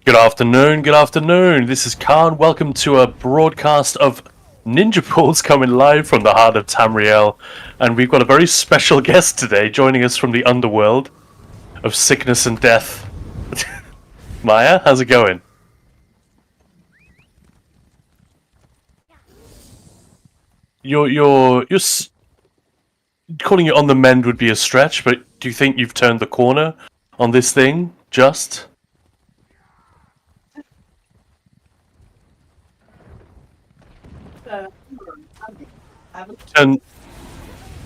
Good afternoon, good afternoon. This is Khan. Welcome to a broadcast of Ninja Pools coming live from the heart of Tamriel. And we've got a very special guest today joining us from the underworld of sickness and death. Maya, how's it going? You're calling it on the mend would be a stretch, but do you think you've turned the corner on this thing? Just? Turn,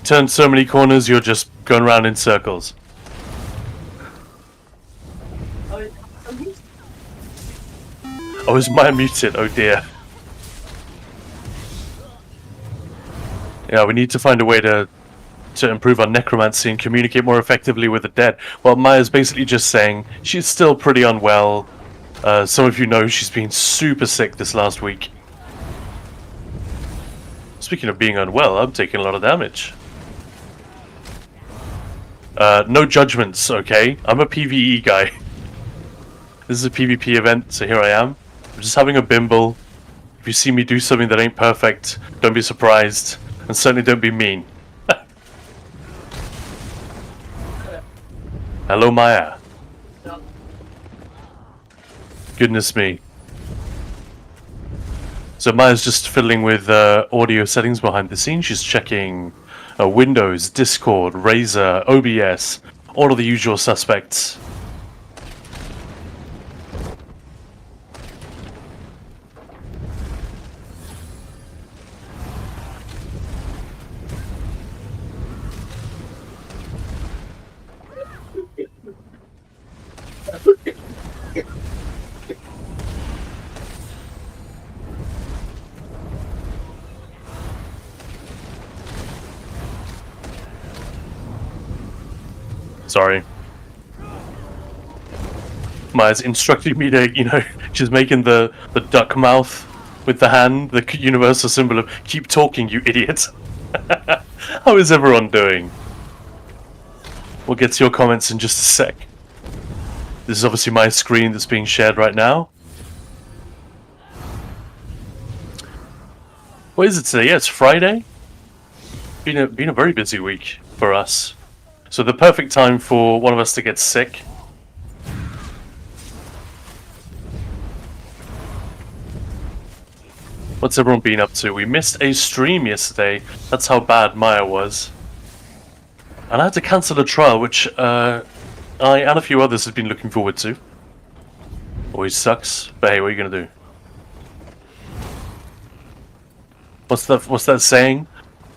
turn so many corners you're just going around in circles. Oh, is Maya muted? Oh dear. Yeah, we need to find a way to improve our necromancy and communicate more effectively with the dead. Well, Maya's basically just saying she's still pretty unwell. Some of you know she's been super sick this last week. Speaking of being unwell, I'm taking a lot of damage. No judgments, okay? I'm a PvE guy. This is a PvP event, so here I am. I'm just having a bimble. If you see me do something that ain't perfect, don't be surprised. And certainly don't be mean. Hello, Maya. Goodness me. So Maya's just fiddling with audio settings behind the scenes. She's checking Windows, Discord, Razer, OBS, all of the usual suspects. Sorry. Maya's instructing me to, she's making the duck mouth with the hand, the universal symbol of keep talking, you idiot. How is everyone doing? We'll get to your comments in just a sec. This is obviously my screen that's being shared right now. What is it today? Yeah, it's Friday. Been a very busy week for us. So the perfect time for one of us to get sick. What's everyone been up to? We missed a stream yesterday. That's how bad Maya was. And I had to cancel a trial, which I and a few others have been looking forward to. Always sucks, but hey, what are you gonna do? What's that saying?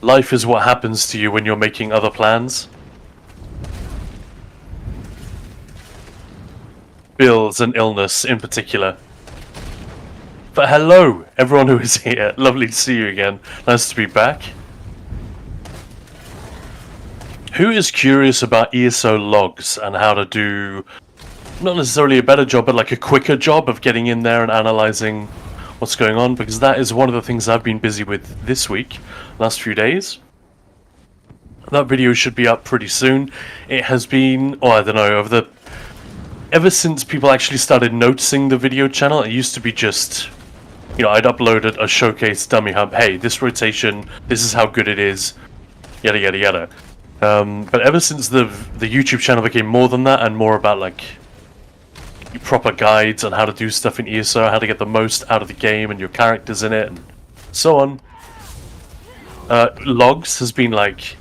Life is what happens to you when you're making other plans. Bills and illness in particular. But hello, everyone who is here. Lovely to see you again. Nice to be back. Who is curious about ESO logs and how to do, not necessarily a better job, but like a quicker job of getting in there and analyzing what's going on? Because that is one of the things I've been busy with this week, last few days. That video should be up pretty soon. It has been, I don't know, ever since people actually started noticing the video channel, it used to be just, I'd uploaded a showcase dummy hub. Hey, this rotation, this is how good it is, yada yada yada. But ever since the YouTube channel became more than that and more about like proper guides on how to do stuff in ESO, how to get the most out of the game and your characters in it, and so on. Logs has been like,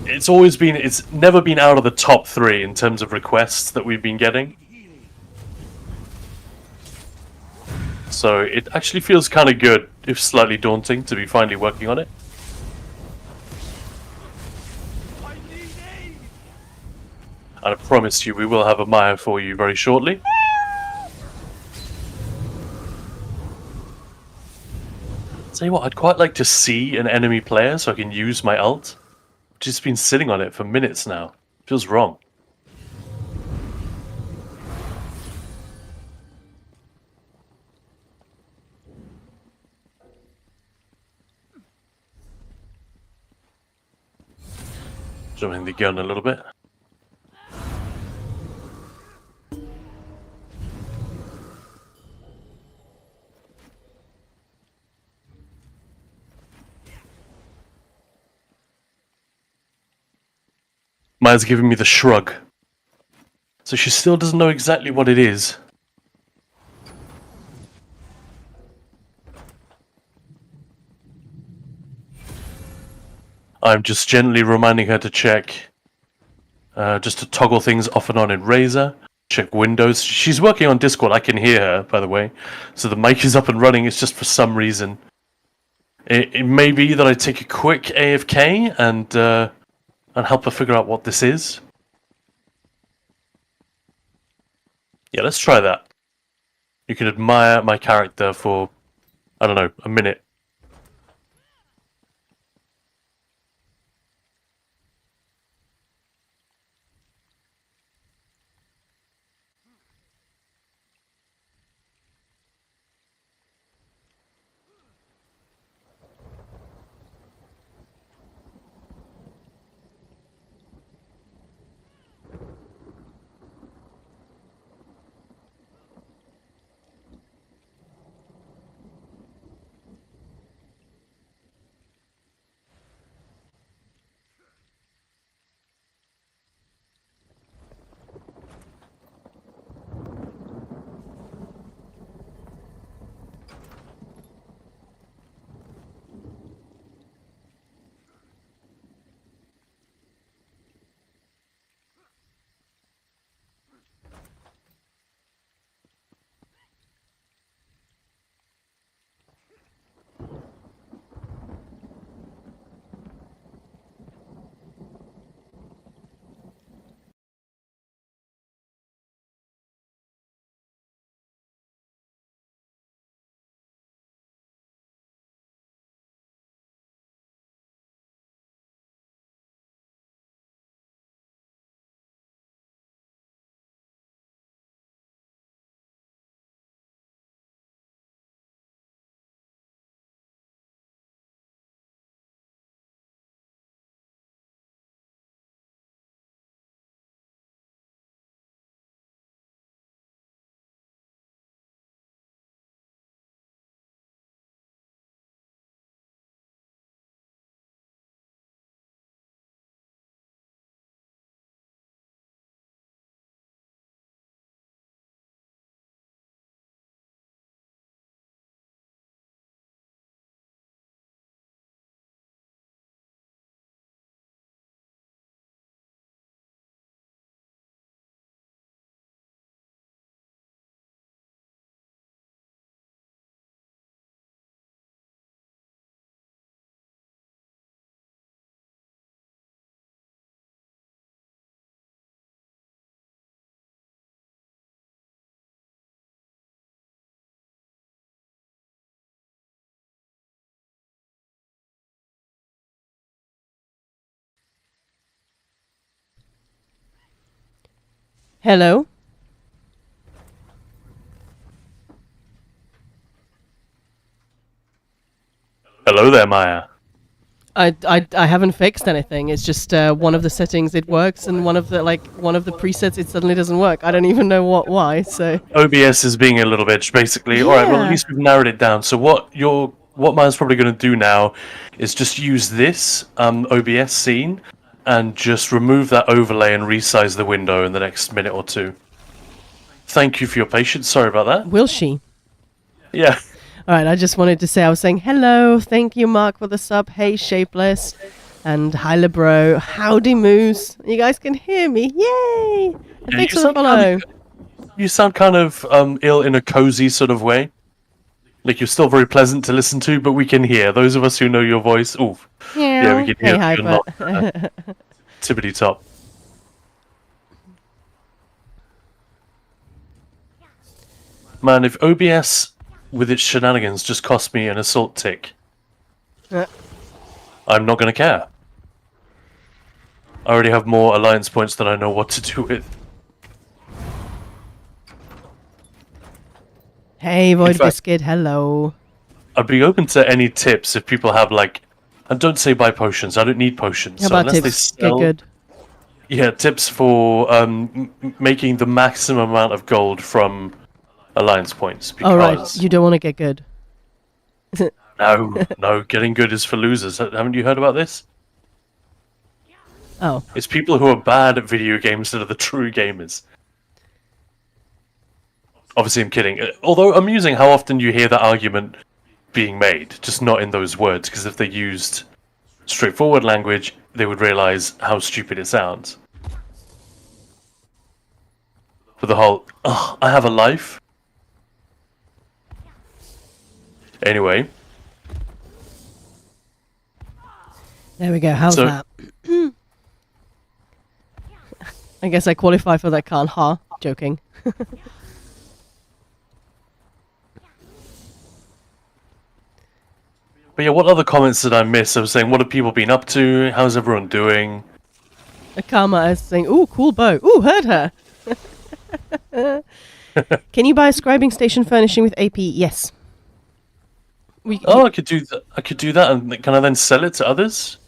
it's never been out of the top 3 in terms of requests that we've been getting. So it actually feels kind of good, if slightly daunting, to be finally working on it. And I promise you we will have a Maya for you very shortly. Tell you what, I'd quite like to see an enemy player so I can use my ult. I've just been sitting on it for minutes now. Feels wrong. Jumping the gun a little bit. Maya's giving me the shrug. So she still doesn't know exactly what it is. I'm just gently reminding her to check, just to toggle things off and on in Razer, check Windows. She's working on Discord, I can hear her, by the way. So the mic is up and running, it's just for some reason. It may be that I take a quick AFK and help her figure out what this is. Yeah, let's try that. You can admire my character for, I don't know, a minute. Hello? Hello there, Maya. I haven't fixed anything. It's just one of the settings it works, and one of the presets it suddenly doesn't work. I don't even know why. So OBS is being a little bitch, basically. Alright, well at Yeah. least we've narrowed it down. So what Maya's probably gonna do now is just use this OBS scene and just remove that overlay and resize the window in the next minute or two. Thank you for your patience. Sorry about that. will she? Yeah. All right. I just wanted to say I was saying hello. Thank you, Mark, for the sub. Hey, Shapeless, and hi, Lebro. Howdy, Moose. You guys can hear me. Yay! And Yeah, thanks you for the sound follow. You sound kind of ill in a cozy sort of way. Like you're still very pleasant to listen to, but we can hear. Those of us who know your voice, oof. Yeah, we can hear Hey, that you're Hyper. not tippity top. Man, if OBS with its shenanigans just cost me an assault tick, Uh, I'm not gonna care. I already have more alliance points than I know what to do with. Hey, Void fact- Biscuit. Hello. I'd be open to any tips if people have like, and don't say buy potions. I don't need potions. How So about unless they tips? sell, Get good. yeah, tips for making the maximum amount of gold from alliance points. Because All right. You don't want to get good. no, getting good is for losers. Haven't you heard about this? Oh. It's people who are bad at video games that are the true gamers. Obviously, I'm kidding. Although amusing how often you hear that argument being made, just not in those words, because if they used straightforward language, they would realize how stupid it sounds. For the whole, oh, I have a life. Anyway. There we go. How's that? I guess I qualify for that, can't, huh? Joking. But yeah, what other comments did I miss? I was saying, what have people been up to? How's everyone doing? Akama is saying, ooh, cool bow. Ooh, heard her. Can you buy a scribing station furnishing with AP? Yes. I could do that. I could do that, and can I then sell it to others?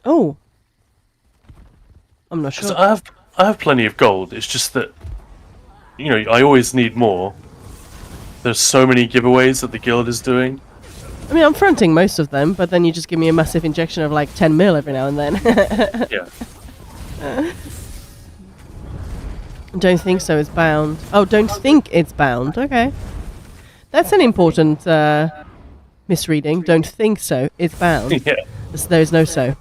Oh. I'm not sure. I have plenty of gold. It's just that, you know, I always need more. There's so many giveaways that the guild is doing. I mean, I'm fronting most of them, but then you just give me a massive injection of like 10 mil every now and then. Yeah. Don't think so, it's bound. Oh, don't think it's bound. Okay. That's an important misreading. Don't think so, it's bound. Yeah. There's no so.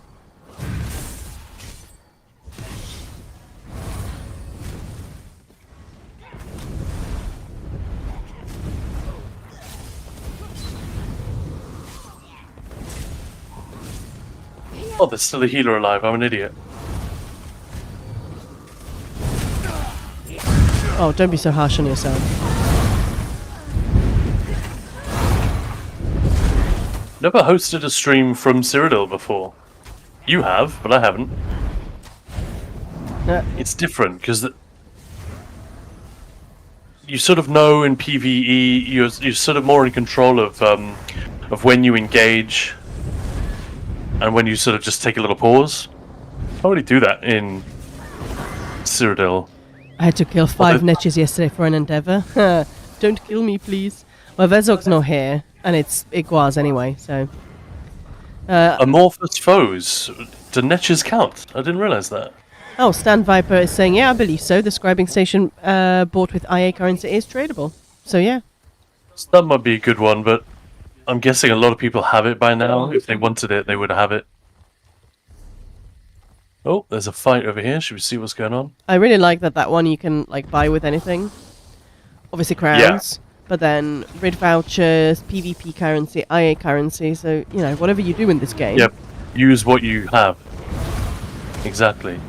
Oh, there's still a healer alive. I'm an idiot. Oh, don't be so harsh on yourself. Never hosted a stream from Cyrodiil before. You have, but I haven't. It's different because you sort of know in PvE you're sort of more in control of when you engage and when you sort of just take a little pause. I can't really do that in Cyrodiil. I had to kill 5 netches yesterday for an endeavor. Don't kill me, please. Well, Vezog's not here, and it's Iguaz anyway, so... Amorphous foes. Do netches count? I didn't realize that. Oh, Stan Viper is saying, yeah, I believe so. The scribing station bought with IA currency is tradable. So, yeah. So that might be a good one, but I'm guessing a lot of people have it by now. If they wanted it, they would have it. Oh, there's a fight over here. Should we see what's going on? I really like that one you can like buy with anything. Obviously crowns, but then rid vouchers, PvP currency, IA currency. So, you know, whatever you do in this game. Yep. Use what you have. Exactly.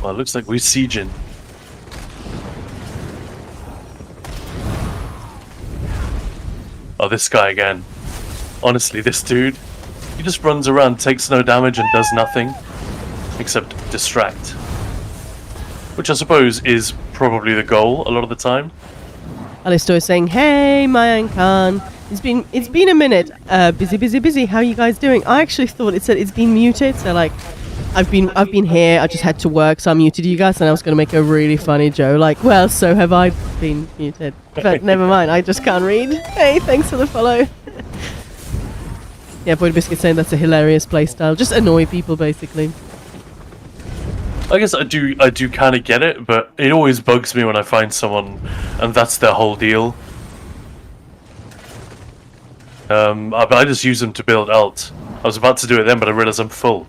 Well, it looks like we're sieging. Oh, this guy again. Honestly, this dude, he just runs around, takes no damage, and does nothing except distract. Which I suppose is probably the goal a lot of the time. Alistair is saying, "Hey, Mayan Khan, it's been a minute. Busy. How are you guys doing?" I actually thought it said it's been muted, so like, I've been here. I just had to work, so I muted you guys, and I was gonna make a really funny joke, like, "Well, so have I been muted?" But never mind. I just can't read. Hey, thanks for the follow. Yeah, Void Biscuit saying that's a hilarious playstyle. Just annoy people, basically. I guess I do kind of get it, but it always bugs me when I find someone and that's their whole deal. I just use them to build alt. I was about to do it then, but I realized I'm full.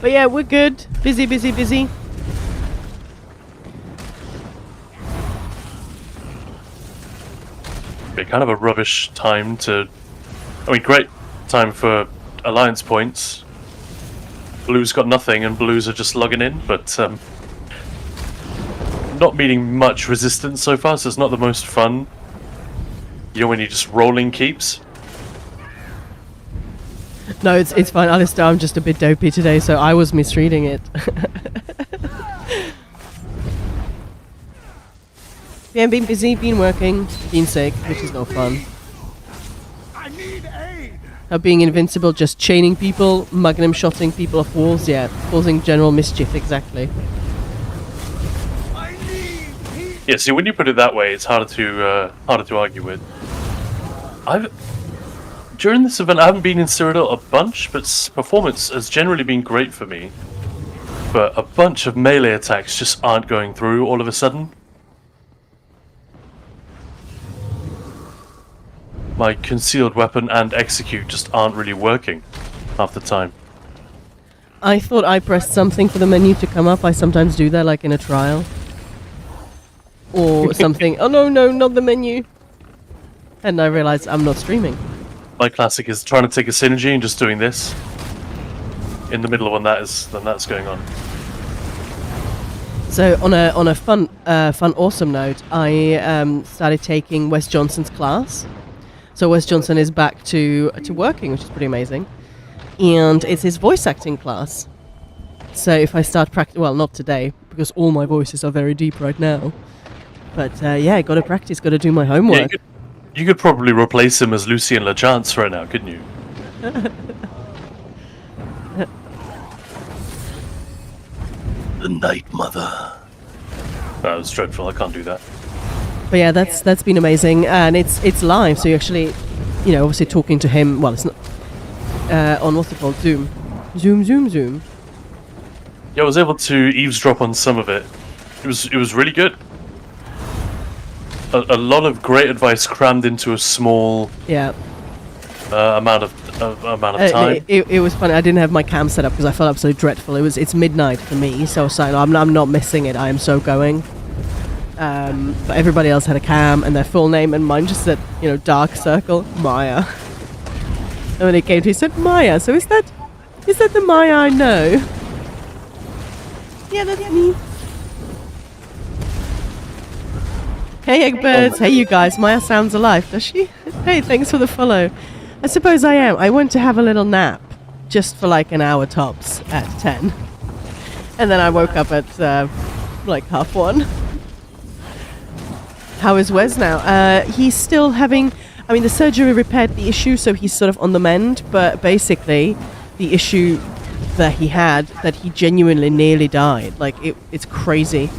But yeah, we're good. Busy. Be kind of a rubbish time to... I mean, great time for alliance points. Blue's got nothing, and Blues are just logging in, but not meeting much resistance so far, so it's not the most fun. You know, when you're just rolling keeps. No, it's fine, Alistair. I'm just a bit dopey today, so I was misreading it. Yeah, been busy, been working, been sick, which is no fun. I need aid. Being invincible, just chaining people, magnum shotting people off walls, yeah, causing general mischief, exactly. I need Yeah, see, when you put it that way, it's harder to argue with. during this event, I haven't been in Cyrodiil a bunch, but performance has generally been great for me. But a bunch of melee attacks just aren't going through all of a sudden. My concealed weapon and execute just aren't really working half the time. I thought I pressed something for the menu to come up. I sometimes do that, like in a trial. Or something. Oh no, not the menu. And I realized I'm not streaming. My classic is trying to take a synergy and just doing this in the middle of when that's going on. So on a fun awesome note, I started taking Wes Johnson's class. So Wes Johnson is back to working, which is pretty amazing. And it's his voice acting class. So if I start well, not today, because all my voices are very deep right now. But yeah, got to practice, got to do my homework. Yeah, you could probably replace him as Lucien LeChance right now, couldn't you? The Night Mother. That was dreadful. I can't do that. But yeah, that's been amazing, and it's live. So you actually, obviously talking to him. Well, it's not on what's it called, Zoom. Yeah, I was able to eavesdrop on some of it. It was really good. A lot of great advice crammed into a small amount of time. It was funny. I didn't have my cam set up because I felt absolutely dreadful. It's midnight for me, so I was like, I'm not missing it. I am so going. But everybody else had a cam and their full name, and mine just said, dark circle Maya. And when it came to, he said Maya. So is that the Maya I know? Yeah, that's me. Hey Eggbirds, hey you guys, Maya sounds alive, does she? Hey, thanks for the follow. I suppose I am. I went to have a little nap, just for like an hour tops at 10. And then I woke up at like 1:30. How is Wes now? He's still having, the surgery repaired the issue, so he's sort of on the mend, but basically the issue that he had, that he genuinely nearly died. Like, it's crazy.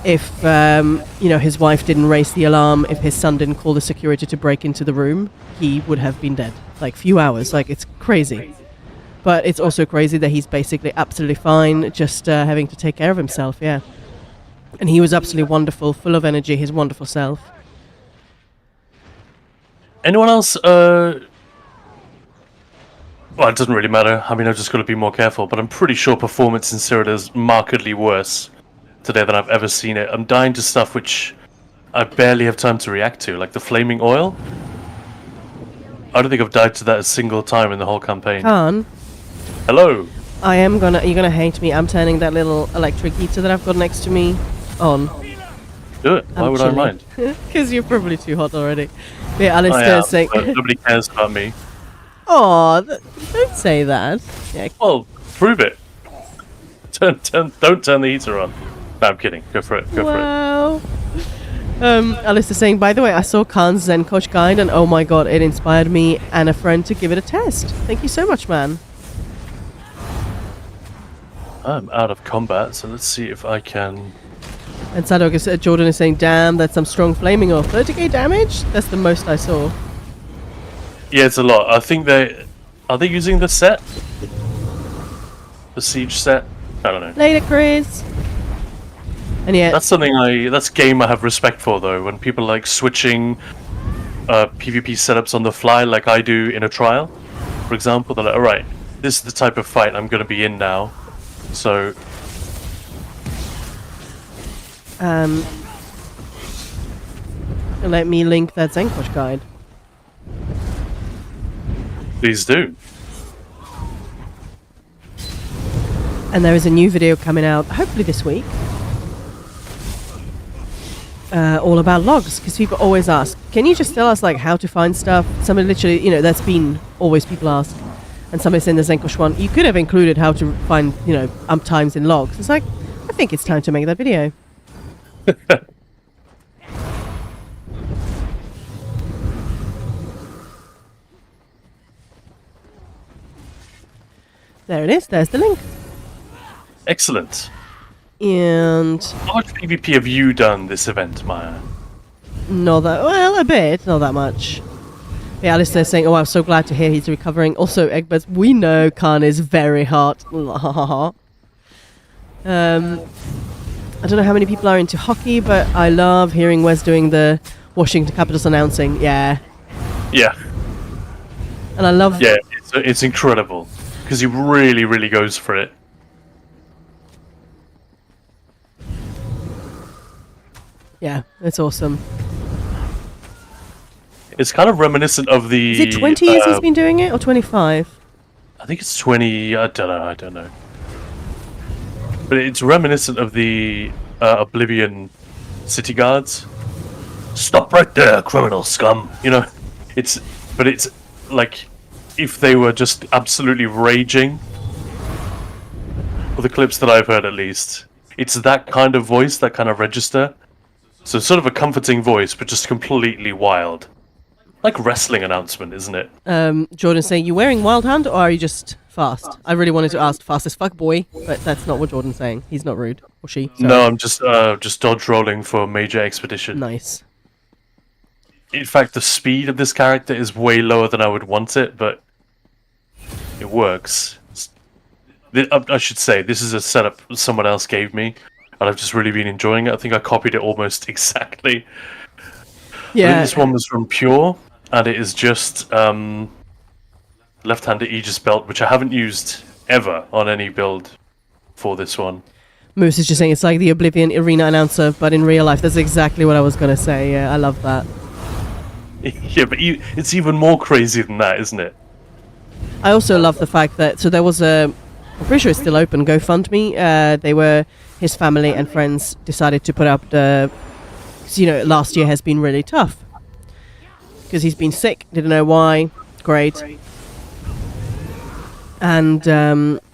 If, his wife didn't raise the alarm, if his son didn't call the security to break into the room, he would have been dead. Like, few hours. Like, it's crazy. But it's also crazy that he's basically absolutely fine, just having to take care of himself, yeah. And he was absolutely wonderful, full of energy, his wonderful self. Anyone else, well, it doesn't really matter. I've just got to be more careful, but I'm pretty sure performance in Cyrodiil is markedly worse today than I've ever seen it. I'm dying to stuff which I barely have time to react to, like the flaming oil. I don't think I've died to that a single time in the whole campaign. Khan? Hello? You're gonna hate me. I'm turning that little electric heater that I've got next to me on. Do it. Why would I mind? Because you're probably too hot already. But yeah, Alistair is saying... nobody cares about me. Aw, don't say that. Yeah. Well, prove it. Don't turn the heater on. No, I'm kidding. Go for it. Go for it. Alistair saying, by the way, I saw Khan's Zen Coach guide, and oh my god, it inspired me and a friend to give it a test. Thank you so much, man. I'm out of combat, so let's see if I can... And Sadok Jordan is saying, damn, that's some strong flaming oil. 30k damage? That's the most I saw. Yeah, it's a lot. I think are they using the set? The siege set? I don't know. Later, Chris. And yeah, that's game I have respect for, though. When people like switching PvP setups on the fly, like I do in a trial, for example, they're like, all right, this is the type of fight I'm going to be in now. So, let me link that Zen Coach guide. Please do. And there is a new video coming out, hopefully this week, all about logs, because people always ask, can you just tell us like how to find stuff? Somebody literally, that's been always people ask. And somebody saying the Zen Coach one, you could have included how to find, times in logs. It's like, I think it's time to make that video. There it is. There's the link. Excellent. And how much PvP have you done this event, Maya? Not that well, a bit, not that much. Yeah, Alistair's saying, oh, I'm so glad to hear he's recovering. Also, Egberts, we know Khan is very hot. I don't know how many people are into hockey, but I love hearing Wes doing the Washington Capitals announcing. Yeah. Yeah. And I love... Yeah, it's incredible. Because he really, really goes for it. Yeah, it's awesome. It's kind of reminiscent of the... Is it 20 years he's been doing it, or 25? I think it's 20... I don't know. But it's reminiscent of the Oblivion city guards. Stop right there, criminal scum! You know, it's like if they were just absolutely raging. For the clips that I've heard, at least, it's that kind of voice, that kind of register. So sort of a comforting voice, but just completely wild, like wrestling announcement, isn't it? Jordan's saying, you wearing Wild Hand, or are you just fast? I really wanted to ask fast as fuck, boy, but that's not what Jordan's saying. He's not rude, or she. Sorry. No, I'm just dodge rolling for major expedition. Nice. In fact, the speed of this character is way lower than I would want it, but it works. I should say, this is a setup someone else gave me, and I've just really been enjoying it. I think I copied it almost exactly. Yeah. I think this one was from Pure, and it is just left-handed Aegis belt, which I haven't used ever on any build for this one. Moose is just saying it's like the Oblivion arena announcer, but in real life. That's exactly what I was going to say. Yeah, I love that. Yeah, but it's even more crazy than that, isn't it? I also love the fact that, so there was I'm pretty sure it's still open, GoFundMe. They were, his family and friends decided to put up the, because, you know, last year has been really tough. Because he's been sick, didn't know why. Great. And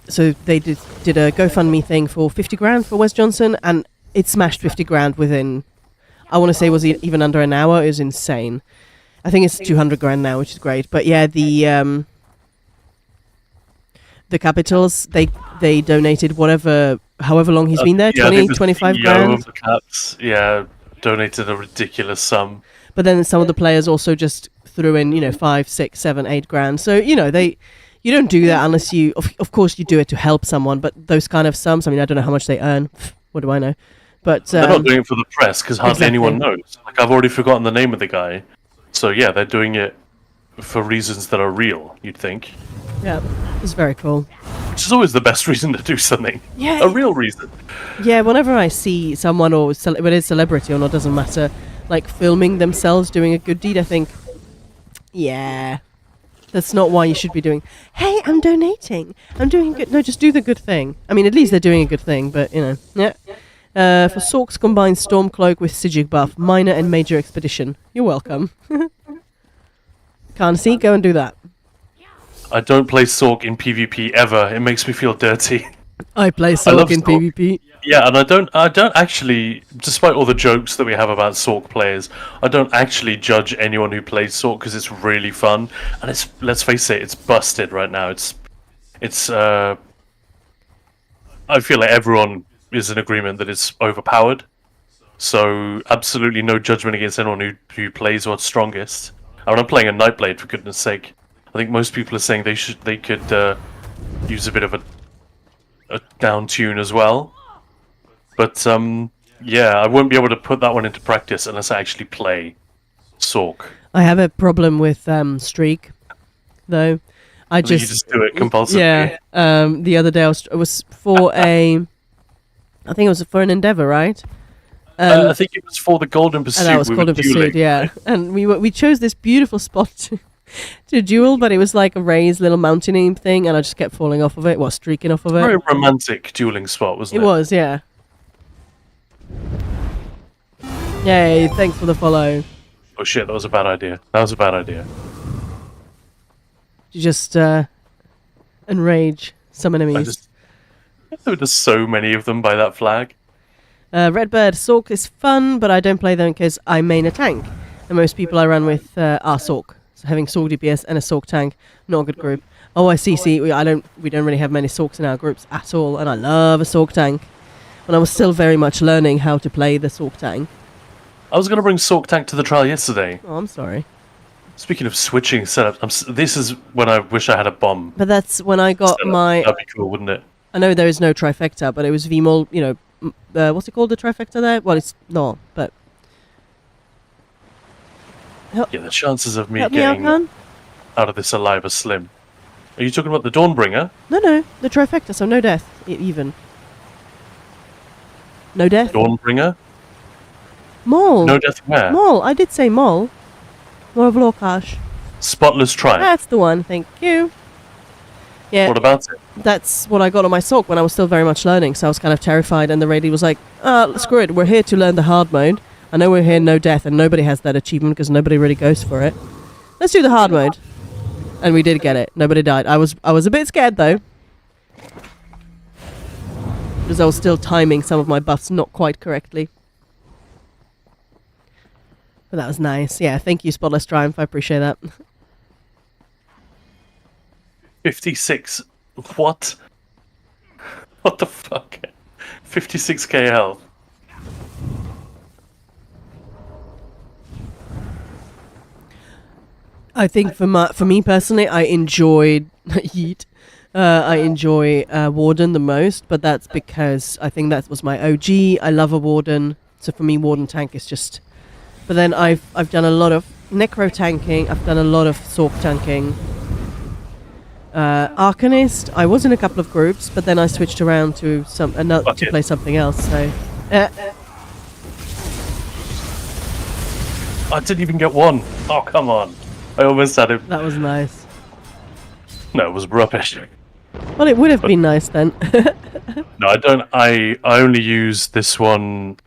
so they did a GoFundMe thing for 50 grand for Wes Johnson, and it smashed 50 grand within, I want to say, was even under an hour. It was insane. I think it's 200 grand now, which is great. But yeah, the Capitals, they donated however long he's been there, 20, 25 grand. Of the Caps, yeah, donated a ridiculous sum. But then some of the players also just threw in, 5, 6, 7, 8 grand. So, you don't do that unless you, of course you do it to help someone, but those kind of sums, I mean, I don't know how much they earn. What do I know? But they're not doing it for the press, because hardly exactly. anyone knows. Like, I've already forgotten the name of the guy. So yeah, they're doing it for reasons that are real, you'd think. Yeah, it's very cool. Which is always the best reason to do something. Yeah. A real reason. Yeah, whenever I see someone, or whether it's celebrity or not, doesn't matter, like filming themselves doing a good deed, I think, yeah, that's not why you should be doing, hey, I'm donating, I'm doing good. No, just do the good thing. I mean, at least they're doing a good thing, but, yeah. For Sorks, combine Stormcloak with Sigil buff, minor and major expedition. You're welcome. Can't see? Go and do that. I don't play Sork in PvP ever. It makes me feel dirty. I play Sork in PvP. Yeah, and I don't actually, despite all the jokes that we have about Sork players, I don't actually judge anyone who plays Sork because it's really fun, and it's, let's face it, it's busted right now. It's I feel like everyone is in agreement that it's overpowered. So absolutely no judgment against anyone who plays what's strongest. I mean, I'm playing a Nightblade, for goodness sake. I think most people are saying they could use a bit of a down tune as well. But yeah, I won't be able to put that one into practice unless I actually play Sork. I have a problem with Streak, though. You just do it compulsively. Yeah. The other day it was for I think it was for an Endeavour, right? I think it was for the Golden Pursuit. And that was Golden Pursuit, yeah. And we chose this beautiful spot to duel, but it was like a raised little mountain thing, and I just kept falling off of it, streaking off of it. Very romantic dueling spot, wasn't it? It was, yeah. Yay, thanks for the follow. Oh shit, that was a bad idea. That was a bad idea. You just enrage some enemies. There were just so many of them by that flag. Redbird, Sork is fun, but I don't play them because I main a tank. And most people I run with are Sork. So having Sork DPS and a Sork tank, not a good group. Oh, I see. We don't really have many Sorks in our groups at all, and I love a Sork tank. And I was still very much learning how to play the Sork tank. I was going to bring Sork tank to the trial yesterday. Oh, I'm sorry. Speaking of switching setups, this is when I wish I had a bomb. But that's when I got setup. my. That'd be cool, wouldn't it? I know there is no trifecta, but it was VMOL. You know, what's it called? The trifecta there? Well, it's not, but. Yeah, the chances of me Help me out, getting Khan? out of this alive are slim. Are you talking about the Dawnbringer? No, the trifecta, so no death, even. No death? Dawnbringer? Mole. No death where? Mole, I did say mole. More of Lorcash. Spotless Tribe. That's the one, thank you. Yeah, What about it? that's what I got on my sock when I was still very much learning, so I was kind of terrified, and the lady was like, screw it, we're here to learn the hard mode. I know we're here no death, and nobody has that achievement because nobody really goes for it. Let's do the hard mode. And we did get it. Nobody died. I was a bit scared though. Because I was still timing some of my buffs not quite correctly. But that was nice. Yeah, thank you, Spotless Triumph. I appreciate that. 56. What? What the fuck? 56k health. I think for me personally, I enjoyed Yeet. I enjoy Warden the most, but that's because I think that was my OG. I love a Warden, so for me, Warden tank is just. But then I've done a lot of Necro tanking. I've done a lot of Sork tanking. Arcanist. I was in a couple of groups, but then I switched around to to play something else. So. I didn't even get one. Oh, come on. I almost had him. That was nice. No, it was rubbish. Well, it would have been nice then. No, I don't. I only use this one.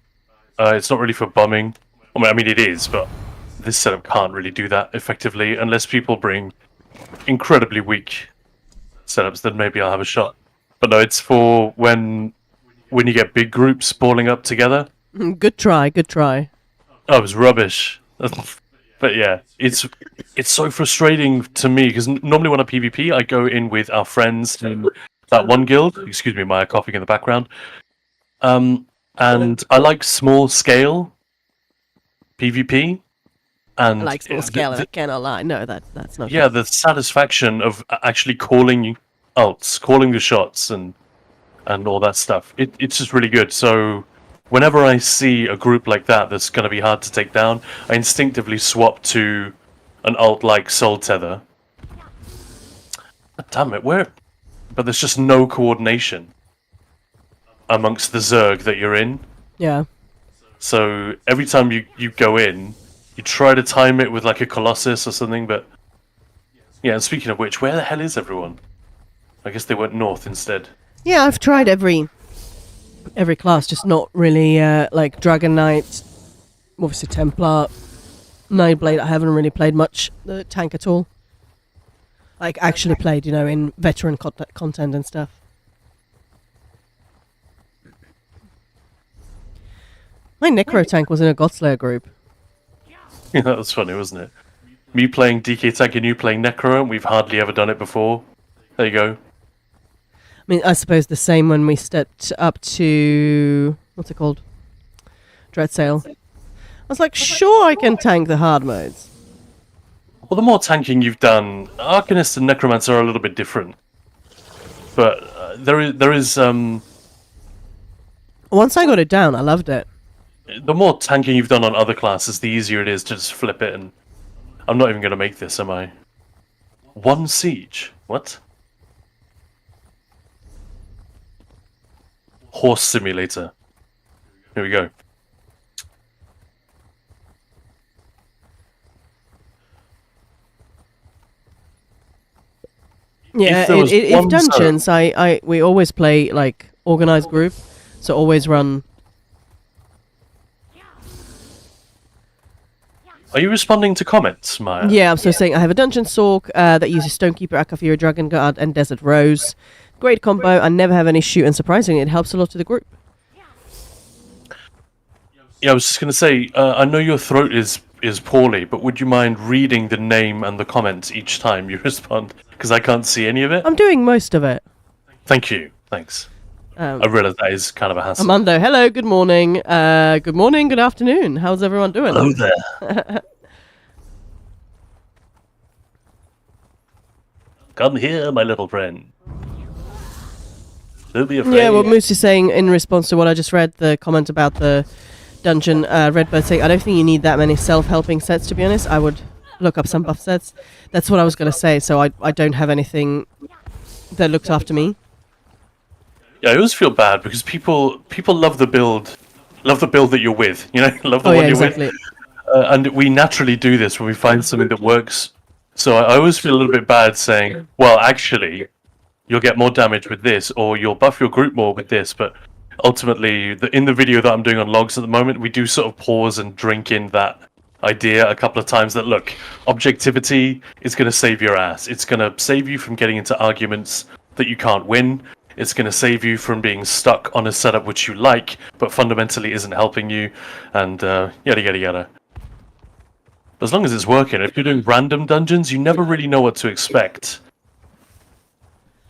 It's not really for bombing. I mean, it is, but this setup can't really do that effectively unless people bring incredibly weak setups. Then maybe I'll have a shot. But no, it's for when you get big groups balling up together. Good try. Good try. Oh, it was rubbish. But yeah, it's so frustrating to me because normally when I PvP, I go in with our friends in that one guild. Excuse me, my coughing in the background. And I like small scale PvP. And I like small scale, and I cannot lie. No, that's not. Yeah, the satisfaction of actually calling ults, calling the shots, and all that stuff. It's just really good. So. Whenever I see a group like that that's going to be hard to take down, I instinctively swap to an ult like Soul Tether. Damn it, where? But there's just no coordination amongst the Zerg that you're in. Yeah. So every time you go in, you try to time it with like a Colossus or something, but... Yeah, and speaking of which, where the hell is everyone? I guess they went north instead. Yeah, I've tried every class, just not really like Dragon Knight, obviously Templar, Nightblade. I haven't really played much the tank at all. Like actually played, you know, in veteran content and stuff. My Necro tank was in a Godslayer group. Yeah, that was funny, wasn't it? Me playing DK tank and you playing Necro, and we've hardly ever done it before. There you go. I mean, I suppose the same when we stepped up to... What's it called? Dreadsail. I was like, sure I can tank the hard modes. Well, the more tanking you've done, Arcanist and Necromancer are a little bit different. But there is Once I got it down, I loved it. the more tanking you've done on other classes, the easier it is to just flip it. And I'm not even going to make this, am I? One siege? What? Horse simulator. Here we go. Yeah, if dungeons, we always play like organized group, so always run. Are you responding to comments, Maya? Yeah, I'm so saying I have a dungeon sork that uses Stonekeeper, Akafira, Dragon Guard, and Desert Rose. Great combo. I never have an issue, and surprisingly, it helps a lot to the group. Yeah, I was just going to say, I know your throat is poorly, but would you mind reading the name and the comments each time you respond? Because I can't see any of it. I'm doing most of it. Thank you. Thanks. I realise that is kind of a hassle. Armando, hello, good morning. Good morning, good afternoon. How's everyone doing? Hello there. Come here, my little friend. Don't be afraid. Yeah, what Moose is saying in response to what I just read, the comment about the dungeon, Redbird saying, I don't think you need that many self-helping sets, to be honest. I would look up some buff sets. That's what I was going to say, so I don't have anything that looks after me. Yeah, I always feel bad because people love the build that you're with, you know, love the one you're exactly. with. And we naturally do this when we find something that works. So I always feel a little bit bad saying, well, actually, you'll get more damage with this, or you'll buff your group more with this. But ultimately, in the video that I'm doing on logs at the moment, we do sort of pause and drink in that idea a couple of times that, look, objectivity is going to save your ass. It's going to save you from getting into arguments that you can't win. It's going to save you from being stuck on a setup which you like, but fundamentally isn't helping you, and yada yada yada. As long as it's working, if you're doing random dungeons, you never really know what to expect.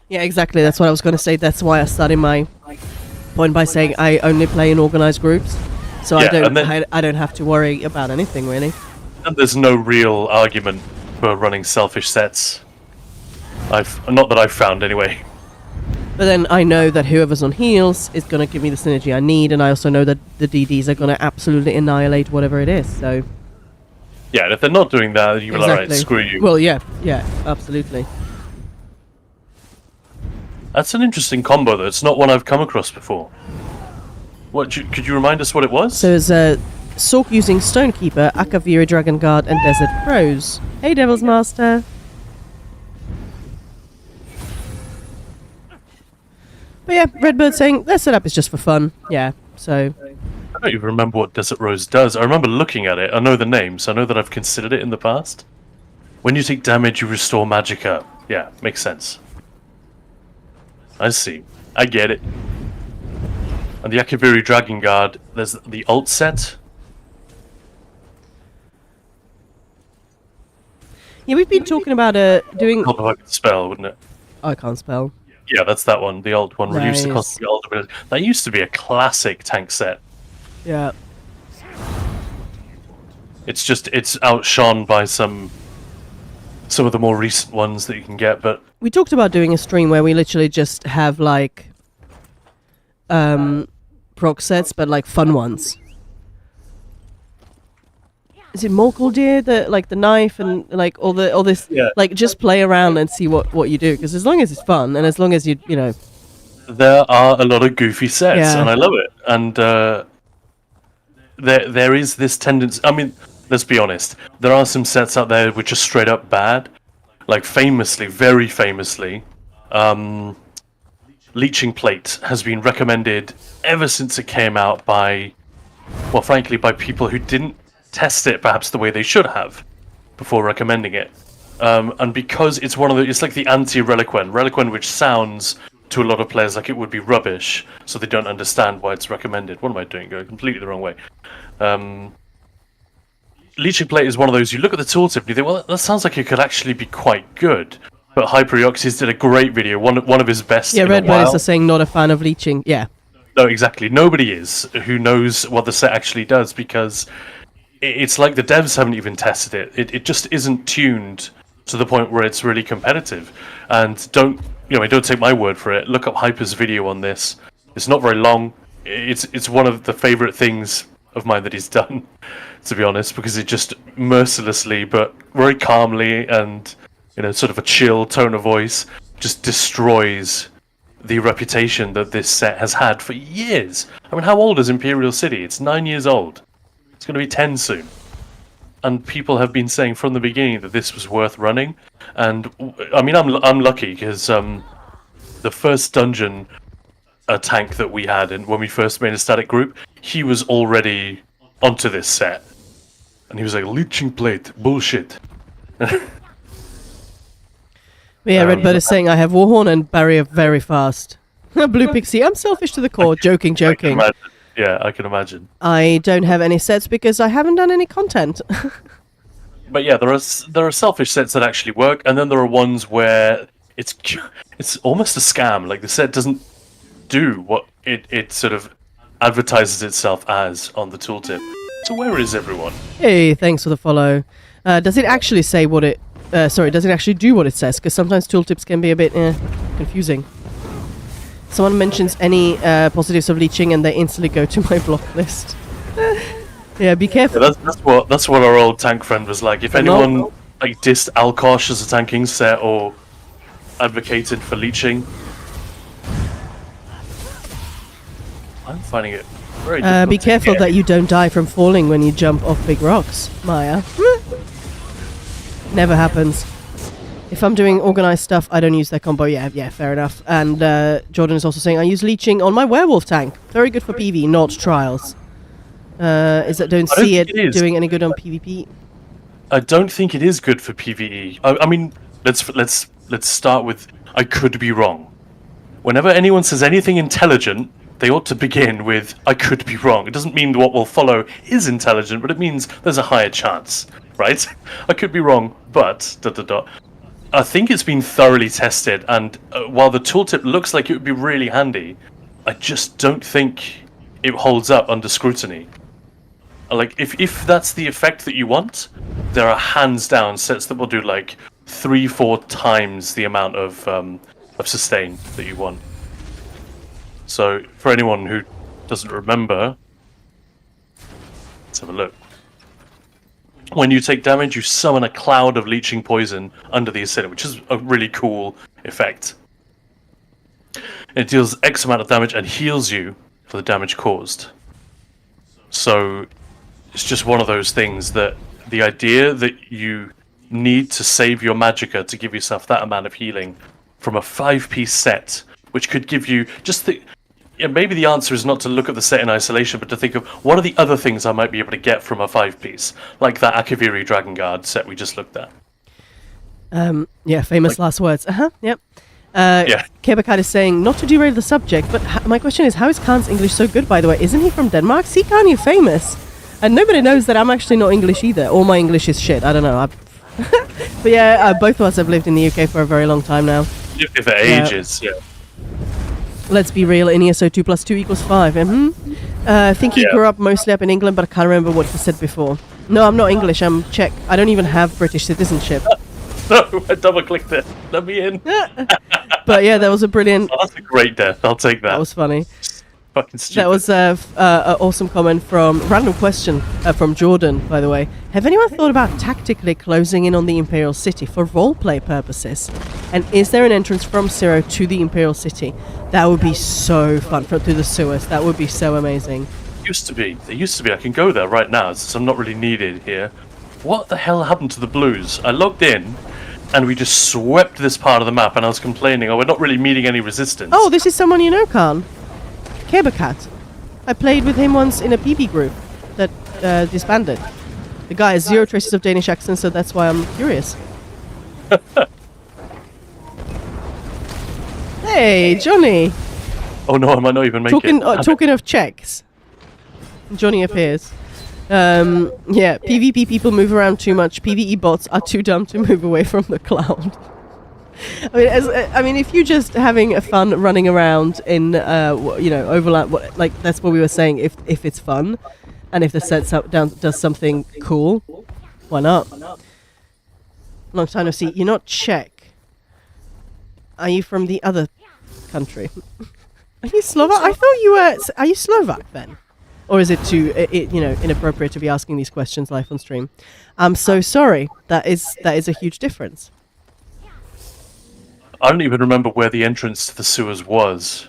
Yeah, exactly. That's what I was going to say. That's why I started my point by saying I only play in organized groups, so Yeah, I don't have to worry about anything really. And there's no real argument for running selfish sets. Not that I've found anyway. But then I know that whoever's on heals is going to give me the synergy I need, and I also know that the DDs are going to absolutely annihilate whatever it is. So Yeah, and if they're not doing that, you're like, alright, screw you. Well, yeah, absolutely. That's an interesting combo, though. It's not one I've come across before. Could you remind us what it was? So it's Sork using Stonekeeper, Akaviri Dragon Guard, and Desert Crows. Hey, Devil's Master. But yeah, Redbird saying their setup is just for fun. Yeah, so. I don't even remember what Desert Rose does. I remember looking at it. I know the names. I know that I've considered it in the past. When you take damage, you restore magicka. Yeah, makes sense. I see. I get it. And the Akaviri Dragon Guard, there's the alt set. Yeah, we've been talking about doing. Not if I could spell, wouldn't it? I can't spell. Yeah, that's that one. The alt one. Reduce the Nice. cost of the alt ability. That used to be a classic tank set. Yeah. It's outshone by some of the more recent ones that you can get, but We talked about doing a stream where we literally just have like proc sets, but like fun ones. Is it Morkel Deer, the knife and like all this? Yeah. Like just play around and see what you do, because as long as it's fun and as long as you know. there are a lot of goofy sets, Yeah. and I love it. And there is this tendency. I mean, let's be honest. There are some sets out there which are straight up bad. Like famously, very famously, Leeching Plate has been recommended ever since it came out by, well, frankly, by people who didn't test it perhaps the way they should have before recommending it. And because it's it's like the anti-Reliquen. Reliquen, which sounds to a lot of players like it would be rubbish, so they don't understand why it's recommended. What am I doing? Going completely the wrong way. Leeching Plate is one of those, you look at the tooltip and you think, well, that sounds like it could actually be quite good. But Hyperioxys did a great video, one of his best Yeah, in a Redbird while. is saying not a fan of leeching. Yeah. No, exactly. Nobody is who knows what the set actually does, because it's like the devs haven't even tested it. It just isn't tuned to the point where it's really competitive. And don't take my word for it. Look up Hyper's video on this. It's not very long. It's one of the favorite things of mine that he's done, to be honest, because it just mercilessly but very calmly and sort of a chill tone of voice just destroys the reputation that this set has had for years. I mean, how old is Imperial City? It's 9 years old. It's going to be 10 soon. And people have been saying from the beginning that this was worth running. And I mean, I'm lucky because the first dungeon tank that we had, and when we first made a static group, he was already onto this set, and he was like, "Leeching Plate, bullshit." But yeah, Redbird is saying I have Warhorn and Barrier very fast. Blue Pixie, I'm selfish to the core. Joking. Yeah, I can imagine. I don't have any sets because I haven't done any content. But yeah, there are selfish sets that actually work, and then there are ones where it's almost a scam. Like the set doesn't do what it sort of advertises itself as on the tooltip. So where is everyone? Hey, thanks for the follow. Does it actually say what it sorry, does it actually do what it says? Because sometimes tooltips can be a bit confusing. Someone mentions any positives of leeching and they instantly go to my block list. Yeah, be careful. Yeah, that's what our old tank friend was like. If anyone like dissed Alkosh as a tanking set or advocated for leeching, I'm finding it very difficult. Be careful that you don't die from falling when you jump off big rocks, Maya. Never happens. If I'm doing organized stuff, I don't use their combo. Yeah, fair enough. And Jordan is also saying, I use leeching on my werewolf tank. Very good for PV, not trials. Don't see it doing any good on PvP. I don't think it is good for PvE. I mean, let's start with I could be wrong. Whenever anyone says anything intelligent, they ought to begin with I could be wrong. It doesn't mean what will follow is intelligent, but it means there's a higher chance, right? I could be wrong, but ... I think it's been thoroughly tested, and while the tooltip looks like it would be really handy, I just don't think it holds up under scrutiny. Like, if that's the effect that you want, there are hands down sets that will do like 3-4 times the amount of sustain that you want. So, for anyone who doesn't remember, let's have a look. When you take damage, you summon a cloud of leeching poison under the assailant, which is a really cool effect. It deals X amount of damage and heals you for the damage caused. So, it's just one of those things that the idea that you need to save your magicka to give yourself that amount of healing from a 5-piece set, which could give you just the... Yeah, maybe the answer is not to look at the set in isolation, but to think of what are the other things I might be able to get from a 5-piece, like that Akaviri Dragon Guard set we just looked at. Yeah, famous last words. Yep. Yeah. Kebakat is saying, not to derail the subject, but my question is, how is Khan's English so good, by the way? Isn't he from Denmark? See, Khan, you're famous. And nobody knows that I'm actually not English either, or my English is shit. I don't know. But yeah, both of us have lived in the UK for a very long time now. Lived for ages, yeah. Let's be real, in ESO 2 + 2 = 5. I think he grew up mostly up in England, but I can't remember what he said before. No, I'm not English, I'm Czech. I don't even have British citizenship. No, I double-clicked it. Let me in. But yeah, that was a brilliant... Oh, that's a great death. I'll take that. That was funny. Fucking stupid. That was an awesome comment from... Random question from Jordan, by the way. Have anyone thought about tactically closing in on the Imperial City for roleplay purposes? And is there an entrance from Zero to the Imperial City? That would be so fun, through the sewers. That would be so amazing. Used to be. There used to be. I can go there right now, since I'm not really needed here. What the hell happened to the blues? I logged in, and we just swept this part of the map, and I was complaining, oh, we're not really meeting any resistance. Oh, this is someone you know, Khan. Kebakat. I played with him once in a PB group that disbanded. The guy has 0 traces of Danish accent, so that's why I'm curious. Hey, Johnny! Oh no, I might not even make it. Talking of Czechs, Johnny appears. Yeah, PvP people move around too much. PvE bots are too dumb to move away from the cloud. I mean, if you're just having a fun running around in, overlap, like that's what we were saying. If it's fun, and if the set does something cool, why not? Long time no see. You're not Czech. Are you from the other country? Are you Slovak? I thought you were. Are you Slovak then? Or is it too, inappropriate to be asking these questions live on stream? I'm so sorry. That is a huge difference. I don't even remember where the entrance to the sewers was.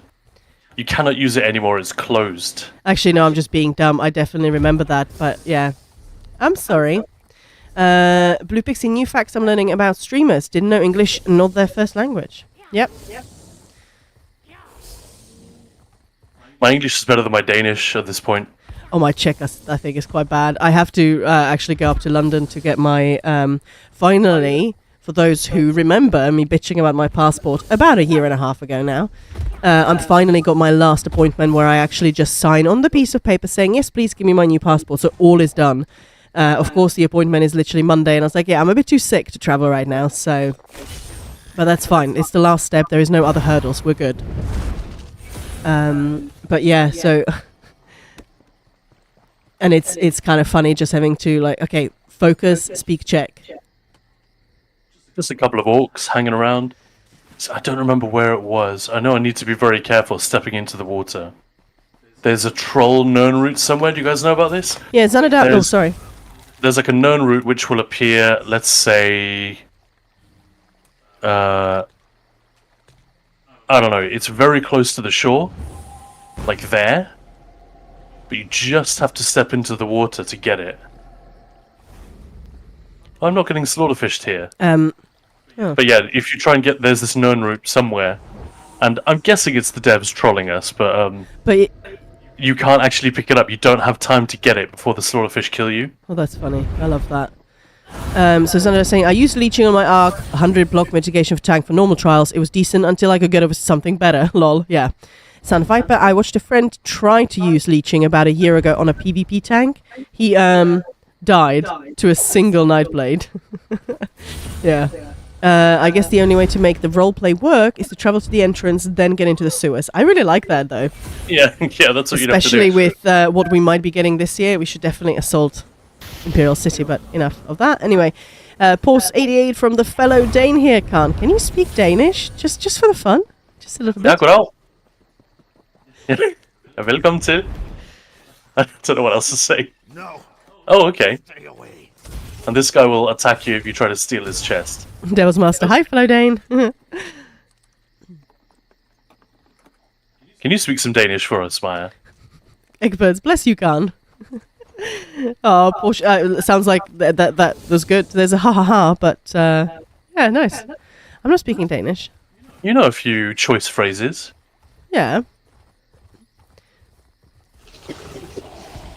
You cannot use it anymore, it's closed. Actually, no, I'm just being dumb. I definitely remember that, but yeah. I'm sorry. Blue Pixie, new facts I'm learning about streamers. Didn't know English, not their first language. Yep. My English is better than my Danish at this point. Oh, my Czech, I think, is quite bad. I have to actually go up to London to get my, finally... For those who remember me bitching about my passport about 1.5 years ago now, I've finally got my last appointment where I actually just sign on the piece of paper saying, yes, please give me my new passport. So all is done. Of course, the appointment is literally Monday. And I was like, yeah, I'm a bit too sick to travel right now. So, but that's fine. It's the last step. There is no other hurdles. We're good. But yeah, so... And it's kind of funny just having to like, okay, focus, speak Czech. Just a couple of orcs hanging around. So I don't remember where it was. I know I need to be very careful stepping into the water. There's a troll known route somewhere. Do you guys know about this? Yeah, it's unadaptable. Oh, sorry. There's like a known route which will appear, let's say... I don't know, it's very close to the shore. Like there. But you just have to step into the water to get it. I'm not getting slaughterfished here. Oh. But yeah, if you try and get... There's this known route somewhere. And I'm guessing it's the devs trolling us, but you can't actually pick it up. You don't have time to get it before the slaughterfish kill you. Oh, that's funny. I love that. So Xander is saying, I used leeching on my arc, 100 block mitigation for tank for normal trials. It was decent until I could get over something better. Lol, yeah. Sand Viper, I watched a friend try to use leeching about a year ago on a PvP tank. He died to a single Nightblade. Yeah. I guess the only way to make the roleplay work is to travel to the entrance, then get into the sewers. I really like that, though. Yeah, yeah, that's what you'd have to do. Especially with what we might be getting this year. We should definitely assault Imperial City, but enough of that. Anyway, Pulse 88 from the fellow Dane here, Khan. Can you speak Danish? Just for the fun? Just a little bit? Ja, goddag. Welcome to... I don't know what else to say. No. Oh, okay. Stay away. And this guy will attack you if you try to steal his chest. Devil's Master. Hi, fellow Dane. Can you speak some Danish for us, Maya? Eggbirds, bless you, Khan. Oh, Porsche, sounds like that was good. There's a ha, but yeah, nice. I'm not speaking Danish. You know a few choice phrases. Yeah.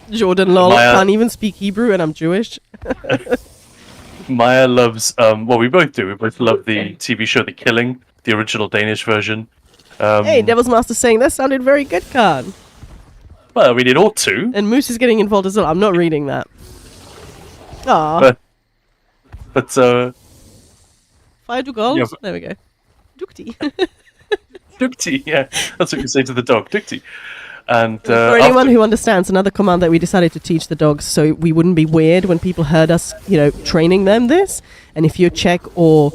Jordan lol Maya- can't even speak Hebrew and I'm Jewish. Maya loves, well, we both do. We both love the TV show The Killing, the original Danish version. Hey, Devil's Master saying that sounded very good, Khan. Well, I mean, it ought to. And Moose is getting involved as well. I'm not reading that. Aw. But Fire du gold? Yeah, There we go. Dukti. Dukti, yeah. That's what you say to the dog, Dukti. And For anyone who understands, another command that we decided to teach the dogs so we wouldn't be weird when people heard us, training them this. And if you check or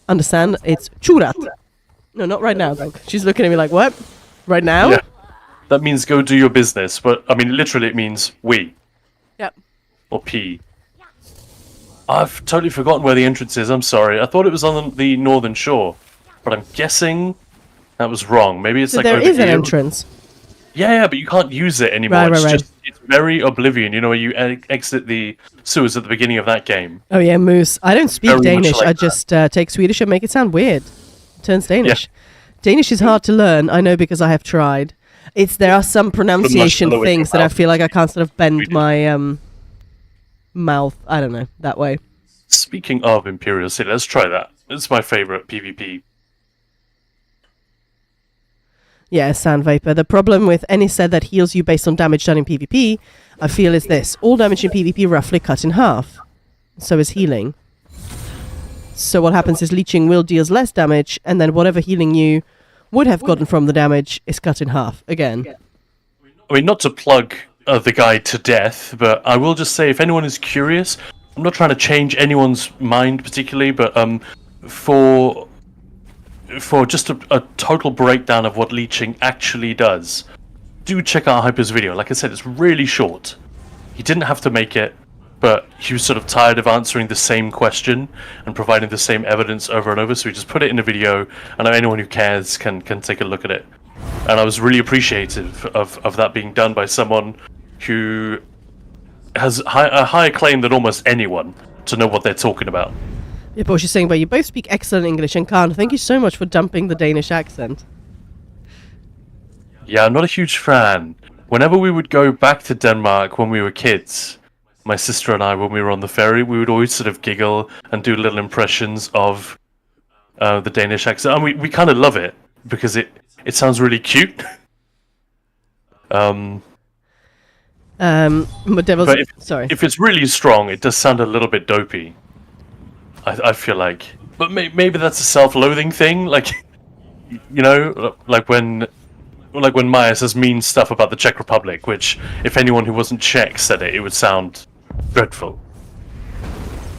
understand, it's churat. No, not right now, dog. She's looking at me like, what? Right now? Yeah. That means go do your business, but I mean, literally it means we. Yep. Or pee. I've totally forgotten where the entrance is, I'm sorry. I thought it was on the northern shore, but I'm guessing that was wrong. Maybe it's So like there over is an here. entrance. Yeah, but you can't use it anymore. Right. It's very Oblivion, where you exit the sewers at the beginning of that game. Oh yeah, Moose. I don't speak Very much Danish. like I that. just take Swedish and make it sound weird. Turns Danish. Danish is hard to learn. I know because I have tried. There are some pronunciation slower with things your that I mouth. feel like I can't sort of bend Swedish. my mouth. I don't know, that way. Speaking of Imperial City, let's try that. It's my favorite PvP. Yeah, Sand Vapor. The problem with any set that heals you based on damage done in PvP, I feel is this. All damage in PvP roughly cut in half. So is healing. So what happens is leeching will deals less damage, and then whatever healing you would have gotten from the damage is cut in half again. I mean, not to plug the guide to death, but I will just say, if anyone is curious, I'm not trying to change anyone's mind particularly, but for just a total breakdown of what leeching actually does, do check out Hyper's video. Like I said, it's really short. He didn't have to make it, but he was sort of tired of answering the same question and providing the same evidence over and over, so he just put it in a video, and anyone who cares can take a look at it. And I was really appreciative of that being done by someone who has a higher claim than almost anyone to know what they're talking about. Yeah, but she's saying, but you both speak excellent English, and Khan, thank you so much for dumping the Danish accent. Yeah, I'm not a huge fan. Whenever we would go back to Denmark when we were kids, my sister and I, when we were on the ferry, we would always sort of giggle and do little impressions of the Danish accent. And we kind of love it, because it sounds really cute. But Devil's... But Sorry. if it's really strong, it does sound a little bit dopey. I feel like, but maybe that's a self-loathing thing. Like, like when Maya says mean stuff about the Czech Republic, which if anyone who wasn't Czech said it would sound dreadful.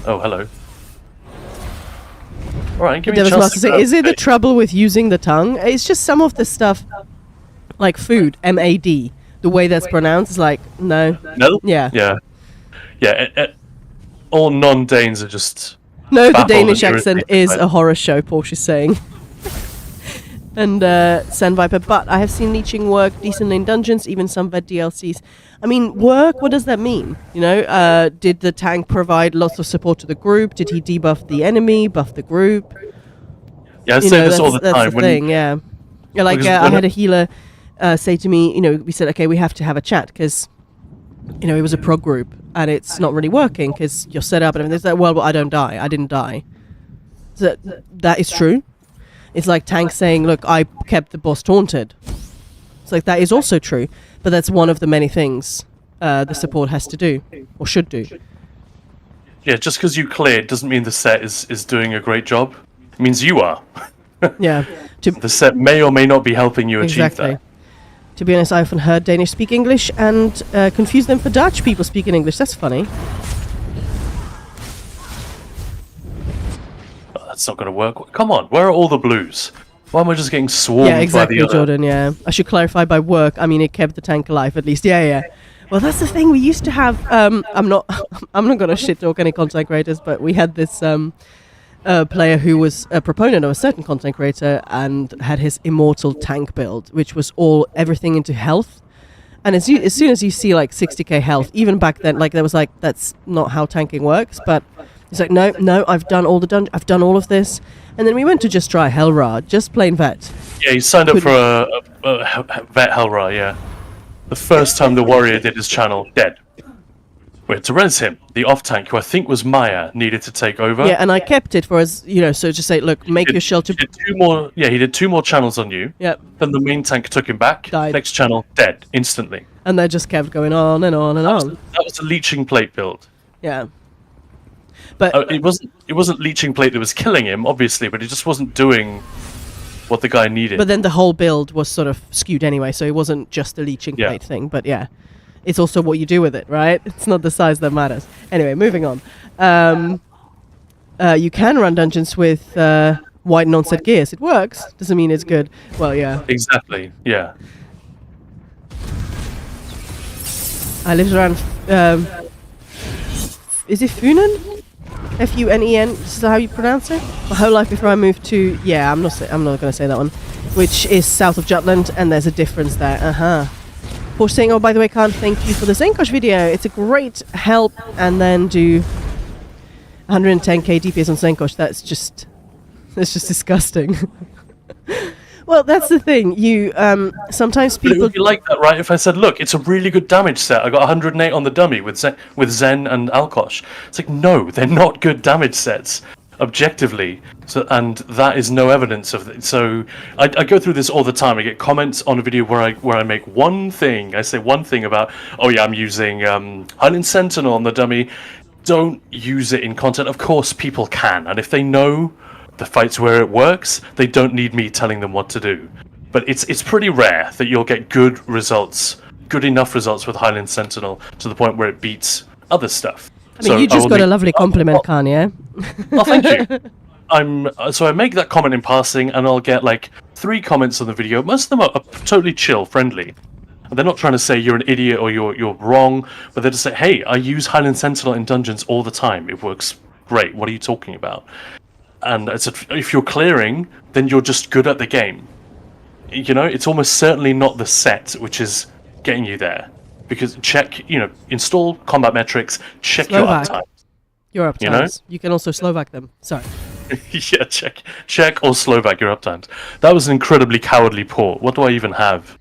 Oh, hello. All right, give me a Devil's chance Master to saying, grab is it the it. trouble with using the tongue? It's just some of the stuff, like food, M-A-D. The way that's pronounced is like, no. No? Yeah. Yeah. Yeah, all non-Danes are just... No, the baffled Danish and accent irritated is by it. a horror show, Porsche's saying. And Sand Viper, but I have seen leeching work decently in dungeons, even some vet DLCs. I mean, work, what does that mean? You know, did the tank provide lots of support to the group? Did he debuff the enemy, buff the group? Yeah, I You say know, this all the that's time. the thing, yeah. Yeah, like, because I when had a healer say to me, you know, we said, okay, we have to have a chat, because, you know, it was a prog group, and it's not really working, because you're set up, and everything. It's like, well, I don't die. I didn't die. So that is true. It's like Tank saying, look, I kept the boss taunted. It's like, that is also true. But that's one of the many things the support has to do, or should do. Yeah, just because you cleared doesn't mean the set is doing a great job. It means you are. Yeah. The set may or may not be helping you achieve Exactly. that. To be honest, I often heard Danish speak English and confuse them for Dutch people speaking English. That's funny. Oh, that's not going to work. Come on, where are all the blues? Why am I just getting swarmed Yeah, exactly, by the other? Jordan, yeah. I should clarify by work. I mean, it kept the tank alive, at least. Yeah, yeah. Well, that's the thing. We used to have... I'm not going to shit talk any content creators, but we had this player who was a proponent of a certain content creator and had his immortal tank build, which was everything into health. And as soon as you see, like, 60k health, even back then, like, there was, like, that's not how tanking works, but... He's like, no, I've done all the dungeons, I've done all of this. And then we went to just try Hellra, just plain vet. Yeah, he signed up for a vet Hellra, yeah. The first time the warrior did his channel, dead. We had to res him. The off-tank, who I think was Maya, needed to take over. Yeah, and I kept it for as, you know, so just say, look, make your shelter... He did two more channels on you. Yep. Then the main tank took him back. Died. Next channel, dead, instantly. And they just kept going on and on and on. That was a leeching plate build. Yeah. But It wasn't leeching plate that was killing him, obviously, but it just wasn't doing what the guy needed. but then the whole build was sort of skewed anyway, so it wasn't just a leeching Yeah. plate thing. But yeah, it's also what you do with it, right? It's not the size that matters. Anyway, moving on. You can run dungeons with white non-set gears. It works. Doesn't mean it's good. Well, yeah. Exactly, yeah. I lived around... is it Funen? F-U-N-E-N, this is how you pronounce it? My whole life before I moved to... Yeah, I'm not going to say that one. Which is south of Jutland, and there's a difference there. Porsche saying, oh, by the way, Khan, thank you for the Zenkosh video. It's a great help. And then do 110k DPS on Zenkosh. That's just disgusting. Well, that's the thing. You sometimes But it people... would be like that, right? If I said, look, it's a really good damage set. I got 108 on the dummy with Zen and Alkosh. It's like, no, they're not good damage sets, objectively. So, and that is no evidence of it. So I go through this all the time. I get comments on a video where I make one thing. I say one thing about, oh yeah, I'm using Highland Sentinel on the dummy. Don't use it in content. Of course, people can. And if they know the fights where it works, they don't need me telling them what to do. But it's pretty rare that you'll get good enough results with Highland Sentinel to the point where it beats other stuff. I mean, you just got a lovely compliment, Khan, yeah? Oh, thank you. So I make that comment in passing, and I'll get like 3 comments on the video. Most of them are totally chill, friendly. And they're not trying to say you're an idiot or you're wrong, but they just say, hey, I use Highland Sentinel in dungeons all the time. It works great. What are you talking about? And I said, if you're clearing, then you're just good at the game. You know, it's almost certainly not the set which is getting you there. Because install combat metrics, check Slovak. your uptime. Your uptimes. You know? You can also Slovak them. Sorry. Yeah, check or Slovak your uptimes. That was an incredibly cowardly port. What do I even have?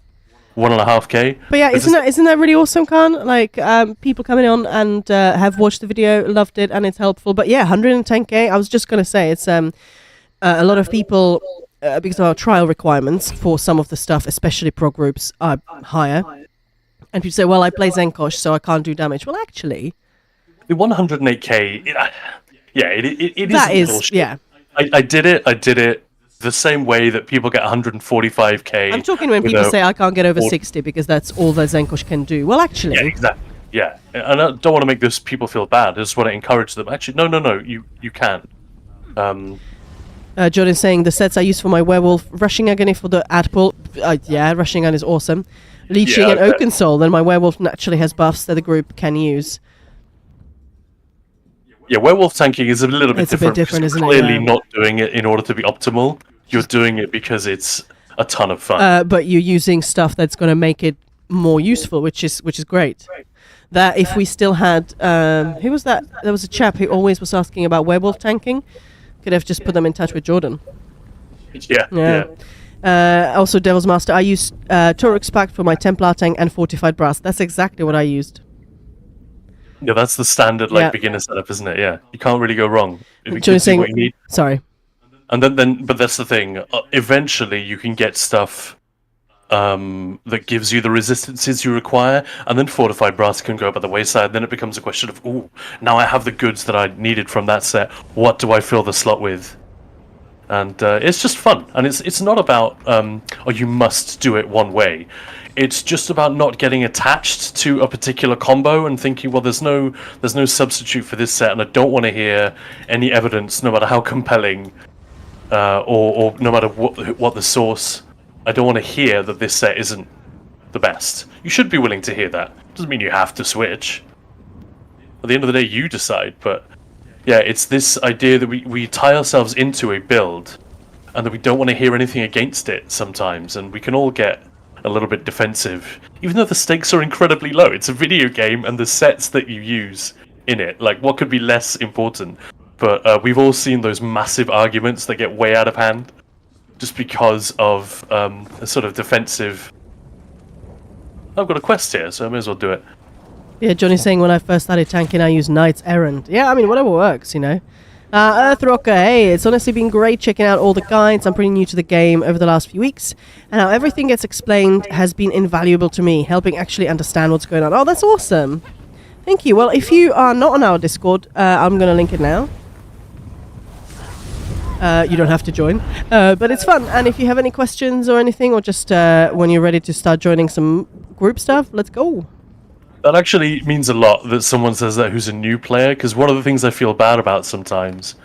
1.5k? But yeah, isn't that really awesome, Khan? Like, people coming on and have watched the video, loved it, and it's helpful. But yeah, 110k, I was just going to say, it's a lot of people, because of our trial requirements for some of the stuff, especially pro groups, are higher. And people say, well, I play Zenkosh, so I can't do damage. Well, actually... The 108k, it that is is, bullshit. yeah. I did it the same way that people get 145k. I'm talking when people say I can't get over 60 because that's all that Zenkosh can do. Well, actually... Yeah, exactly. Yeah, and I don't want to make those people feel bad. I just want to encourage them. Actually, no, you can. Jordan's saying the sets I use for my werewolf, rushing agony for the ad pull. Yeah, rushing agony is awesome. Leeching Yeah, and okay. Oaken Soul, then my werewolf naturally has buffs that the group can use. Yeah, werewolf tanking is a little bit It's a bit different. because different, you're isn't it? clearly Yeah. not doing it in order to be optimal. You're doing it because it's a ton of fun. But you're using stuff that's going to make it more useful, which is great. That if we still had, who was that? There was a chap who always was asking about werewolf tanking. Could have just put them in touch with Jordan. Yeah. Also, Devil's Master, I used Torux Pact for my Templar tank and Fortified Brass. That's exactly what I used. Yeah, that's the standard Yeah. beginner setup, isn't it? Yeah, you can't really go wrong if you Jordan's can see what you need. sorry. And then, but that's the thing. Eventually, you can get stuff that gives you the resistances you require, and then fortified brass can go by the wayside. Then it becomes a question of, ooh, now I have the goods that I needed from that set. What do I fill the slot with? And it's just fun, and it's not about oh, you must do it one way. It's just about not getting attached to a particular combo and thinking, well, there's no substitute for this set, and I don't want to hear any evidence, no matter how compelling, or no matter what the source. I don't want to hear that this set isn't the best. You should be willing to hear that. Doesn't mean you have to switch. At the end of the day, you decide. But yeah, it's this idea that we tie ourselves into a build, and that we don't want to hear anything against it sometimes, and we can all get a little bit defensive, even though the stakes are incredibly low. It's a video game, and the sets that you use in it, like, what could be less important? But we've all seen those massive arguments that get way out of hand, just because of a sort of defensive. I've got a quest here, so I may as well do it. Yeah, Johnny's saying when I first started tanking, I used Knight's Errand. Yeah, I mean, whatever works, you know. Earthrocker, hey, it's honestly been great checking out all the guides. I'm pretty new to the game over the last few weeks, and how everything gets explained has been invaluable to me, helping actually understand what's going on. Oh, that's awesome. Thank you. Well, if you are not on our Discord, I'm going to link it now. You don't have to join, but it's fun. And if you have any questions or anything, or just when you're ready to start joining some group stuff, let's go. That actually means a lot that someone says that who's a new player, because one of the things I feel bad about sometimes,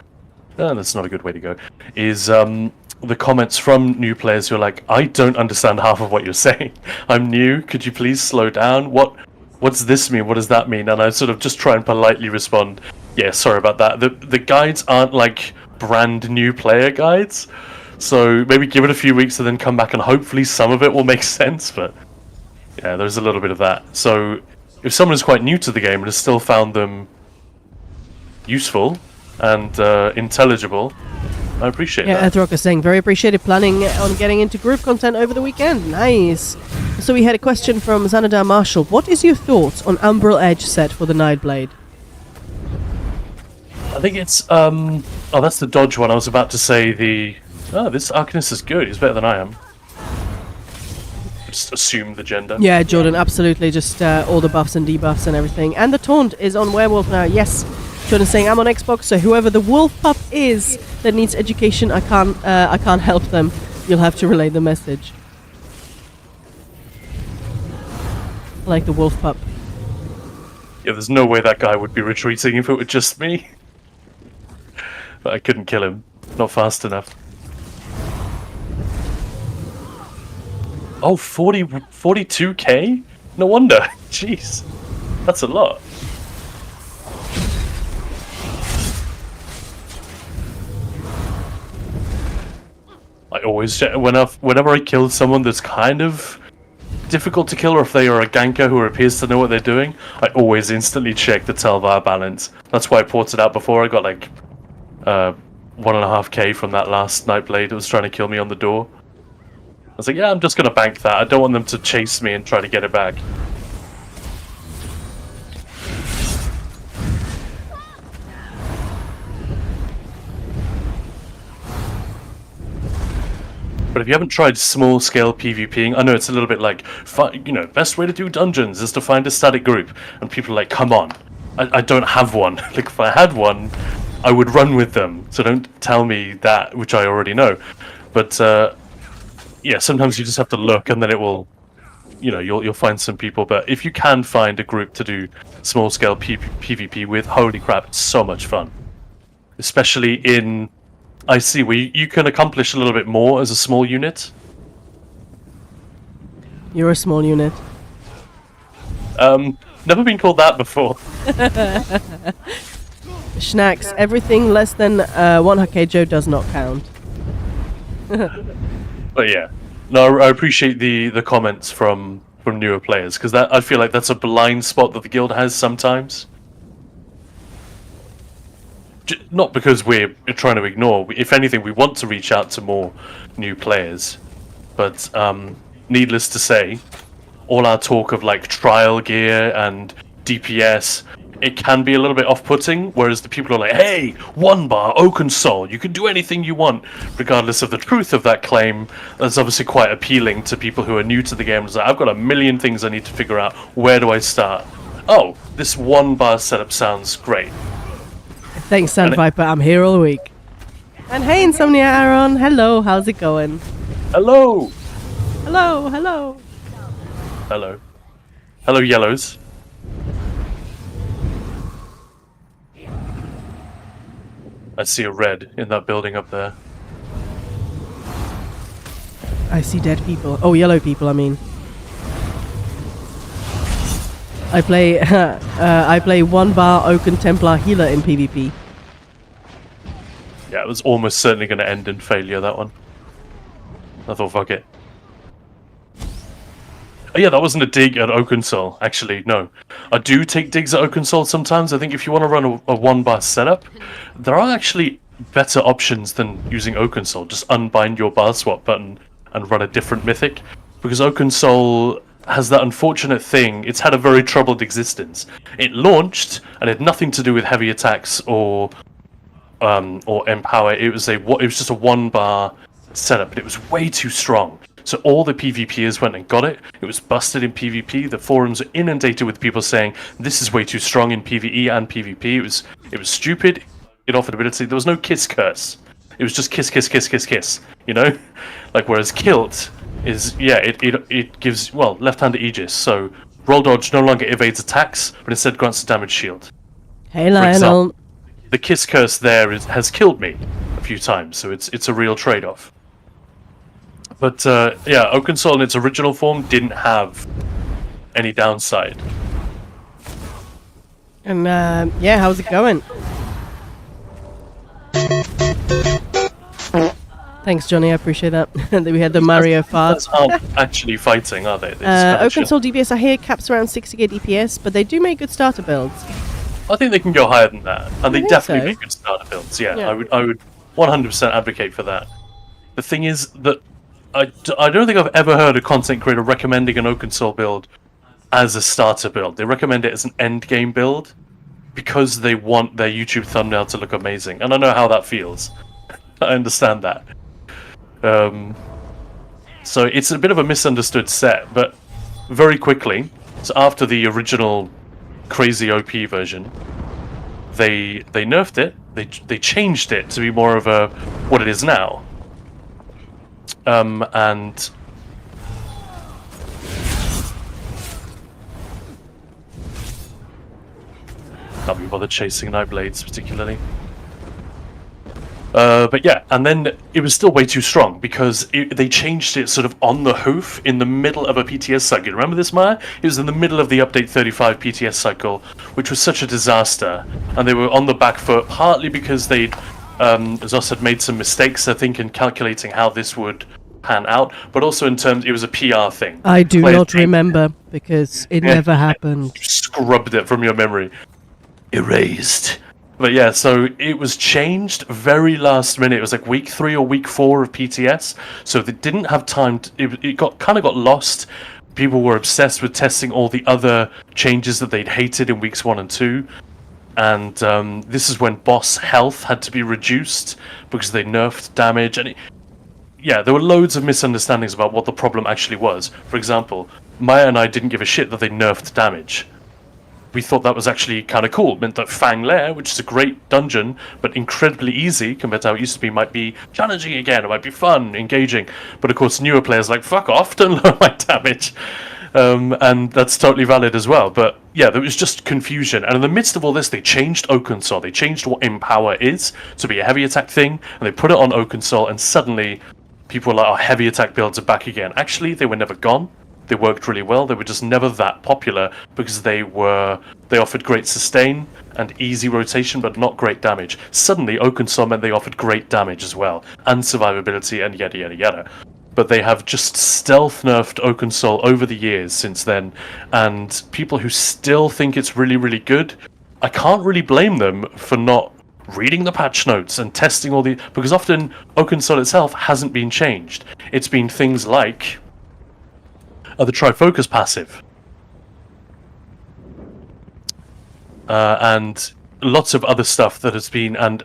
that's not a good way to go, is the comments from new players who are like, I don't understand half of what you're saying. I'm new, could you please slow down? What's this mean? What does that mean? And I sort of just try and politely respond, yeah, sorry about that. The guides aren't like brand new player guides, so maybe give it a few weeks and then come back and hopefully some of it will make sense, but yeah, there's a little bit of that. So if someone is quite new to the game and has still found them useful and intelligible, I appreciate Yeah, that. Earthrocker saying very appreciated planning on getting into group content over the weekend. Nice. So we had a question from Xanadar Marshall. What is your thoughts on Umbral Edge set for the Nightblade? I think it's oh, that's the dodge one. I was about to say this Arcanist is good. He's better than I am. Just assume the gender. Yeah, Jordan, absolutely. Just all the buffs and debuffs and everything. And the taunt is on Werewolf now. Yes, Jordan saying I'm on Xbox, so whoever the wolf pup is that needs education, I can't help them. You'll have to relay the message. I like the wolf pup. Yeah, there's no way that guy would be retreating if it were just me. But I couldn't kill him. Not fast enough. Oh, 42k? No wonder. Jeez. That's a lot. I always check whenever I kill someone that's kind of difficult to kill, or if they are a ganker who appears to know what they're doing, I always instantly check the Telvar balance. That's why I ported out before. I got like 1.5k from that last Nightblade that was trying to kill me on the door. I was like, yeah, I'm just going to bank that. I don't want them to chase me and try to get it back. But if you haven't tried small-scale PvPing, I know it's a little bit like, best way to do dungeons is to find a static group. And people are like, come on, I don't have one. Like, if I had one, I would run with them. So don't tell me that, which I already know. But, yeah, sometimes you just have to look, and then it will, you'll find some people. But if you can find a group to do small-scale PvP with, holy crap, it's so much fun. Especially in I see. Well, you can accomplish a little bit more as a small unit. You're a small unit. Never been called that before. Schnacks, everything less than 1 Hakejo does not count. But yeah, no, I appreciate the comments from newer players, because I feel like that's a blind spot that the guild has sometimes. Not because we're trying to ignore. If anything, we want to reach out to more new players. But needless to say, all our talk of like trial gear and DPS, it can be a little bit off-putting, whereas the people are like, hey, 1 bar, Oaken Soul, you can do anything you want, regardless of the truth of that claim. That's obviously quite appealing to people who are new to the game. It's like, I've got a million things I need to figure out. Where do I start? Oh, this 1 bar setup sounds great. Thanks, Sand Viper. I'm here all week. And hey, Insomnia Aaron. Hello, how's it going? Hello! Hello, hello. Hello. Hello, yellows. I see a red in that building up there. I see dead people. Oh, yellow people, I mean. I play I play 1 bar Oaken Templar healer in PvP. Yeah, it was almost certainly going to end in failure, that one. I thought, fuck it. Oh, yeah, that wasn't a dig at Oaken Soul, actually, no. I do take digs at Oaken Soul sometimes. I think if you want to run a 1 bar setup, there are actually better options than using Oaken Soul. Just unbind your bar swap button and run a different Mythic. Because Oaken Soul has that unfortunate thing. It's had a very troubled existence. It launched, and it had nothing to do with heavy attacks or empower. It was just a 1 bar setup, but it was way too strong. So all the PvPers went and got it. It was busted in PvP. The forums are inundated with people saying this is way too strong in PvE and PvP. It was stupid. It offered ability. There was no kiss curse. It was just kiss, kiss, kiss, kiss, kiss. You know, like whereas Kilt is it gives left-handed Aegis. So roll dodge no longer evades attacks, but instead grants a damage shield. Hey, Lionel. The kiss curse there has killed me a few times, so it's a real trade-off. But yeah, Oaken Soul in its original form didn't have any downside. And yeah, how's it going? Thanks, Johnny. I appreciate that. That we had the Mario farts. Aren't actually fighting, are they? Oaken Soul DPS, I hear caps around 60k DPS, but they do make good starter builds. I think they can go higher than that, and they think definitely so. make good starter builds. Yeah, Yeah. I would 100% advocate for that. The thing is that I don't think I've ever heard a content creator recommending an Oaken Soul build as a starter build. They recommend it as an end game build because they want their YouTube thumbnail to look amazing, and I know how that feels. I understand that. So it's a bit of a misunderstood set, but very quickly, so after the original crazy OP version, they nerfed it. They changed it to be more of a what it is now. And can't be bothered chasing Nightblades particularly. But yeah, and then it was still way too strong because they changed it sort of on the hoof in the middle of a PTS cycle. You remember this, Maya? It was in the middle of the update 35 PTS cycle, which was such a disaster. And they were on the back foot, partly because they'd, Zos had made some mistakes, I think, in calculating how this would pan out, but also in terms, it was a PR thing. I do Players not remember because it never happened. You scrubbed it from your memory. Erased. But yeah, so it was changed very last minute. It was like week 3 or week 4 of PTS, so they didn't have time. It kind of got lost. People were obsessed with testing all the other changes that they'd hated in weeks 1 and 2, and this is when boss health had to be reduced because they nerfed damage. And yeah, there were loads of misunderstandings about what the problem actually was. For example, Maya and I didn't give a shit that they nerfed damage. We thought that was actually kind of cool. It meant that Fang Lair, which is a great dungeon, but incredibly easy compared to how it used to be, might be challenging again, it might be fun, engaging. But of course, newer players are like, fuck off, don't lower my damage. And that's totally valid as well. But yeah, there was just confusion. And in the midst of all this, they changed Oakensol. They changed what Empower is to be a heavy attack thing, and they put it on Oakensol, and suddenly people were like, oh, heavy attack builds are back again. Actually, they were never gone. They worked really well. They were just never that popular because they offered great sustain and easy rotation, but not great damage. Suddenly, Oakensol meant they offered great damage as well, and survivability, and yada yada yada. But they have just stealth nerfed Oakensol over the years since then, and people who still think it's really, really good, I can't really blame them for not reading the patch notes and testing all the... Because often Oakensol itself hasn't been changed. It's been things like the Trifocus passive. And lots of other stuff that has been... And...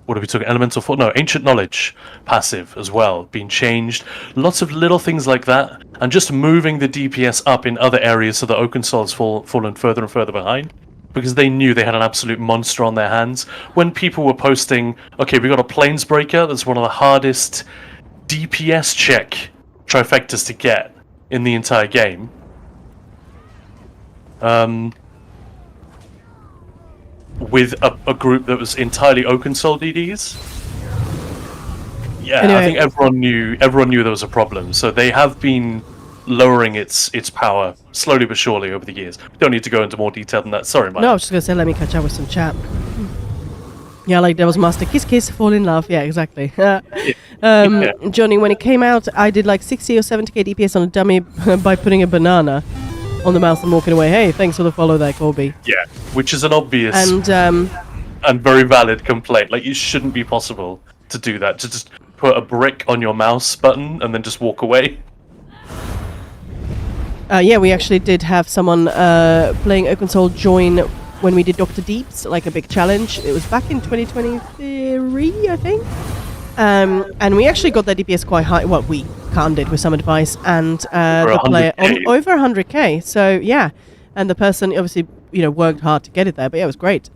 what are we talking? Elemental Force? No, Ancient Knowledge passive as well, being changed. Lots of little things like that, and just moving the DPS up in other areas so that Oakensol has fallen further and further behind, because they knew they had an absolute monster on their hands. When people were posting, okay, we got a Planesbreaker that's one of the hardest DPS check trifectas to get in the entire game. With a group that was entirely Oakensol DDs. Yeah, Anyway. I think everyone knew there was a problem. So they have been lowering its power slowly but surely over the years. Don't need to go into more detail than that. Sorry, Mike. No, I was just going to say, let me catch up with some chat. Yeah, like Devil's Master, kiss, kiss, fall in love. Yeah, exactly. Johnny, when it came out, I did like 60 or 70k DPS on a dummy by putting a banana on the mouse and walking away. Hey, thanks for the follow there, Corby. Yeah, which is an obvious And very valid complaint. Like, it shouldn't be possible to do that. To just put a brick on your mouse button and then just walk away. yeah, we actually did have someone playing Oakensol join when we did Dr. Deeps, like a big challenge. It was back in 2023, I think. And we actually got their DPS quite high. Well, we did with some advice, and the player over 100k. So yeah, and the person obviously worked hard to get it there, but yeah, it was great.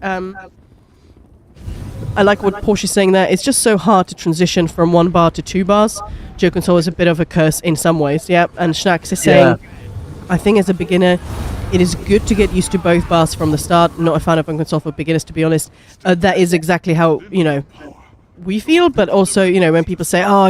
I like what Porsche's saying there. It's just so hard to transition from 1 bar to 2 bars. Oakensol is a bit of a curse in some ways. Yeah, and Schnacks is saying, I think as a beginner, it is good to get used to both bars from the start. Not a fan of Oakensol for beginners, to be honest. That is exactly how we feel, but also when people say, I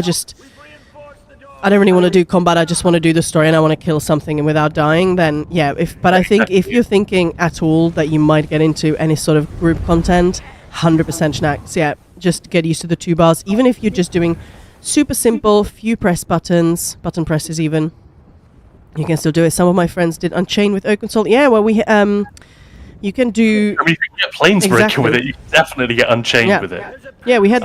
don't really want to do combat, I just want to do the story and I want to kill something and without dying, then yeah, but I think if you're thinking at all that you might get into any sort of group content, 100% Schnacks, yeah, just get used to the 2 bars, even if you're just doing super simple, few press buttons, button presses even, you can still do it. Some of my friends did Unchained with Oakensol. Yeah, well, you can do... I mean, if you can get Planesbreaker with it, you can definitely get Unchained with it. Yeah, we had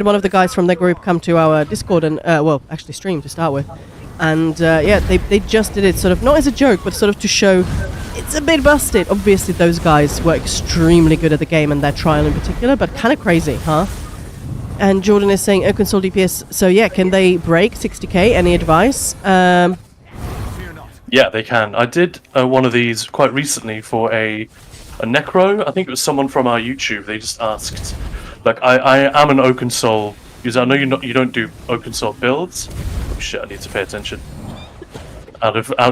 one of the guys from their group come to our Discord and actually stream to start with, and they just did it sort of not as a joke, but sort of to show it's a bit busted. Obviously, those guys were extremely good at the game and their trial in particular, but kind of crazy, huh? And Jordan is saying Oakensol DPS. So yeah, can they break 60k? Any advice? Yeah, they can. I did one of these quite recently for a Necro. I think it was someone from our YouTube. They just asked, like, I am an Oakensol user. I know you don't do Oakensol builds. Oh shit! I need to pay attention.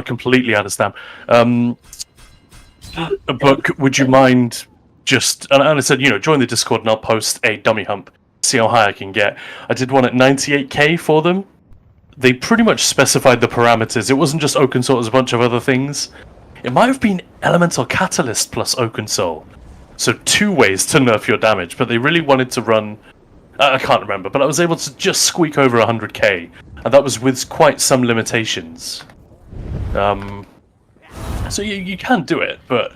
Completely out of stamp. But would you mind just? And I said, join the Discord and I'll post a dummy hump. See how high I can get. I did one at 98k for them. They pretty much specified the parameters. It wasn't just Oakensol, it was a bunch of other things. It might have been Elemental Catalyst plus Oakensol. So 2 ways to nerf your damage, but they really wanted to run... I can't remember, but I was able to just squeak over 100k. And that was with quite some limitations. So you can do it, but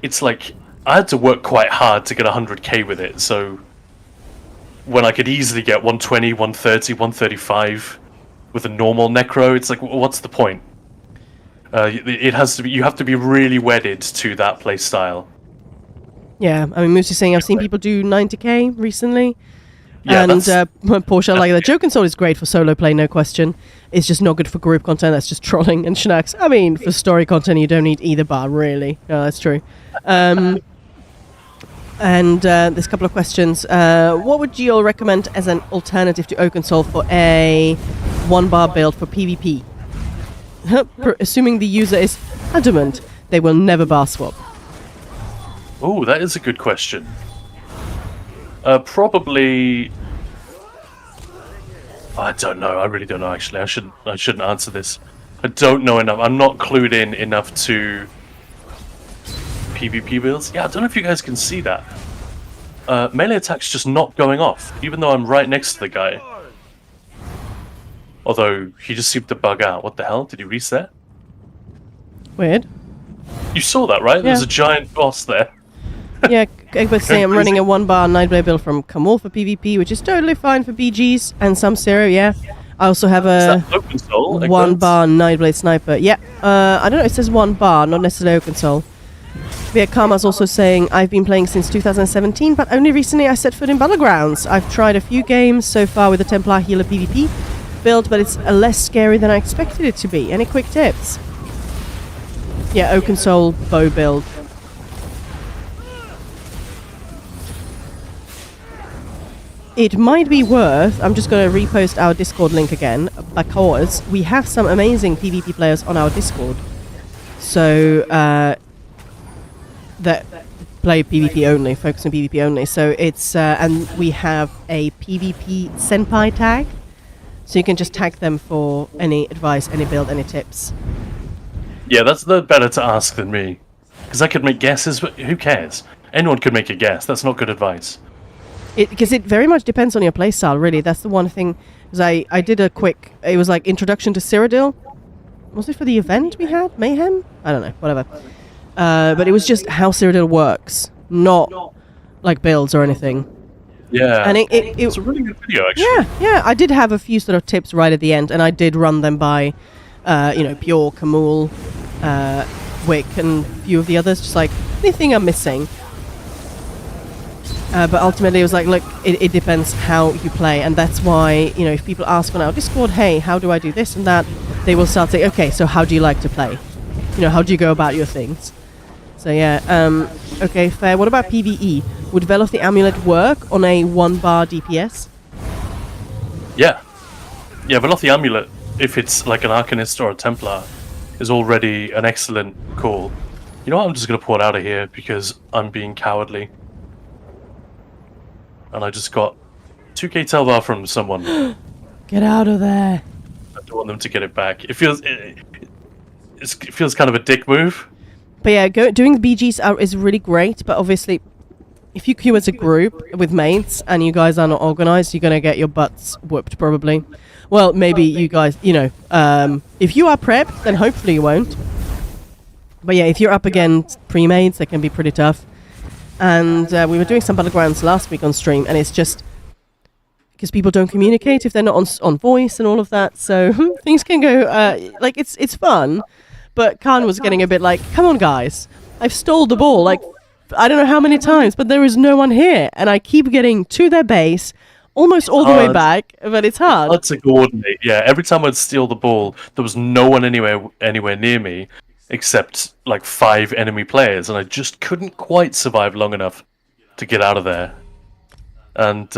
it's like... I had to work quite hard to get 100k with it, so... When I could easily get 120, 130, 135... with a normal Necro, it's like, what's the point? It has to be. You have to be really wedded to that play style. Yeah, I mean, Moose is saying I've seen people do 90k recently, Yeah, and Porsche like that. Oakensol is great for solo play, no question. It's just not good for group content. That's just trolling and Schnacks. I mean, for story content, you don't need either bar, really. No, that's true. And there's a couple of questions. What would you all recommend as an alternative to Oakensol for a 1 bar build for PvP? assuming the user is adamant, they will never bar swap. Oh, that is a good question. Probably. I don't know. I really don't know. Actually, I shouldn't answer this. I don't know enough. I'm not clued in enough to PvP builds. Yeah, I don't know if you guys can see that. Melee attack's just not going off, even though I'm right next to the guy. Although he just seemed to bug out. What the hell? Did he reset? Weird. You saw that, right? Yeah. There's a giant boss there. Yeah, Egbert's saying I'm running a 1-bar Nightblade build from Kamul for PvP, which is totally fine for BGs and some Zero, yeah. I also have a Open soul, 1-bar Nightblade Sniper. Yeah, I don't know, it says 1 bar, not necessarily Open Soul. Yeah, Karma's also saying, I've been playing since 2017, but only recently I set foot in Battlegrounds. I've tried a few games so far with the Templar Healer PvP build, but it's less scary than I expected it to be. Any quick tips? Yeah, Oaken Soul bow build. It might be worth, I'm just going to repost our Discord link again, because we have some amazing PvP players on our Discord. So, that play PvP only, focus on PvP only. So it's, and we have a PvP Senpai tag. So you can just tag them for any advice, any build, any tips. Yeah, that's better to ask than me. Because I could make guesses, but who cares? Anyone could make a guess. That's not good advice. Because it very much depends on your playstyle, really. That's the one thing. Because I did a quick, it was like introduction to Cyrodiil. Was it for the event we had? Mayhem? I don't know, whatever. But it was just how Cyrodiil works, not like builds or anything. Yeah, and it's a really good video, actually. Yeah, I did have a few sort of tips right at the end, and I did run them by, Pure, Kamul, Wick, and a few of the others, just like, anything I'm missing. But ultimately it was like, look, it depends how you play, and that's why, if people ask on our Discord, hey, how do I do this and that, they will start saying, okay, so how do you like to play? How do you go about your things? So yeah, okay, fair. What about PvE? Would Veil of the Amulet work on a 1-bar DPS? Yeah. Yeah, Veil of the Amulet, if it's like an Arcanist or a Templar, is already an excellent call. You know what, I'm just going to pull it out of here because I'm being cowardly. And I just got 2k Telvar from someone. Get out of there. I don't want them to get it back. It feels kind of a dick move. But yeah, doing the BGs is really great, but obviously, if you queue as a group with mates and you guys are not organized, you're going to get your butts whooped, probably. Well, maybe you guys, if you are prepped, then hopefully you won't. But yeah, if you're up against pre-mates, they can be pretty tough. And we were doing some Battlegrounds last week on stream, and it's just because people don't communicate if they're not on voice and all of that, so things can go, it's fun. But Khan was getting a bit like, come on guys, I've stole the ball, like, I don't know how many times, but there is no one here. And I keep getting to their base, almost all the way back, but it's hard. Hard to coordinate, yeah. Every time I'd steal the ball, there was no one anywhere near me, except like 5 enemy players, and I just couldn't quite survive long enough to get out of there. And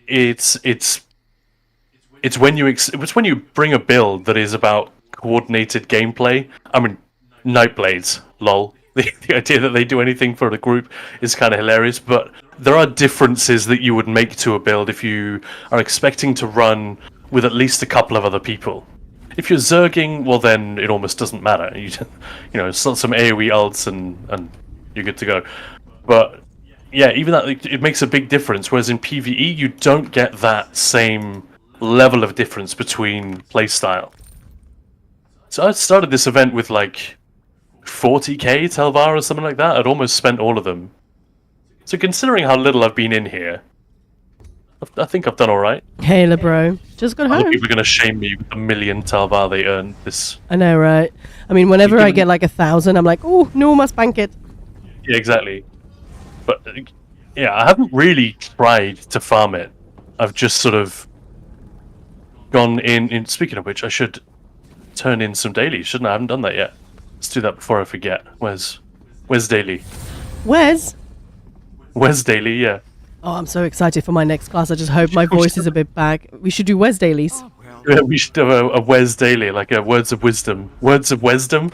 it's when you bring a build that is about coordinated gameplay. I mean, Nightblades, lol. The idea that they do anything for the group is kind of hilarious, but there are differences that you would make to a build if you are expecting to run with at least a couple of other people. If you're zerging, well then it almost doesn't matter. Some AoE ults and you're good to go. But yeah, even that, it makes a big difference, whereas in PvE you don't get that same level of difference between playstyle. So I started this event with like 40k Telvar or something like that. I'd almost spent all of them. So considering how little I've been in here, I think I've done alright. Hey, bro. Just got home. Other people are going to shame me with the 1,000,000 Telvar they earned this. I know, right? I mean, whenever I get like 1,000, I'm like, oh, no, must bank it. Yeah, exactly. But yeah, I haven't really tried to farm it. I've just sort of gone in. Speaking of which, I should turn in some dailies, shouldn't I? I haven't done that yet. Let's do that before I forget. Where's daily? Where's daily? Yeah. Oh, I'm so excited for my next class. I just hope my voice is a bit back. We should do Wes dailies. Yeah, we should do a Wes Daily, like a Words of Wisdom. Words of Wisdom.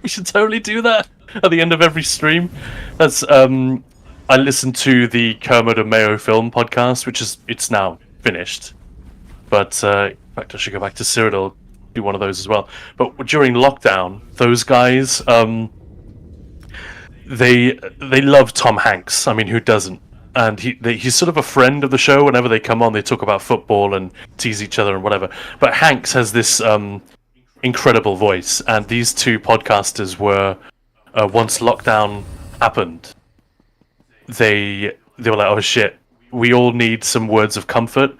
We should totally do that at the end of every stream. That's I listened to the Kermit and Mayo film podcast, it's now finished. But in fact, I should go back to Cyrodiil, do one of those as well. But during lockdown, those guys, they love Tom Hanks. I mean, who doesn't? And he's sort of a friend of the show. Whenever they come on, they talk about football and tease each other and whatever. But Hanks has this incredible voice, and these two podcasters were once lockdown happened, they were like, oh shit, we all need some words of comfort.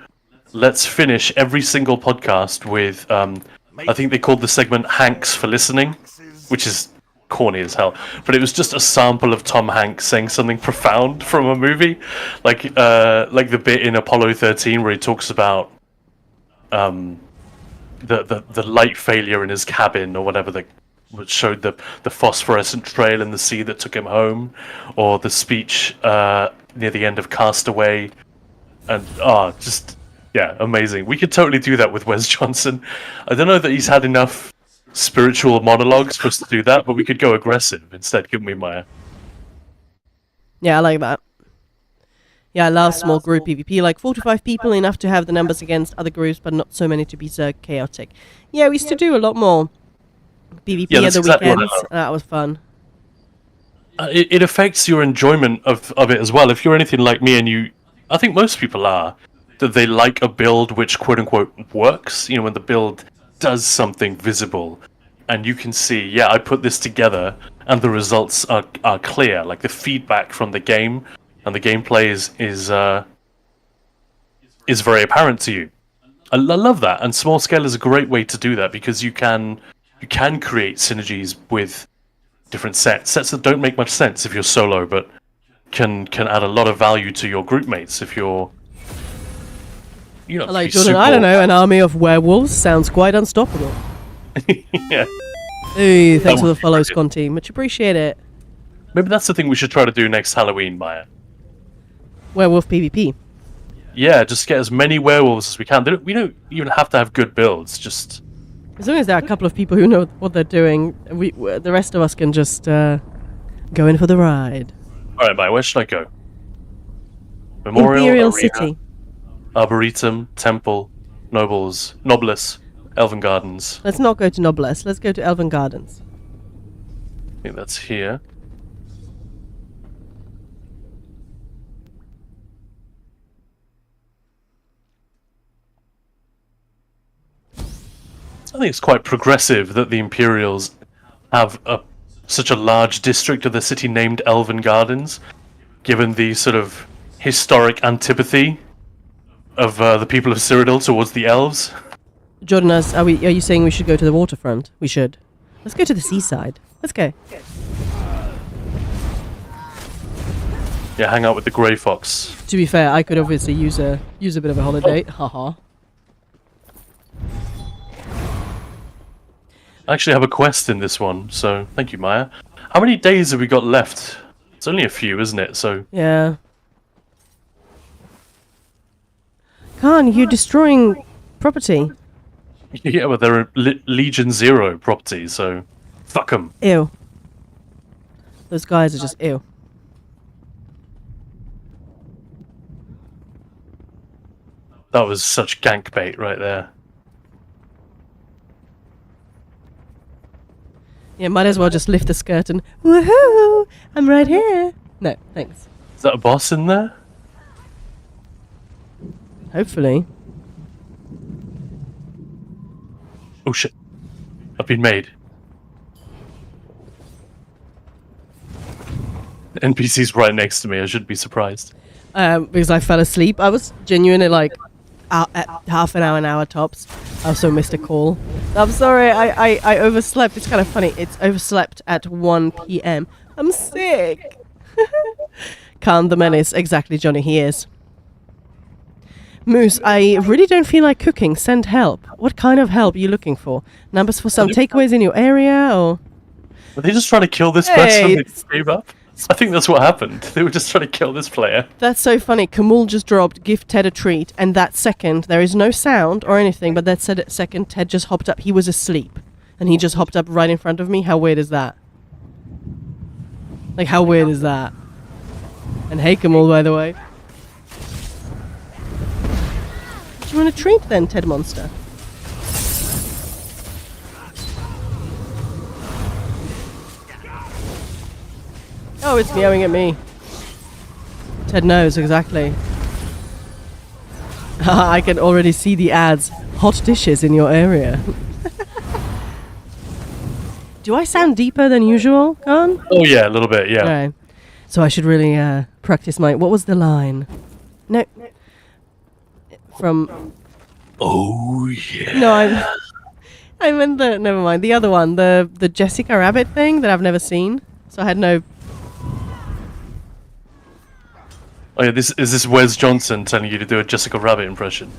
Let's finish every single podcast with I think they called the segment Hanks for Listening, which is corny as hell, but it was just a sample of Tom Hanks saying something profound from a movie, like the bit in Apollo 13 where he talks about the light failure in his cabin or whatever, that showed the phosphorescent trail in the sea that took him home, or the speech near the end of Castaway, and just yeah, amazing. We could totally do that with Wes Johnson. I don't know that he's had enough spiritual monologues for us to do that, but we could go aggressive instead, couldn't we, Maya? Yeah, I like that. Yeah, I love small group PvP, like 4 to 5 people, enough to have the numbers against other groups, but not so many to be so chaotic. Yeah, we used to do a lot more PvP at the weekends. That was fun. It affects your enjoyment of it as well. If you're anything like me, and I think most people are, that they like a build which quote-unquote works, when the build does something visible, and you can see, yeah, I put this together, and the results are clear, like the feedback from the game and the gameplay is very apparent to you. I love that, and small scale is a great way to do that, because you can create synergies with different sets that don't make much sense if you're solo, but can add a lot of value to your group mates if you're like Jordan, I don't know, an army of werewolves sounds quite unstoppable. Yeah. Hey, thanks for the follow, Sconti. Much appreciate it. Maybe that's the thing we should try to do next Halloween, Maya. Werewolf PvP. Yeah, just get as many werewolves as we can. We don't even have to have good builds, just... As long as there are a couple of people who know what they're doing, the rest of us can just go in for the ride. Alright, Maya, where should I go? Memorial, Imperial Arena, City. Arboretum, Temple, Nobles, Elven Gardens. Let's not go to Nobles, let's go to Elven Gardens. I think that's here. I think it's quite progressive that the Imperials have such a large district of the city named Elven Gardens, given the sort of historic antipathy of the people of Cyrodiil towards the elves. Jordan, are you saying we should go to the waterfront? We should. Let's go to the seaside. Let's go. Yeah, hang out with the Grey Fox. To be fair, I could obviously use a bit of a holiday. Haha. I actually have a quest in this one, so thank you, Maya. How many days have we got left? It's only a few, isn't it? So yeah. Khan, you're destroying property. yeah, but they're Legion Zero property, so fuck them. Ew. Those guys are just ew. That was such gank bait right there. Yeah, might as well just lift the skirt and woohoo! I'm right here. No, thanks. Is that a boss in there? Hopefully. Oh shit. I've been made. The NPC's right next to me, I shouldn't be surprised. Because I fell asleep. I was genuinely like at half an hour tops. I also missed a call. I'm sorry, I overslept. It's kind of funny. It's overslept at 1 p.m. I'm sick. Calm the menace. Exactly, Johnny, he is. Moose, I really don't feel like cooking. Send help. What kind of help are you looking for? Numbers for some takeaways in your area, or...? Are they just trying to kill this person? They gave up? I think that's what happened. They were just trying to kill this player. That's so funny. Kamul just dropped, give Ted a treat, and that second, there is no sound or anything, but that second, Ted just hopped up. He was asleep, and he just hopped up right in front of me. How weird is that? Like, how weird is that? And hey, Kamul, by the way. Do you want a treat then, Ted Monster? Oh, it's meowing at me. Ted knows exactly. I can already see the ads. Hot dishes in your area. Do I sound deeper than usual, Khan? Oh yeah, a little bit, yeah. Right. So I should really practice my... What was the line? No. From... Oh yeah. No, I meant the... Never mind. The other one. The Jessica Rabbit thing that I've never seen. So I had no... Oh yeah, is this Wes Johnson telling you to do a Jessica Rabbit impression?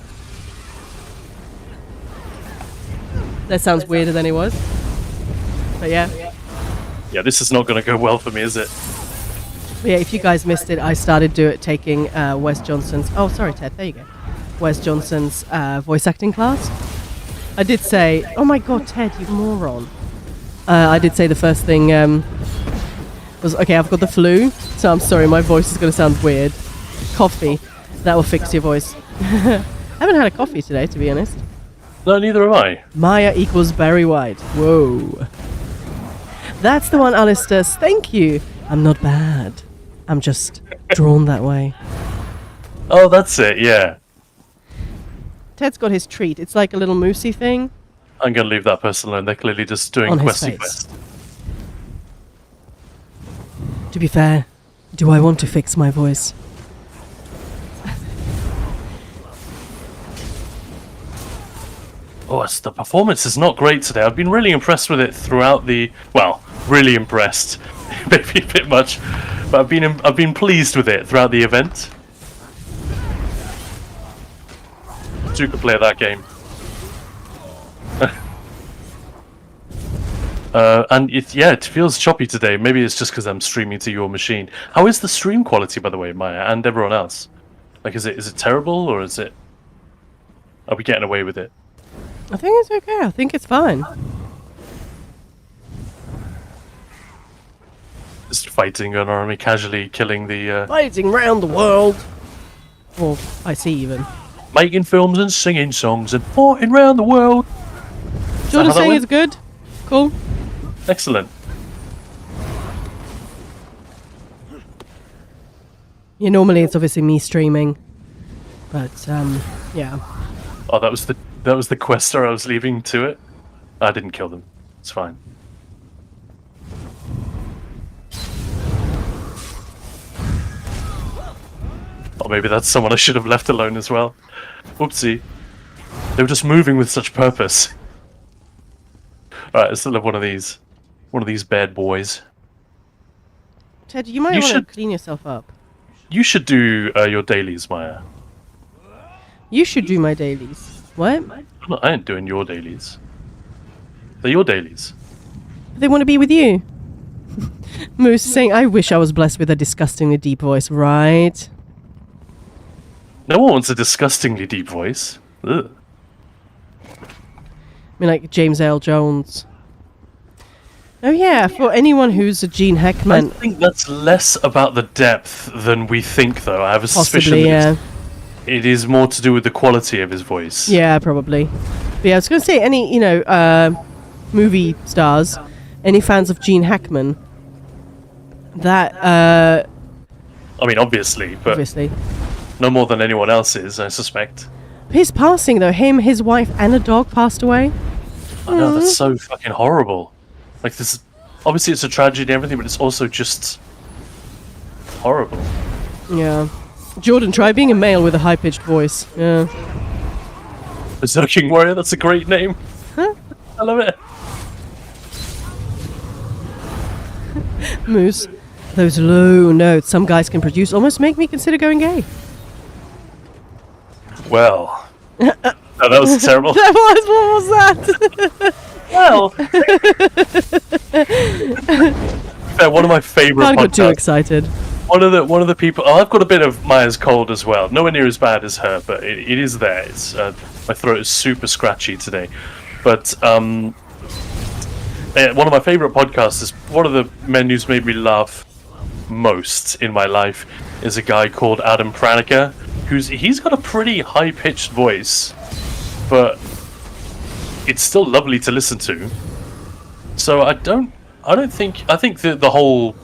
That sounds weirder than it was. But yeah. Yeah, this is not going to go well for me, is it? But yeah, if you guys missed it, I started taking Wes Johnson's... Oh, sorry, Ted. There you go. Wes Johnson's voice acting class. I did say... Oh my god, Ted, you moron. I did say the first thing was... Okay, I've got the flu, so I'm sorry, my voice is going to sound weird. Coffee. That will fix your voice. I haven't had a coffee today, to be honest. No, neither am I. Maya equals Barry White. Whoa. That's the one, Alistair. Thank you. I'm not bad. I'm just drawn that way. Oh, that's it, yeah. Ted's got his treat. It's like a little moosey thing. I'm going to leave that person alone. They're clearly just doing On his questy face. quest. To be fair, do I want to fix my voice? Oh, the performance is not great today. I've been really impressed with it throughout the... Well, really impressed. Maybe a bit much. But I've been pleased with it throughout the event. Two could play that game. And it feels choppy today. Maybe it's just because I'm streaming to your machine. How is the stream quality, by the way, Maya, and everyone else? Like, is it terrible, or is it... Are we getting away with it? I think it's okay. I think it's fine. Just fighting an army, casually killing the... Fighting round the world. Or I see even. Making films and singing songs and fighting around the world. Jordan how that saying went? it's good. Cool. Excellent. Yeah, normally it's obviously me streaming. But, yeah. Oh, that was the quester I was leaving to it. I didn't kill them. It's fine. Or maybe that's someone I should have left alone as well. Whoopsie. They were just moving with such purpose. Alright, I still have one of these. One of these bad boys. Ted, you might You want should- to clean yourself up. You should do your dailies, Maya. You should do my dailies. What? I ain't doing your dailies. They're your dailies. They want to be with you. Moose is saying, I wish I was blessed with a disgustingly deep voice, right? No one wants a disgustingly deep voice. Ugh. I mean, like James L. Jones. Oh yeah, for anyone who's a Gene I Hackman, think that's less about the depth than we think, though. I have a suspicion possibly, that yeah. it is more to do with the quality of his voice. Yeah, probably. But yeah, I was going to say, any, movie stars, any fans of Gene Hackman, that, I mean, obviously, but obviously. no more than anyone else is, I suspect. His passing, though, him, his wife, and a dog passed away. I know, that's so fucking horrible. Like, this, obviously it's a tragedy and everything, but it's also just horrible. Yeah. Jordan, try being a male with a high-pitched voice. Yeah. Berserking Warrior, that's a great name. Huh? I love it. Moose, those low notes some guys can produce almost make me consider going gay. Well. No, that was terrible. What was that? Well. fair, one of my favorite Can't get too podcasts. excited. One of the people. Oh, I've got a bit of Maya's cold as well. Nowhere near as bad as her, but it is there. It's my throat is super scratchy today. But one of my favorite podcasts is one of the men who's made me laugh most in my life is a guy called Adam Pranica, he's got a pretty high pitched voice, but it's still lovely to listen to. So I think the whole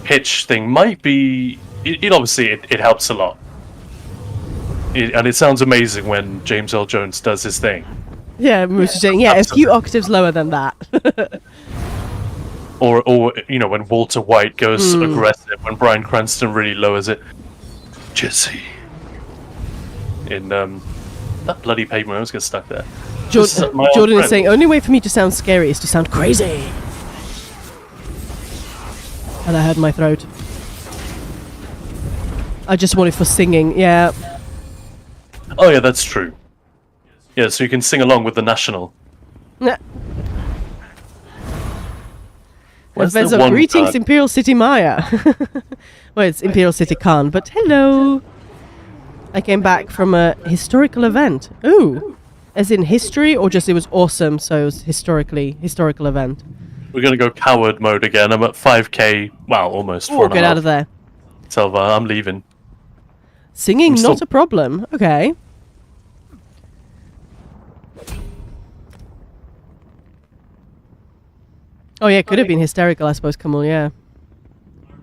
pitch thing might be it obviously it helps a lot, and it sounds amazing when James Earl Jones does his thing. Yeah, Moose is saying, yeah, a few octaves lower than that. or when Walter White goes aggressive, when Bryan Cranston really lowers it. Jesse. In that bloody pavement, I was getting stuck there. Jordan is saying, only way for me to sound scary is to sound crazy. And I heard my throat. I just wanted for singing, yeah. Oh yeah, that's true. Yeah, so you can sing along with the national. Nah. Where's the Vezo, one greetings, card? Imperial City Maya. Well, it's Imperial City Khan, but hello. I came back from a historical event. Ooh. As in history, or just it was awesome, so it was historical event. We're gonna go coward mode again. I'm at 5k. Well, almost. Oh, get out of there. So I'm leaving. Singing, I'm not still- a problem. Okay. Oh yeah, could have been hysterical, I suppose. Come on, yeah.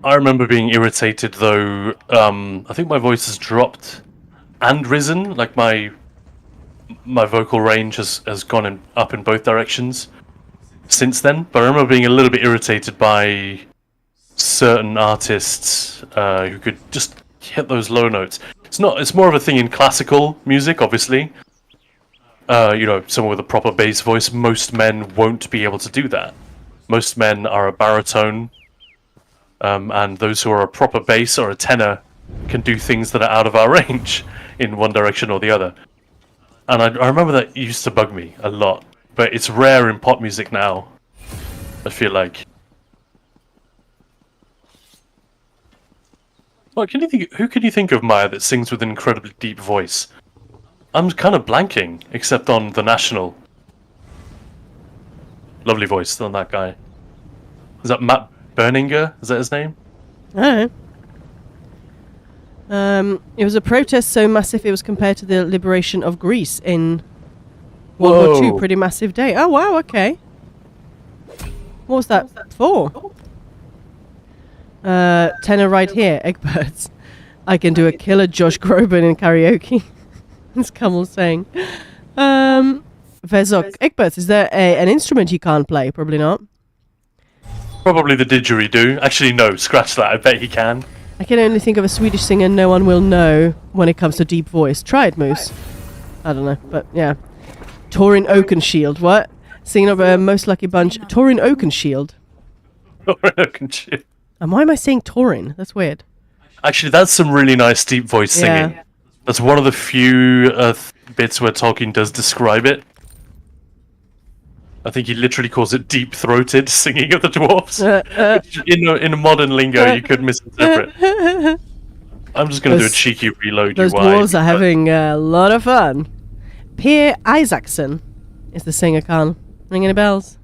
I remember being irritated though. I think my voice has dropped and risen. Like my vocal range has gone up in both directions since then. But I remember being a little bit irritated by certain artists who could just hit those low notes. It's more of a thing in classical music, obviously. Someone with a proper bass voice. Most men won't be able to do that. Most men are a baritone. And those who are a proper bass or a tenor can do things that are out of our range in one direction or the other. And I remember that used to bug me a lot, but it's rare in pop music now, I feel like. Well, who can you think of, Maya, that sings with an incredibly deep voice? I'm kind of blanking, except on the National. Lovely voice on that guy. Is that Matt Berninger? Is that his name? Oh. It was a protest so massive it was compared to the liberation of Greece in World War II. Whoa. Pretty massive day. Oh wow, okay. What was that for? Tenor right here, Eggbirds. I can do a killer Josh Groban in karaoke. As Kamal saying. Vezok, Eggbirds, is there an instrument you can't play? Probably not. Probably the didgeridoo. Actually, no, scratch that. I bet he can. I can only think of a Swedish singer no one will know when it comes to deep voice. Try it, Moose. I don't know, but yeah. Torin Oakenshield, what? Singing of a Most Lucky Bunch. Torin Oakenshield. And why am I saying Torin? That's weird. Actually, that's some really nice deep voice singing. Yeah. That's one of the few bits where Tolkien does describe it. I think he literally calls it deep-throated singing of the dwarves. Which in a modern lingo, you could misinterpret. I'm just going to do a cheeky reload. Those dwarves are having a lot of fun. Per Isaacson is the singer, Khan. Ring any bells?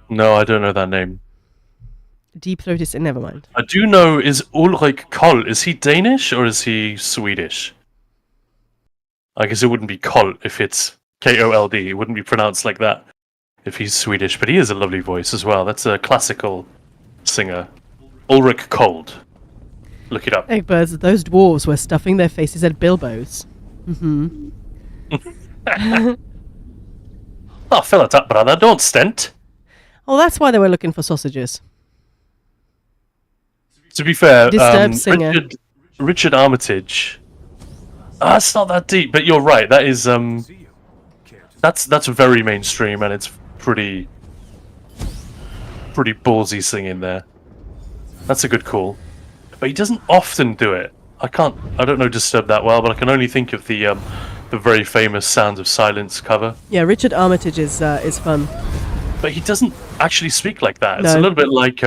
No, I don't know that name. Deep throat is... Never mind. I do know, is Ulrik Koll, is he Danish or is he Swedish? I guess it wouldn't be Koll if it's K-O-L-D. It wouldn't be pronounced like that if he's Swedish, but he has a lovely voice as well. That's a classical singer. Ulrik Kold. Look it up. Eggbirds, those dwarves were stuffing their faces at Bilbo's. Mm-hmm. Oh, fill it up, brother. Don't stint. Oh, that's why they were looking for sausages. To be fair, Disturbed singer. Richard Armitage. That's not that deep, but you're right. That is that's very mainstream, and it's pretty ballsy singing there. That's a good call, but he doesn't often do it. I don't know Disturbed that well, but I can only think of the very famous Sounds of Silence cover. Yeah, Richard Armitage is fun. But he doesn't actually speak like that. It's No. a little bit like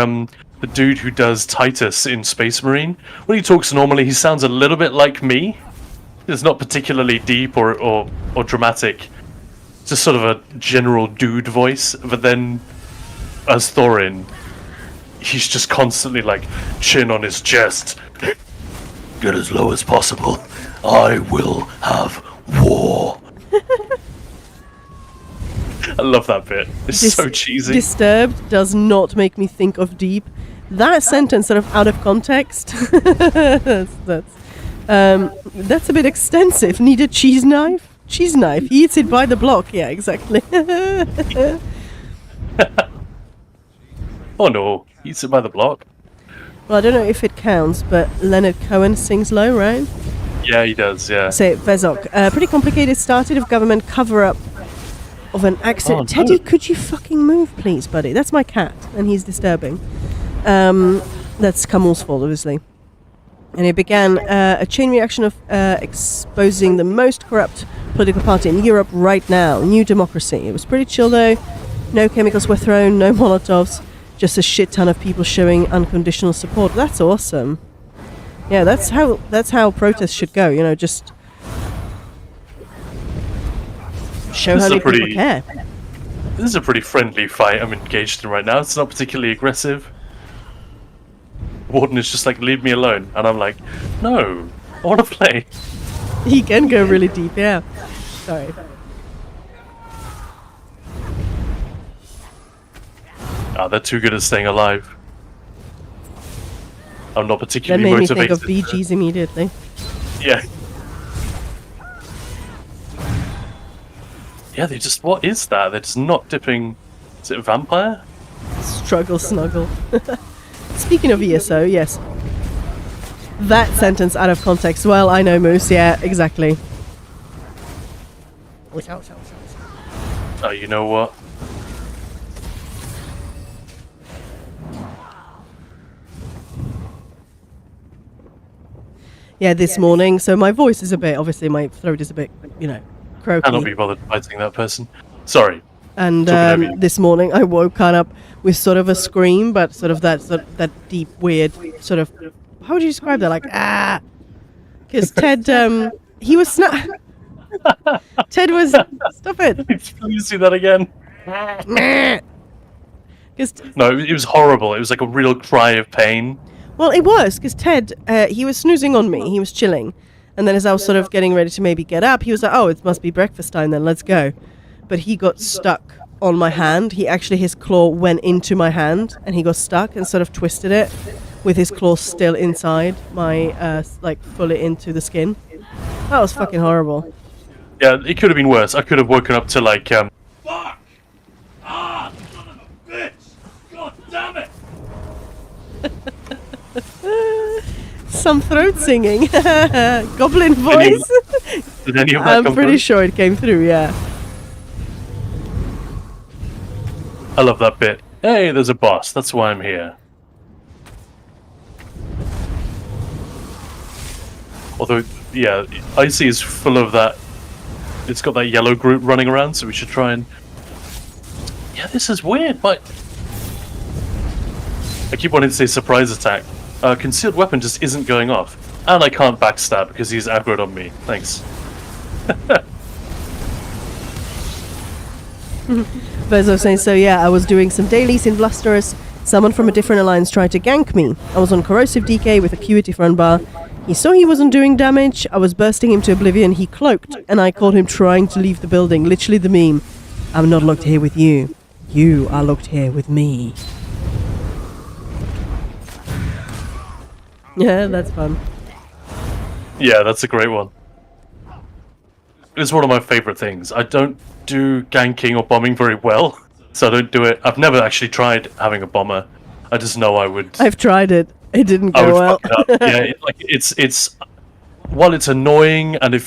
the dude who does Titus in Space Marine. When he talks normally, he sounds a little bit like me. It's not particularly deep or dramatic. Just sort of a general dude voice. But then, as Thorin, he's just constantly like, chin on his chest. Get as low as possible. I will have war. I love that bit. It's so cheesy. Disturbed does not make me think of deep. That sentence sort of out of context. that's a bit extensive. Need a cheese knife? Cheese knife. He eats it by the block. Yeah, exactly. Oh no, he eats it by the block. Well, I don't know if it counts, but Leonard Cohen sings low, right? Yeah, he does, yeah. Say, Vezok. Pretty complicated started of government cover-up of an accident. Oh, no. Teddy, could you fucking move, please, buddy? That's my cat, and he's disturbing. That's Kamal's fault, obviously. And it began a chain reaction of exposing the most corrupt political party in Europe right now. New Democracy. It was pretty chill, though. No chemicals were thrown, no Molotovs. Just a shit ton of people showing unconditional support. That's awesome. Yeah, that's how protests should go. You know, just show how many people care. This is a pretty friendly fight I'm engaged in right now. It's not particularly aggressive. Warden is just like, leave me alone. And I'm like, no, I want to play. He can go really deep, yeah. Sorry. They're too good at staying alive. I'm not That particularly made me motivated. think of BGs immediately. Yeah. Yeah, they just, what is that? They're just not dipping, is it a vampire? Struggle snuggle. Speaking of ESO, yes. That sentence out of context. Well, I know, Moose. Yeah, exactly. Oh, you know what? Yeah, this morning. So my voice is a bit, obviously my throat is a bit, you know, croaky. Cannot be bothered fighting that person. Sorry. And Talking over you. this morning I woke up with sort of a scream, but sort of that deep, weird sort of. How would you describe that? Like because Ted, he was Ted was. Stop it. Please do that again. 'Cause No, it was horrible. It was like a real cry of pain. well, it was because Ted, he was snoozing on me. He was chilling, and then as I was sort of getting ready to maybe get up, he was like, "Oh, it must be breakfast time. Then let's go." But he got stuck on my hand. His claw went into my hand, and he got stuck and sort of twisted it with his claw still inside my, like fully into the skin. That was fucking horrible. Yeah, it could have been worse. I could have woken up to like, Fuck! Ah, son of a bitch! God damn it! Some throat singing. Goblin voice. did any of that I'm come pretty through? sure it came through, yeah. I love that bit. Hey, there's a boss. That's why I'm here. Although, yeah, Icy is full of that. It's got that yellow group running around, so we should try and. Yeah, this is weird, but. I keep wanting to say surprise attack. Concealed weapon just isn't going off. And I can't backstab because he's aggroed on me. Thanks. Vezo saying, so yeah, I was doing some dailies in Vlasteros. Someone from a different alliance tried to gank me. I was on corrosive DK with acuity front bar. He saw he wasn't doing damage. I was bursting him to oblivion. He cloaked, and I caught him trying to leave the building. Literally the meme. I'm not locked here with you. You are locked here with me. Yeah, that's fun. Yeah, that's a great one. It's one of my favorite things. I don't do ganking or bombing very well, so I don't do it. I've never actually tried having a bomber. I just know I would. I've tried it. It didn't I go would well. fuck it up. Yeah, it's while it's annoying and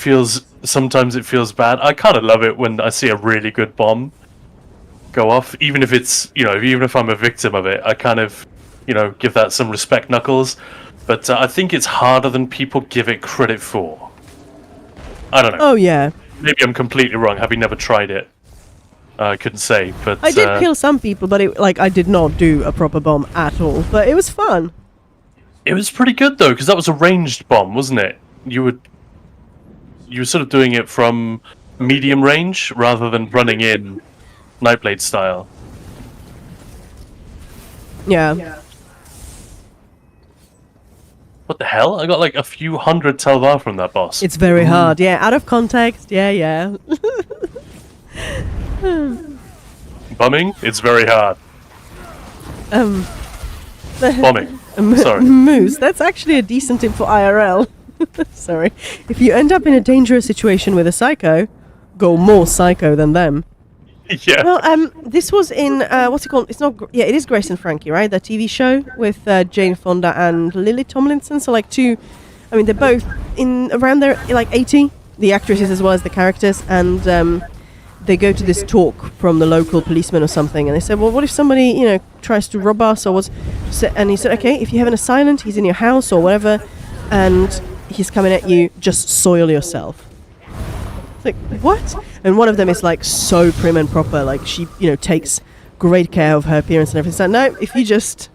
sometimes it feels bad. I kind of love it when I see a really good bomb go off, even if it's even if I'm a victim of it. I kind of give that some respect, Knuckles. But I think it's harder than people give it credit for. I don't know. Oh yeah. Maybe I'm completely wrong, having never tried it. I couldn't say, but I did kill some people, but I did not do a proper bomb at all. But it was fun. it was pretty good though, because that was a ranged bomb, wasn't it? You were sort of doing it from medium range rather than running in Nightblade style. Yeah. What the hell? I got like a few hundred Talvar from that boss. It's very hard. Yeah, out of context. Yeah. Bumming? It's very hard. Bombing. Sorry. Moose, that's actually a decent tip for IRL. Sorry. If you end up in a dangerous situation with a psycho, go more psycho than them. Yeah. Well, this was in what's it called? It's not. Yeah, it is Grace and Frankie, right? The TV show with Jane Fonda and Lily Tomlinson. So like two. I mean, they're both in around there, like 80. The actresses as well as the characters, and they go to this talk from the local policeman or something, and they said, "Well, what if somebody, tries to rob us or what's?" And he said, "Okay, if you have an assailant, he's in your house or whatever, and he's coming at you, just soil yourself." It's like, what? And one of them is like so prim and proper, like she, takes great care of her appearance and everything. So no, if you just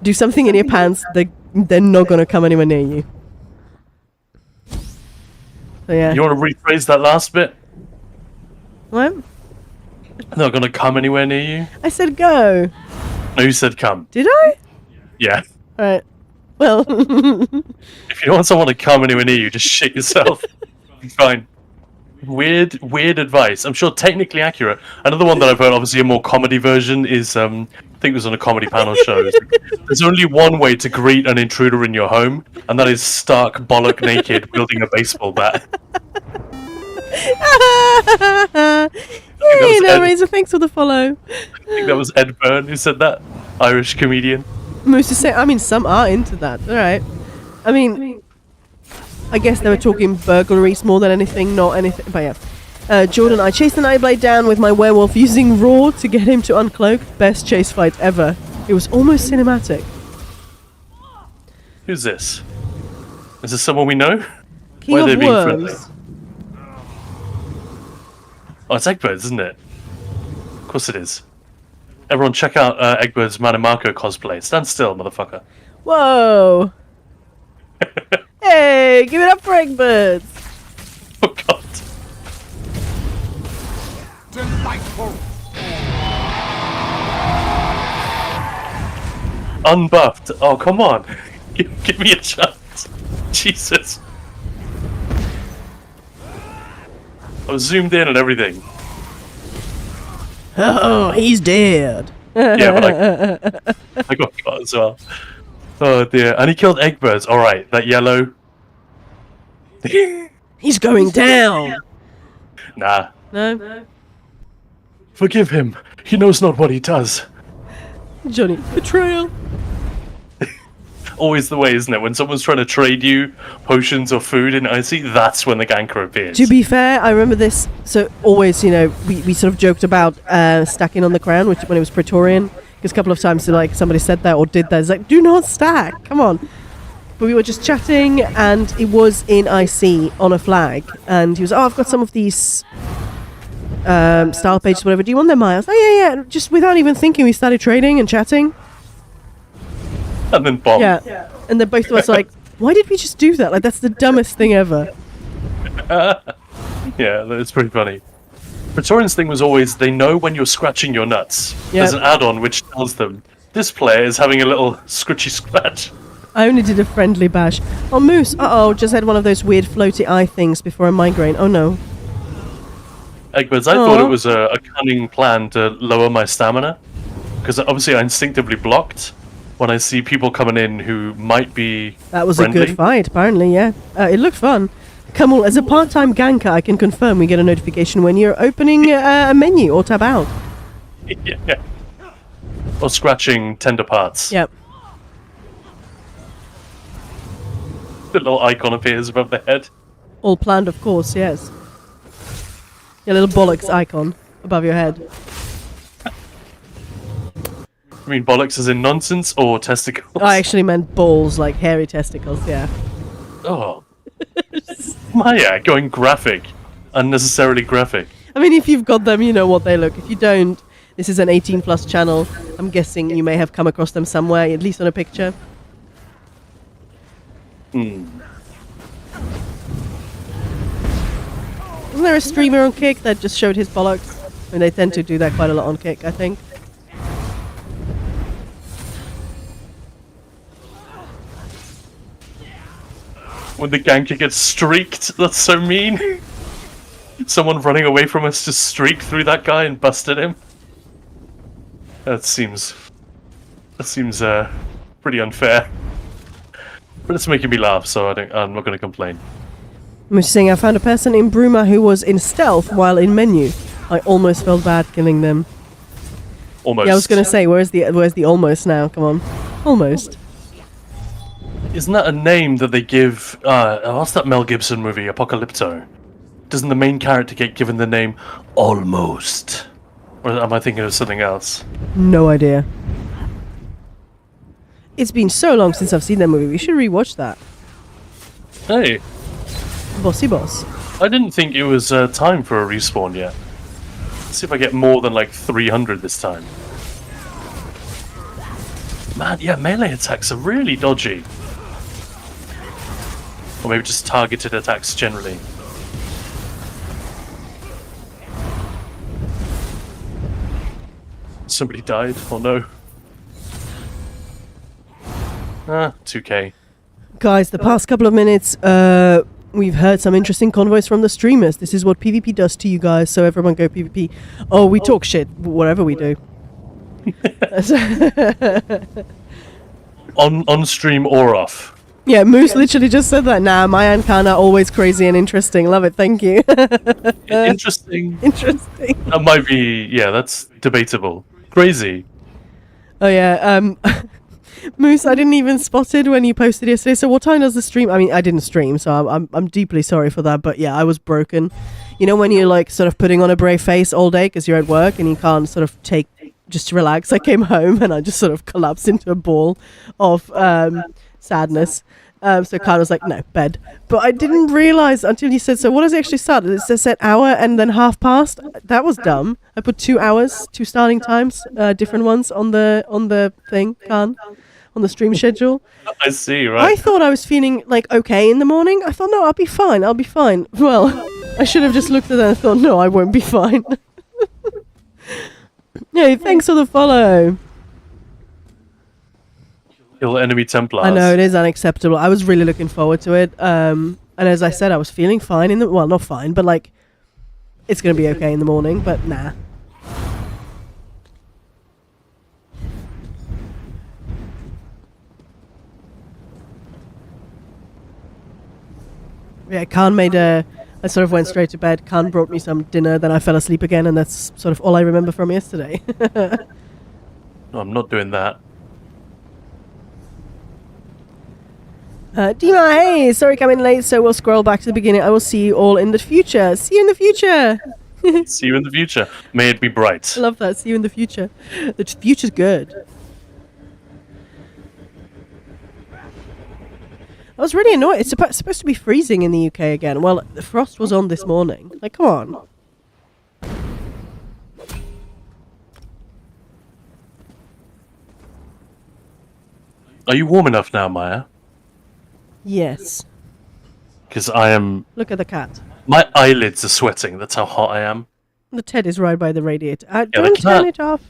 do something in your pants, they're not gonna come anywhere near you. So yeah. You want to rephrase that last bit? What? They're not going to come anywhere near you? I said go. No, you said come. Did I? Yeah. Alright. Well. If you don't want someone to come anywhere near you, just shit yourself. Fine. Weird advice. I'm sure technically accurate. Another one that I've heard, obviously a more comedy version, is I think it was on a comedy panel show. There's only one way to greet an intruder in your home, and that is stark bollock naked, wielding a baseball bat. Hey, no, Razor, thanks for the follow. I think that was Ed Byrne who said that. Irish comedian. Moose is saying, I mean, some are into that. Alright. I mean, I guess they were talking burglaries more than anything, not anything. But yeah. Jordan, I chased the Nightblade down with my werewolf using Raw to get him to uncloak. Best chase fight ever. It was almost cinematic. Who's this? Is this someone we know? King Why are they of being Worms. friendly? Oh, it's Eggbirds, isn't it? Of course it is. Everyone check out Eggbird's Manamako cosplay. Stand still, motherfucker. Whoa! Hey, give it up for Eggbirds! Oh, God. Delightful. Unbuffed. Oh, come on. Give me a chance. Jesus. I was zoomed in and everything. Oh, he's dead. Yeah, but I got caught as well. Oh dear. And he killed Eggbirds. Alright, that yellow. He's going down. Nah. No? Forgive him. He knows not what he does. Johnny, betrayal. Always the way, isn't it? When someone's trying to trade you potions or food in Icy, that's when the ganker appears. To be fair, I remember this. So always, we sort of joked about stacking on the crown, which when it was Praetorian, because a couple of times somebody said that or did that. It's like, do not stack. Come on. But we were just chatting, and it was in IC on a flag, and he was, I've got some of these style pages, whatever. Do you want them, Miles? Oh yeah. Just without even thinking, we started trading and chatting. And then bomb. Yeah. And then both of us like, why did we just do that? Like, that's the dumbest thing ever. Yeah, that's pretty funny. Praetorian's thing was always, they know when you're scratching your nuts. Yeah. There's an add-on which tells them, this player is having a little scratchy scratch. I only did a friendly bash. Oh, Moose. Just had one of those weird floaty eye things before a migraine. Oh, no. Eggbirds, I thought it was a cunning plan to lower my stamina. Because obviously I instinctively blocked when I see people coming in who might be That was friendly. a good fight, apparently, yeah. It looked fun. Kamal, as a part-time ganker, I can confirm we get a notification when you're opening a menu or tab out. Yeah. Or scratching tender parts. Yep. The little icon appears above the head. All planned, of course, yes. Your little bollocks icon above your head. I mean, bollocks as in nonsense or testicles? I actually meant balls, like hairy testicles, yeah. Oh. Maya, going graphic. Unnecessarily graphic. I mean, if you've got them, you know what they look. If you don't, this is an 18+ channel. I'm guessing you may have come across them somewhere, at least on a picture. Hmm. Wasn't there a streamer on Kick that just showed his bollocks? I mean, they tend to do that quite a lot on Kick, I think. When the ganker gets streaked, that's so mean. Someone running away from us just streaked through that guy and busted him. That seems pretty unfair. But it's making me laugh, so I'm not going to complain. I'm just saying, I found a person in Bruma who was in stealth while in menu. I almost felt bad killing them. Almost. Yeah, I was going to say, where's the almost now? Come on. Almost. Isn't that a name that they give... what's that Mel Gibson movie, Apocalypto? Doesn't the main character get given the name Almost? Or am I thinking of something else? No idea. It's been so long since I've seen that movie. We should rewatch that. Hey, Bossy Boss. I didn't think it was time for a respawn yet. Let's see if I get more than like 300 this time. Man, yeah, melee attacks are really dodgy. Or maybe just targeted attacks generally. Somebody died. Oh no. 2k. Guys, the past couple of minutes, we've heard some interesting convoys from the streamers. This is what PvP does to you guys, so everyone go PvP. Oh, we talk shit, whatever we do. On stream or off. Yeah, Moose literally just said that. Nah, my and Khan are always crazy and interesting. Love it, thank you. Interesting. Interesting. That might be, yeah, that's debatable. Crazy. Oh yeah, Moose, I didn't even spot it when you posted yesterday. So what time does the stream? I mean, I didn't stream, so I'm deeply sorry for that. But yeah, I was broken. You know when you're like sort of putting on a brave face all day because you're at work and you can't sort of take just to relax. I came home and I just sort of collapsed into a ball of sadness. So Khan was like, no, bed. But I didn't realize until he said, so what does it actually start? It said hour and then half past. That was dumb. I put 2 hours, 2 starting times, different ones on the thing, Khan, on the stream schedule. I see, right? I thought I was feeling like okay in the morning. I thought, no, I'll be fine. I'll be fine. Well, I should have just looked at that and thought, no, I won't be fine. Hey, thanks for the follow. Kill enemy Templars. I know, it is unacceptable. I was really looking forward to it. And as I said, I was feeling fine in the... Well, not fine, but like... It's going to be okay in the morning, but nah. Yeah, Khan made a... I sort of went straight to bed. Khan brought me some dinner, then I fell asleep again, and that's sort of all I remember from yesterday. No, I'm not doing that. Dima, hey, sorry coming late, so we'll scroll back to the beginning. I will see you all in the future. See you in the future. See you in the future. May it be bright. I love that. See you in the future. The future's good. I was really annoyed. It's supposed to be freezing in the UK again. Well, the frost was on this morning. Like, come on. Are you warm enough now, Maya? Yes. Because I am... Look at the cat. My eyelids are sweating. That's how hot I am. The Ted is right by the radiator. the Don't turn cat- it off.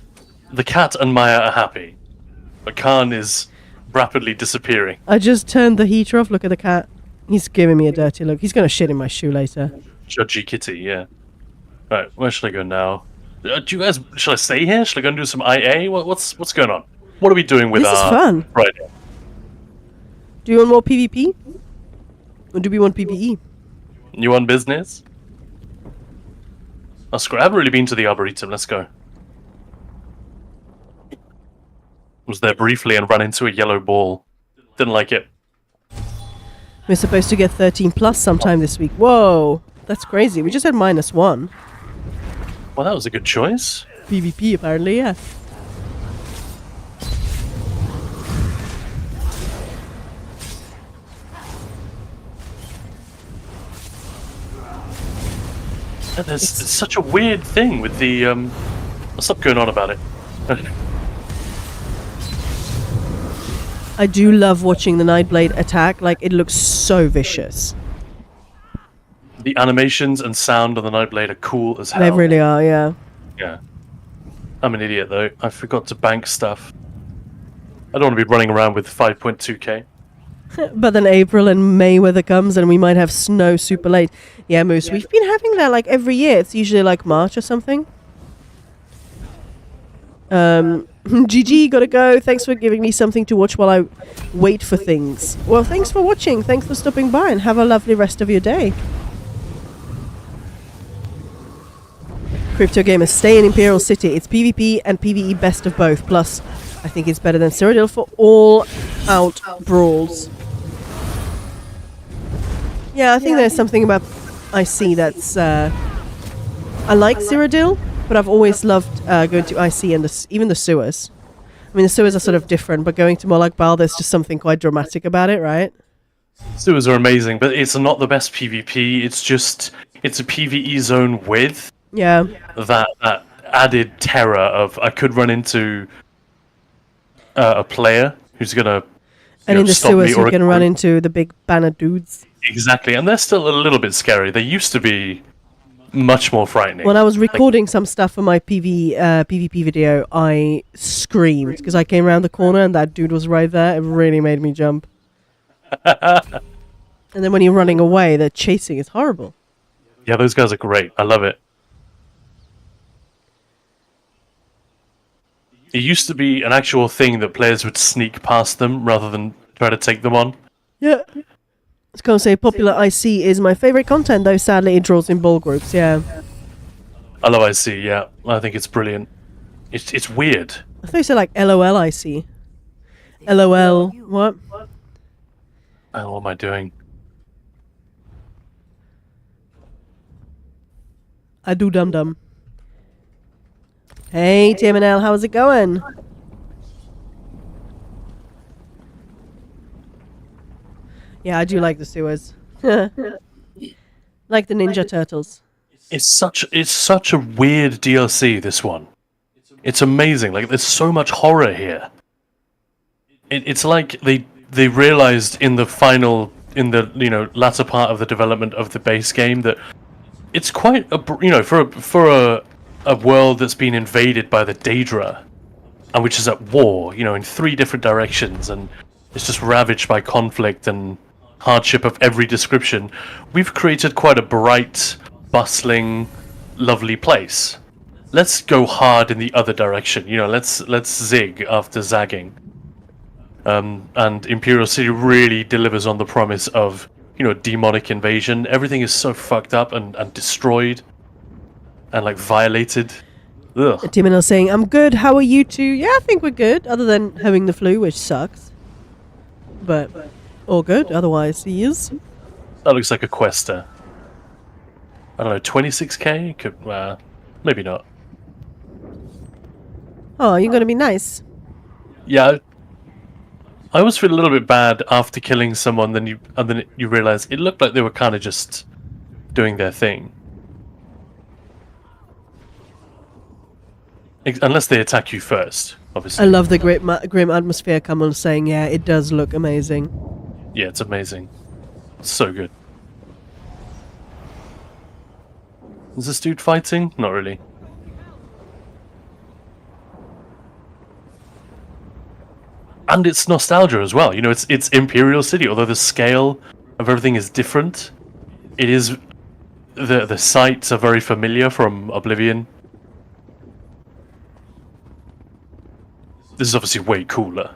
The cat and Maya are happy. But Khan is rapidly disappearing. I just turned the heater off. Look at the cat. He's giving me a dirty look. He's going to shit in my shoe later. Judgy kitty, yeah. Right, where should I go now? Do you guys... Should I stay here? Should I go and do some IA? What's going on? What are we doing with This is our... fun. Friday? Do you want more PvP? Or do we want PvE? You on business? Oh, screw! I haven't really been to the Arboretum. Let's go. Was there briefly and ran into a yellow ball. Didn't like it. We're supposed to get 13 plus sometime this week. Whoa! That's crazy. We just had -1. Well, that was a good choice. PvP apparently, yeah. And there's it's such a weird thing with the I'll stop going on about it. I do love watching the Nightblade attack. Like, it looks so vicious. The animations and sound on the Nightblade are cool as hell. They really are, yeah. Yeah. I'm an idiot though. I forgot to bank stuff. I don't want to be running around with 5.2k. But then April and May weather comes and we might have snow super late. Yeah, Moose, we've been having that like every year. It's usually like March or something. GG, gotta go. Thanks for giving me something to watch while I wait for things. Well, thanks for watching. Thanks for stopping by and have a lovely rest of your day. Crypto Gamers, stay in Imperial City. It's PvP and PvE best of both. Plus, I think it's better than Cyrodiil for all-out brawls. Yeah, I think there's something about IC that's... I like Cyrodiil, but I've always loved going to IC and even the sewers. I mean, the sewers are sort of different, but going to Molag Bal, there's just something quite dramatic about it, right? Sewers are amazing, but it's not the best PvP. It's just... It's a PvE zone with... Yeah. That added terror of I could run into a player who's gonna and in the stop sewers me, or you can run into the big banner dudes. Exactly, and they're still a little bit scary. They used to be much more frightening. When I was recording some stuff for my PvP video, I screamed because I came around the corner and that dude was right there. It really made me jump. And then when you're running away, the chasing is horrible. Yeah, those guys are great. I love it. It used to be an actual thing that players would sneak past them rather than try to take them on. Yeah. I was going to say popular IC is my favorite content, though sadly it draws in ball groups, yeah. I love IC, yeah. I think it's brilliant. It's weird. I thought you said like LOL IC. LOL, what? Oh, what am I doing? I do dum dum. Hey, TMNL, how's it going? Yeah, I do like the sewers. Like the Ninja Turtles. It's such a weird DLC, this one. It's amazing. Like, there's so much horror here. It's like they realized in the latter part of the development of the base game that it's quite for a world that's been invaded by the Daedra, and which is at war, in 3 different directions, and it's just ravaged by conflict and hardship of every description. We've created quite a bright, bustling, lovely place. Let's go hard in the other direction. Let's zig after zagging. And Imperial City really delivers on the promise of demonic invasion. Everything is so fucked up and destroyed. And like violated. Ugh. TMNL saying, I'm good, how are you two? Yeah, I think we're good, other than having the flu, which sucks. But all good, otherwise he is. That looks like a quester. I don't know, 26k? Could, maybe not. Oh, you're gonna be nice. Yeah. I always feel a little bit bad after killing someone, and then you realize it looked like they were kind of just doing their thing. Unless they attack you first, obviously. I love the grim atmosphere. Come on, saying, yeah, it does look amazing. Yeah, it's amazing. It's so good. Is this dude fighting? Not really. And it's nostalgia as well. It's Imperial City, although the scale of everything is different. It is the sights are very familiar from Oblivion. This is obviously way cooler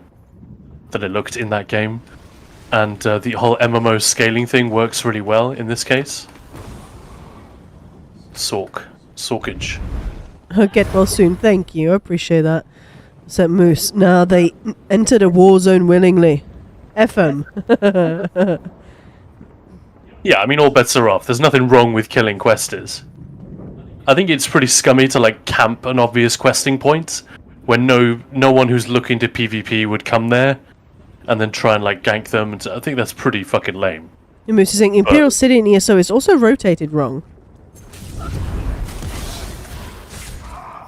than it looked in that game. And the whole MMO scaling thing works really well in this case. Sorkage. Get well soon, thank you, I appreciate that. Said Moose, now they entered a war zone willingly. F 'em. Yeah, I mean, all bets are off. There's nothing wrong with killing questers. I think it's pretty scummy to like camp an obvious questing point when no one who's looking to PvP would come there and then try and like gank them. I think that's pretty fucking lame. Moose is saying Imperial City in ESO is also rotated wrong.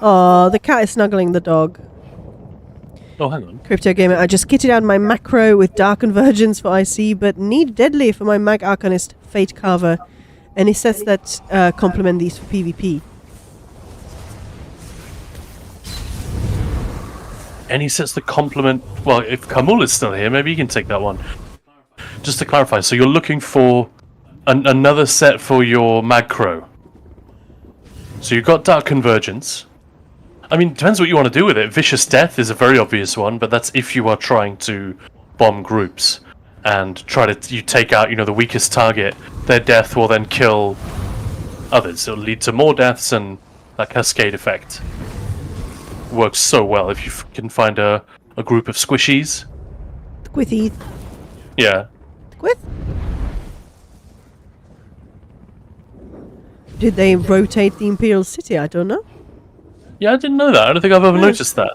Oh, the cat is snuggling the dog. Oh, hang on. Crypto Gamer, I just kitted out my macro with Dark Convergence for IC, but need Deadly for my Mag Arcanist Fate Carver. Any sets that complement these for PvP? Any sets that complement... Well, if Kamul is still here, maybe you can take that one. Just to clarify, so you're looking for another set for your Magcro. So you've got Dark Convergence. I mean, depends what you want to do with it. Vicious Death is a very obvious one, but that's if you are trying to bomb groups and try to you take out, the weakest target. Their death will then kill others. It'll lead to more deaths and that cascade effect works so well if you can find a group of squishies. Squithy. Yeah. Squith? Did they rotate the Imperial City? I don't know. Yeah, I didn't know that. I don't think I've ever noticed that.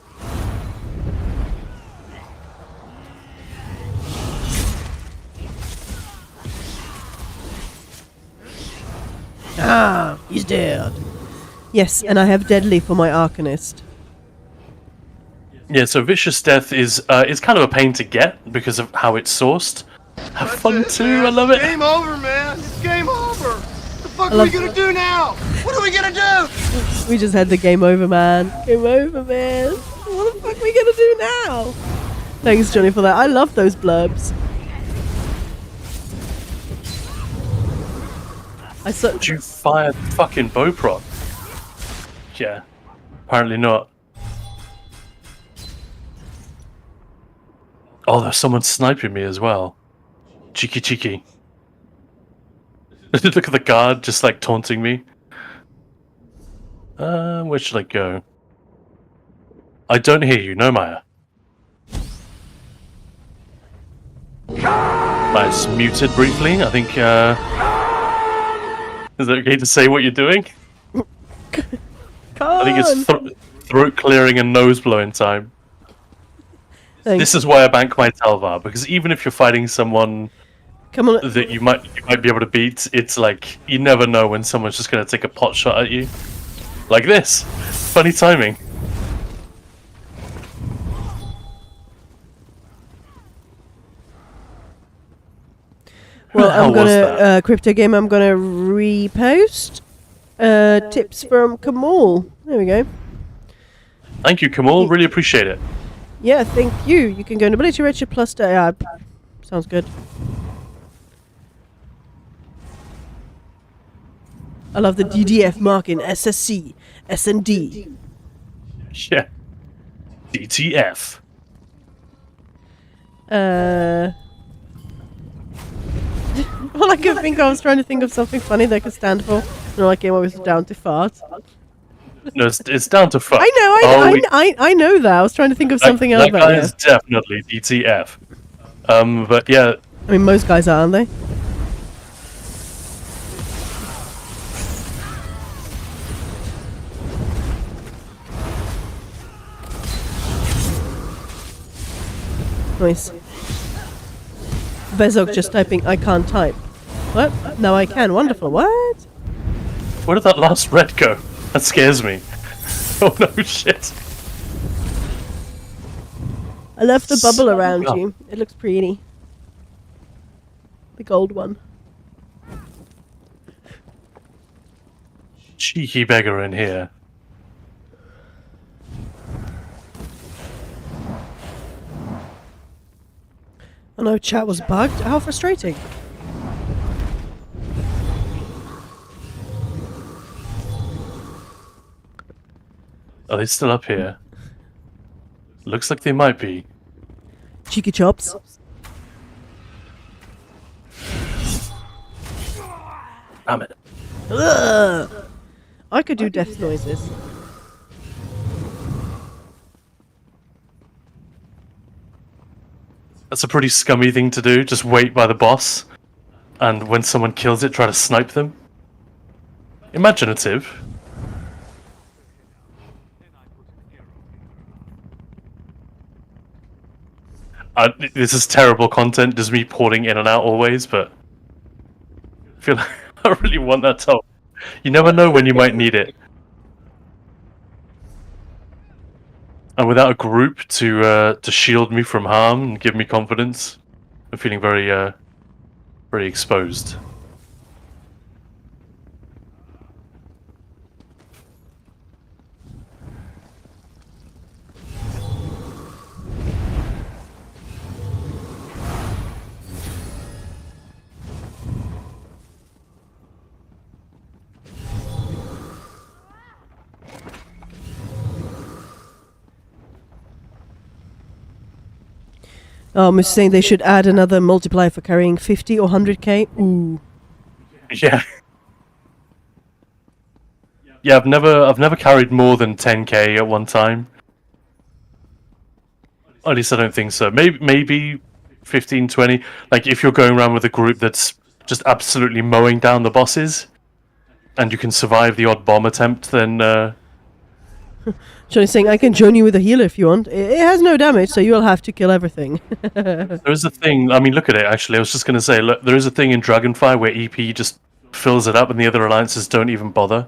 Ah, he's dead. Yes, and I have Deadly for my Arcanist. Yeah, so Vicious Death is kind of a pain to get because of how it's sourced. Have fun too, I love it. Game over, man. It's game over. What the fuck I are we love gonna do now? What are we gonna do? We just had the game over, man. Game over, man. What the fuck are we gonna do now? Thanks, Johnny, for that. I love those blurbs. Did you fire the fucking bow prop? Yeah. Apparently not. Oh, there's someone sniping me as well. Cheeky cheeky. Look at the guard just like taunting me. Where should I go? I don't hear you, no Maya. I just muted briefly. I think is it okay to say what you're doing? I think it's throat clearing and nose blowing time. Thanks. This is why I bank my Telvar, because even if you're fighting someone Come on. that you might be able to beat, it's like you never know when someone's just gonna take a pot shot at you. Like this. Funny timing. Well, How I'm was gonna Crypto Game. I'm gonna repost tips from Kamal. There we go. Thank you, Kamal. Really appreciate it. Yeah, thank you. You can go into Ability Redshift plus. Sounds good. I love the DDF marking SSC, SND. Yeah. DTF. All I could think of, I was trying to think of something funny that I could stand for. And all I came up with was down to fart. No, it's down to fuck. I know that. I was trying to think of something else. That guy is definitely DTF. But yeah. I mean, most guys are, aren't they? Nice. Bezok just typing, I can't type. What? Now I can. Wonderful. What? Where did that last red go? That scares me. Oh no, shit. I left the bubble around Oh. you. It looks pretty. The gold one. Cheeky beggar in here. Oh no, chat was bugged. How frustrating. Are they still up here? Looks like they might be. Cheeky chops. Damn it. Ugh. I could do death noises. That's a pretty scummy thing to do. Just wait by the boss. And when someone kills it, try to snipe them. Imaginative. This is terrible content, just me porting in and out always, but I feel like I really want that top. You never know when you might need it. And without a group to shield me from harm and give me confidence, I'm feeling very very exposed. Oh, I'm just saying they should add another multiplier for carrying 50 or 100k. Ooh. Yeah. Yeah, I've never carried more than 10k at one time. At least I don't think so. Maybe 15, 20. Like if you're going around with a group that's just absolutely mowing down the bosses, and you can survive the odd bomb attempt, then Johnny's saying, I can join you with a healer if you want. It has no damage, so you'll have to kill everything. there is a thing. I mean, look at it. Actually, I was just going to say, look, there is a thing in Dragonfire where EP just fills it up, and the other alliances don't even bother.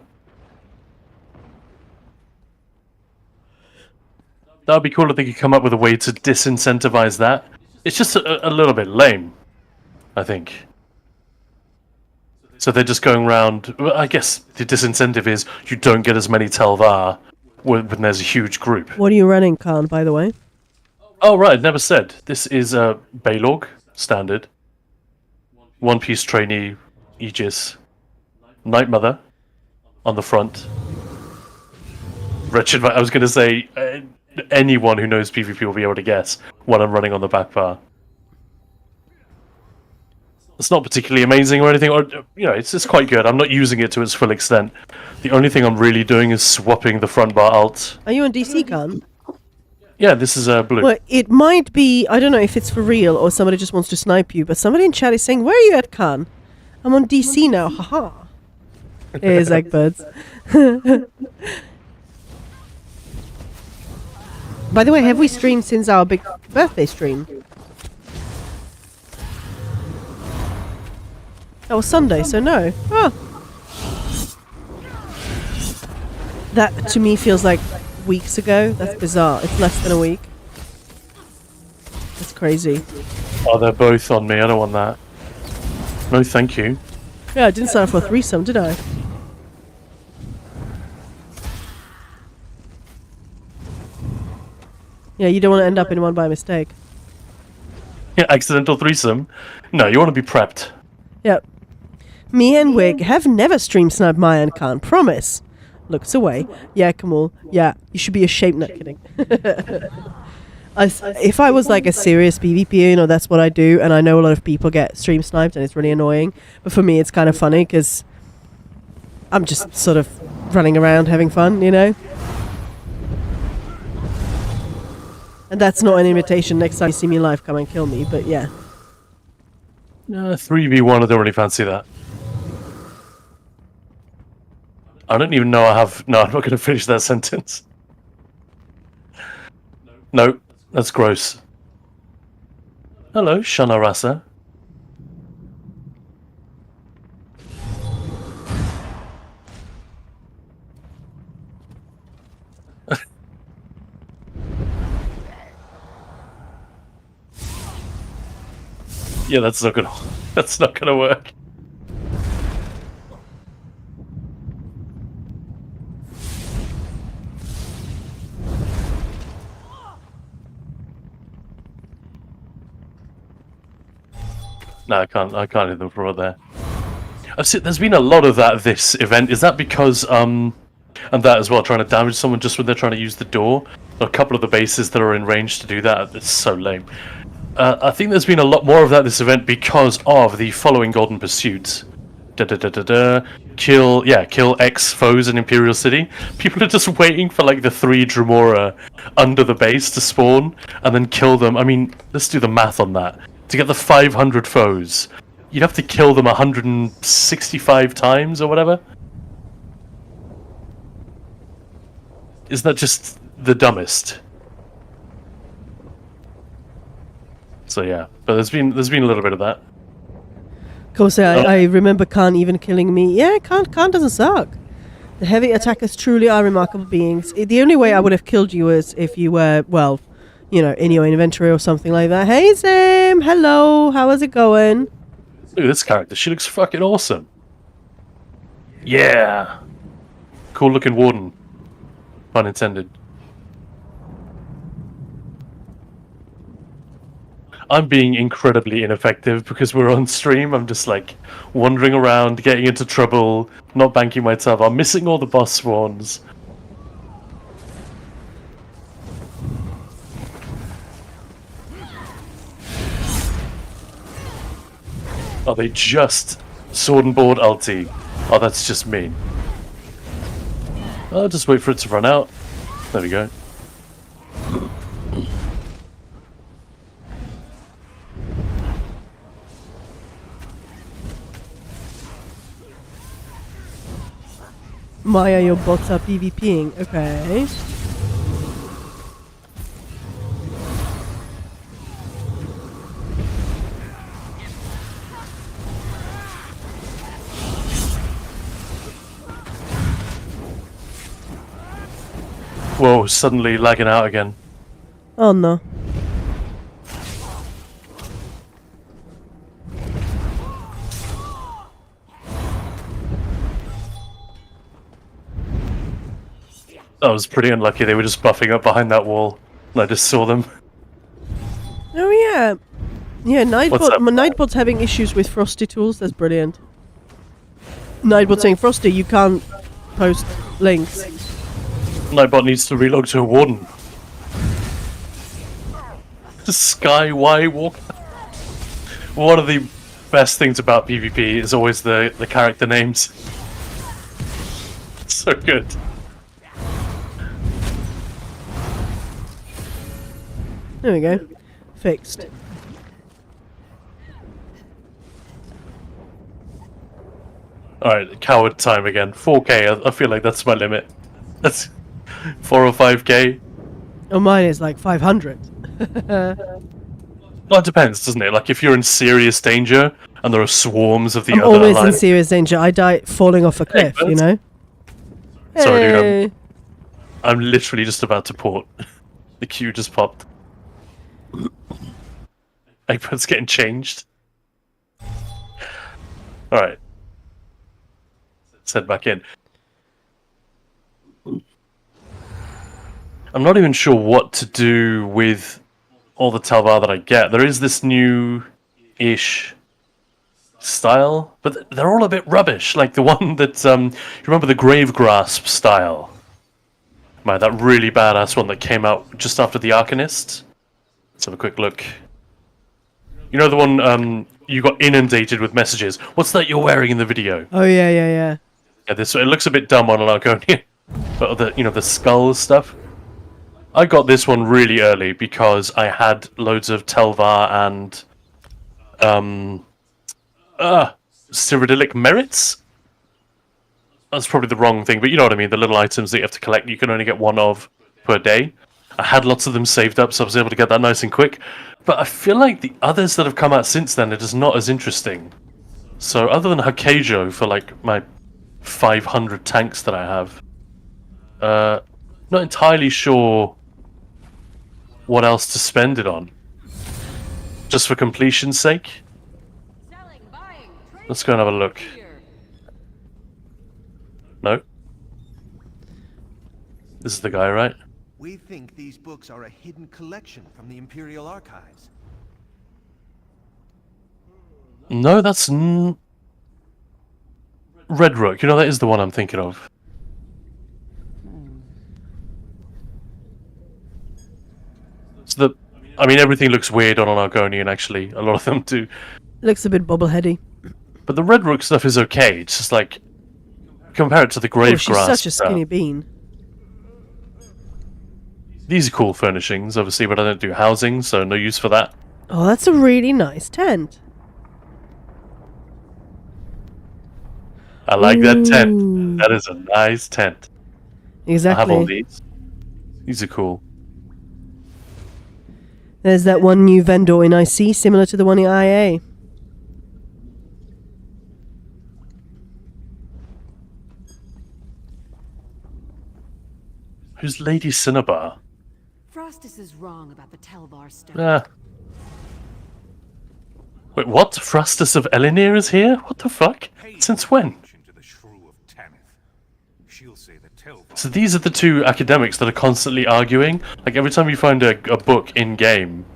That'd be cool if they could come up with a way to disincentivize that. It's just a little bit lame, I think. So they're just going around. Well, I guess the disincentive is you don't get as many Telvar when there's a huge group. What are you running, Khan, by the way? Oh, right, never said. This is Baylog, standard. One Piece trainee, Aegis. Night Mother, on the front. Wretched, I was going to say, anyone who knows PvP will be able to guess what I'm running on the back bar. It's not particularly amazing or anything, or it's just quite good. I'm not using it to its full extent. The only thing I'm really doing is swapping the front bar alt. Are you on DC, Khan? Yeah, this is blue. Well, it might be, I don't know if it's for real or somebody just wants to snipe you, but somebody in chat is saying, where are you at, Khan? I'm on DC now, haha. Here's Eggbirds. By the way, have we streamed since our big birthday stream? That was Sunday, so no. Oh. That, to me, feels like weeks ago. That's bizarre. It's less than a week. That's crazy. Oh, they're both on me. I don't want that. No, thank you. Yeah, I didn't sign up for a threesome, did I? Yeah, you don't want to end up in one by mistake. Yeah, accidental threesome. No, you want to be prepped. Yep. Me and Wig have never stream sniped Mayan Khan, promise. Looks away. Yeah, Kamal. Yeah, you should be ashamed. Not kidding. If I was like a serious PvP, that's what I do, and I know a lot of people get stream sniped, and it's really annoying. But for me, it's kind of funny because I'm just sort of running around having fun, And that's not an invitation. Next time you see me live, come and kill me. But yeah. 3v1, I don't really fancy that. I don't even know I have... No, I'm not going to finish that sentence. No, that's gross. Hello, Shanarasa. Yeah, that's not gonna work. No, I can't hit them from there. I've seen there's been a lot of that this event. Is that because and that as well, trying to damage someone just when they're trying to use the door? A couple of the bases that are in range to do that. It's so lame. I think there's been a lot more of that this event because of the following golden pursuits. Kill X foes in Imperial City. People are just waiting for like the 3 Dremora under the base to spawn and then kill them. I mean, let's do the math on that. To get the 500 foes, you'd have to kill them 165 times or whatever. Isn't that just the dumbest? So yeah, but there's been a little bit of that. Of course, I remember Khan even killing me. Yeah, Khan doesn't suck. The heavy attackers truly are remarkable beings. The only way I would have killed you is if you were, well, you know, in your inventory or something like that. Hey, Sam! Hello! How is it going? Look at this character. She looks fucking awesome. Yeah. Cool looking warden. Pun intended. I'm being incredibly ineffective because we're on stream. I'm just like wandering around, getting into trouble, not banking myself. I'm missing all the boss spawns. Oh, they just sword and board ulti. Oh, that's just mean. I'll just wait for it to run out. There we go. Maya, your bots are PvPing. Okay. Whoa, suddenly lagging out again. Oh no. I was pretty unlucky. They were just buffing up behind that wall, and I just saw them. Oh yeah. Yeah, What's up? Nightbot's having issues with Frosty tools. That's brilliant. Nightbot saying, Frosty, you can't post links. Nightbot needs to relog to a warden. Sky Y Walker. One of the best things about PvP is always the character names. So good. There we go. Fixed. Alright, coward time again. 4k, I feel like that's my limit. That's 4 or 5k. Oh, mine is like 500. Well, it depends, doesn't it? Like, if you're in serious danger, and there are swarms of the I'm other always in alliance... serious danger. I die falling off a cliff, you know? Sorry, dude, Hey. I'm literally just about to port. The queue just popped. Eggbird's getting changed. Alright. Let's head back in. I'm not even sure what to do with all the Talvar that I get. There is this new-ish style, but they're all a bit rubbish. Like the one that, you remember the Grave Grasp style? Man, that really badass one that came out just after the Arcanist? Let's have a quick look. You know the one, you got inundated with messages. What's that you're wearing in the video? Oh, yeah, yeah, yeah. Yeah, this it looks a bit dumb on an Arconian. But the, you know, the skull stuff. I got this one really early because I had loads of Telvar and Cyrodiilic merits. That's probably the wrong thing, but you know what I mean. The little items that you have to collect, you can only get one of per day. I had lots of them saved up, so I was able to get that nice and quick. But I feel like the others that have come out since then are just not as interesting. So other than Hakejo for like my 500 tanks that I have, not entirely sure what else to spend it on. Just for completion's sake. Let's go and have a look. No. This is the guy, right? We think these books are a hidden collection from the Imperial archives. No, that's Red Rook. You know, that is the one I'm thinking of. It's the... I mean, everything looks weird on an Argonian, actually. A lot of them do. Looks a bit bobbleheady. But the Red Rook stuff is okay. It's just like... Compare it to the Grave Oh, she's Grass such a stuff. skinny bean. These are cool furnishings, obviously, but I don't do housing, so no use for that. Oh, that's a really nice tent. I like that Ooh. tent. That is a nice tent. Exactly. I have all these. These are cool. There's that one new vendor in IC, similar to the one in IA. Who's Lady Cinnabar? Frostus is wrong about the Telvar stone. Wait, what? Frostus of Elinir is here? What the fuck? Since when? To the shrew of Tanith. She'll say the Telvar. So these are the two academics that are constantly arguing. Like every time you find a book in game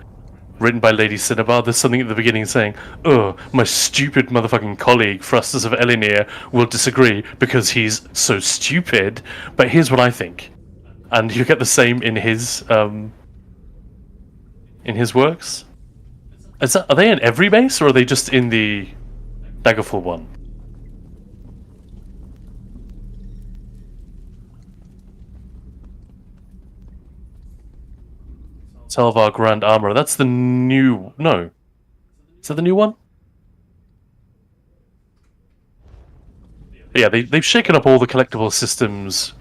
written by Lady Cinnabar, there's something at the beginning saying, "Oh, my stupid motherfucking colleague Frostus of Elinir will disagree because he's so stupid." But here's what I think, and you get the same in his works. Are they in every base, or are they just in the Daggerfall one? Telvar Grand Armor. That's the new... No. Is that the new one? Yeah, they've shaken up all the collectible systems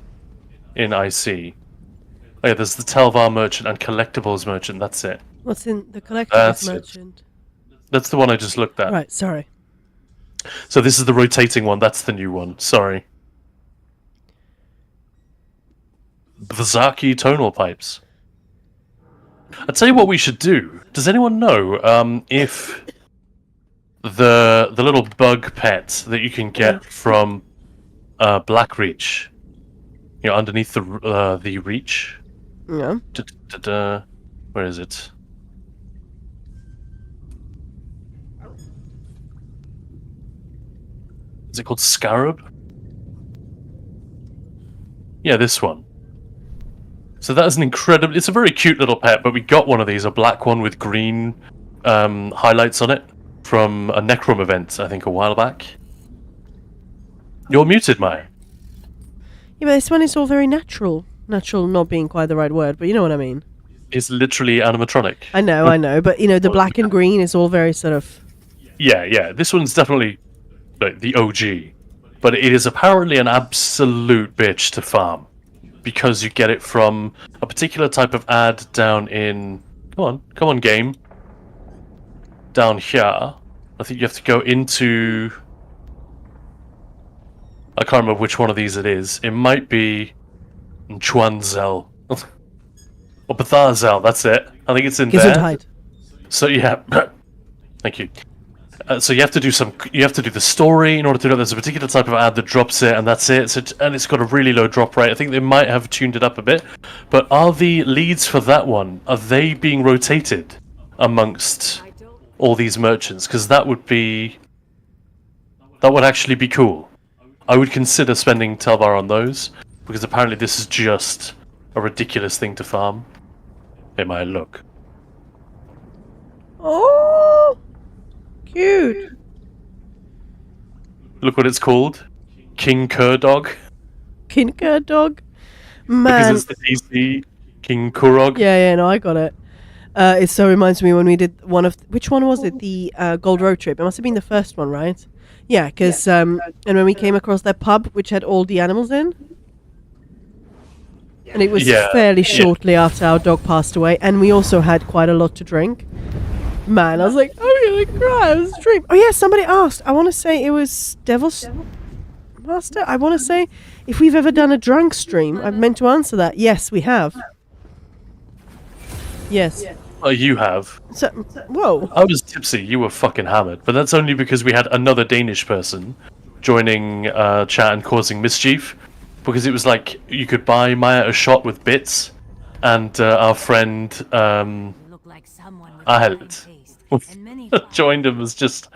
in IC. Oh yeah, there's the Telvar Merchant and Collectibles Merchant, that's it. What's in the collectibles That's it. merchant? That's the one I just looked at. Right, sorry. So this is the rotating one, that's the new one, sorry. The Zaki tonal pipes. I'll tell you what we should do. Does anyone know if the little bug pet that you can get from Blackreach, you know, underneath the reach? Yeah. Where is it? Is it called Scarab? Yeah, this one. So that is an incredible... It's a very cute little pet, but we got one of these, a black one with green highlights on it, from a Necrom event, I think, a while back. You're muted, Maya. Yeah, but this one is all very natural. Natural not being quite the right word, but you know what I mean. It's literally animatronic. I know, but you know, the black and green is all very sort of... Yeah, this one's definitely like, the OG. But it is apparently an absolute bitch to farm. Because you get it from a particular type of ad down in... Come on, game. Down here. I think you have to go into... I can't remember which one of these it is. It might be... Chuanzel. Or Betharzel, that's it. I think it's in there. Gesundheit. So yeah, thank you. So you have to do the story in order to know there's a particular type of ad that drops it, and that's it. So and it's got a really low drop rate. I think they might have tuned it up a bit. But are the leads for that one, are they being rotated amongst all these merchants? Because that would actually be cool. I would consider spending Telvar on those, because apparently this is just a ridiculous thing to farm. It might look. Oh, cute. Look what it's called. King Kurdog. Kinker dog. Man. Because it's the DC. King Kurog. Yeah, no, I got it. It so reminds me when we did one of... Which one was it? The Gold Road Trip. It must have been the first one, right? Yeah, because... and when we came across that pub, which had all the animals in... And it was fairly shortly after our dog passed away, and we also had quite a lot to drink. Man, I was like, I'm gonna cry, it was a dream. Oh yeah, somebody asked, I want to say it was Devil's Master, I want to say, if we've ever done a drunk stream. I meant to answer that. Yes, we have. Yes. Oh, you have. So, whoa. I was tipsy, you were fucking hammered. But that's only because we had another Danish person joining chat and causing mischief. Because it was like, you could buy Maya a shot with bits, and our friend Ahelt joined him, was just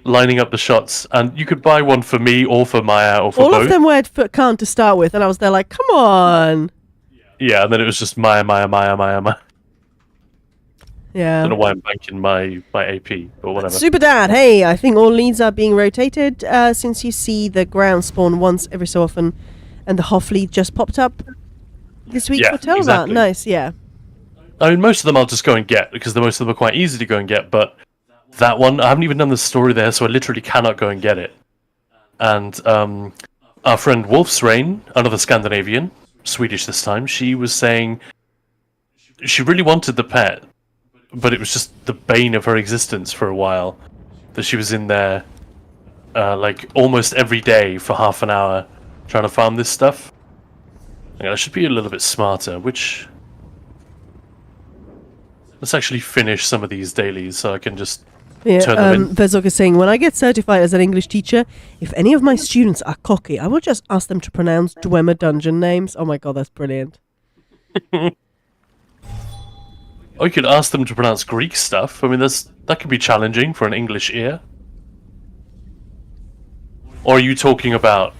lining up the shots. And you could buy one for me, or for Maya, or for all both. Of them were at count to start with, and I was there like, come on! Yeah, and then it was just Maya. Yeah. I don't know why I'm banking my AP, but whatever. Super Dad, hey, I think all leads are being rotated since you see the ground spawn once every so often. And the Hoff lead just popped up this week for Telvar. Exactly. Nice, yeah. I mean, most of them I'll just go and get, because most of them are quite easy to go and get, but that one, I haven't even done the story there, so I literally cannot go and get it. And our friend Wolf's Rain, another Scandinavian, Swedish this time, she was saying she really wanted the pet, but it was just the bane of her existence for a while, that she was in there like almost every day for half an hour trying to farm this stuff. I should be a little bit smarter, which... Let's actually finish some of these dailies so I can just Yeah, turn them in. Vezok is saying, when I get certified as an English teacher, if any of my students are cocky, I will just ask them to pronounce Dwemer dungeon names. Oh my god, that's brilliant. Or you could ask them to pronounce Greek stuff. I mean, that could be challenging for an English ear. Or are you talking about...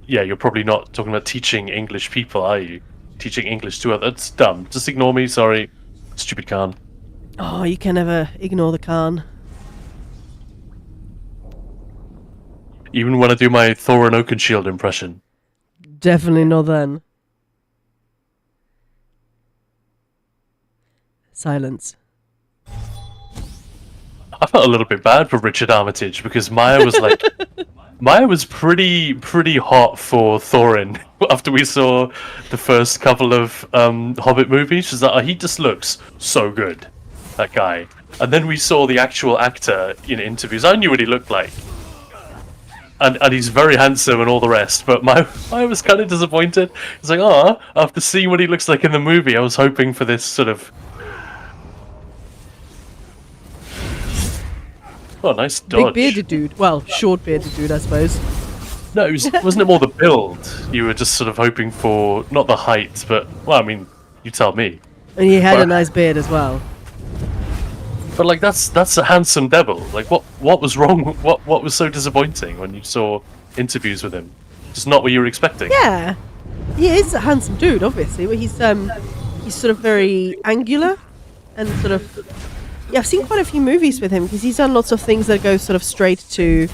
Yeah, you're probably not talking about teaching English people, are you? Teaching English to others. That's dumb. Just ignore me, sorry. Stupid Khan. Oh, you can never ignore the Khan. Even when I do my Thorin Oakenshield impression. Definitely not then. Silence. I felt a little bit bad for Richard Armitage because Maya was like... Maya was pretty hot for Thorin after we saw the first couple of Hobbit movies. She's like, oh, he just looks so good, that guy. And then we saw the actual actor in interviews. I knew what he looked like. And he's very handsome and all the rest, but Maya was kind of disappointed. It's like, oh, after seeing what he looks like in the movie, I was hoping for this sort of... Oh, nice dodge. Big bearded dude. Well, short bearded dude, I suppose. No, wasn't it more the build? You were just sort of hoping for, not the height, but, well, I mean, you tell me. And he had But- a nice beard as well. But, like, that's a handsome devil. Like, what was wrong? What was so disappointing when you saw interviews with him? Just not what you were expecting. Yeah, he is a handsome dude, obviously, but he's sort of very angular and sort of... Yeah, I've seen quite a few movies with him because he's done lots of things that go sort of straight to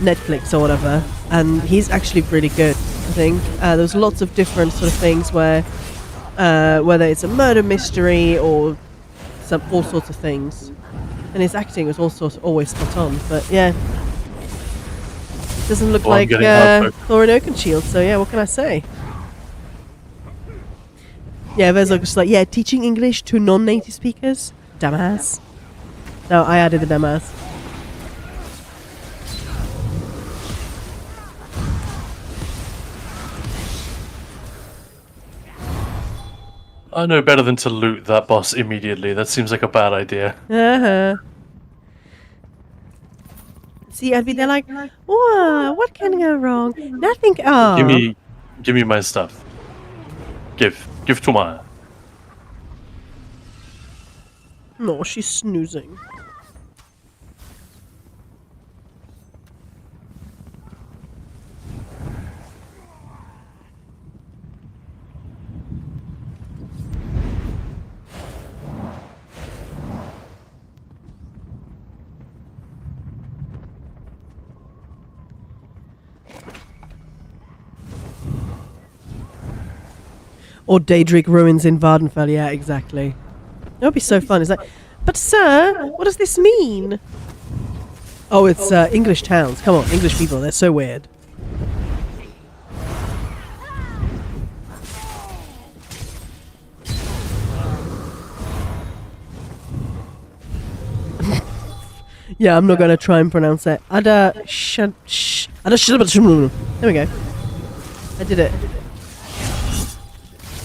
Netflix or whatever, and he's actually really good, I think. There's lots of different sort of things where, whether it's a murder mystery or all sorts of things, and his acting was also always spot on. But yeah, doesn't look Well, I'm like getting heartbroken. Thorin Oakenshield. So yeah, what can I say? Yeah, there's just like, yeah, teaching English to non-native speakers, dumbass. No, I added the dumbass. I know better than to loot that boss immediately. That seems like a bad idea. Uh-huh. See, I'd be there like, whoa, what can go wrong? Nothing. Oh. Give me my stuff. Give to Maya. No, she's snoozing. Or Daedric ruins in Vardenfell, yeah, exactly. That would be so fun. It's like, but sir, what does this mean? Oh, it's English towns. Come on, English people, they're so weird. Yeah, I'm not going to try and pronounce that. There we go. I did it.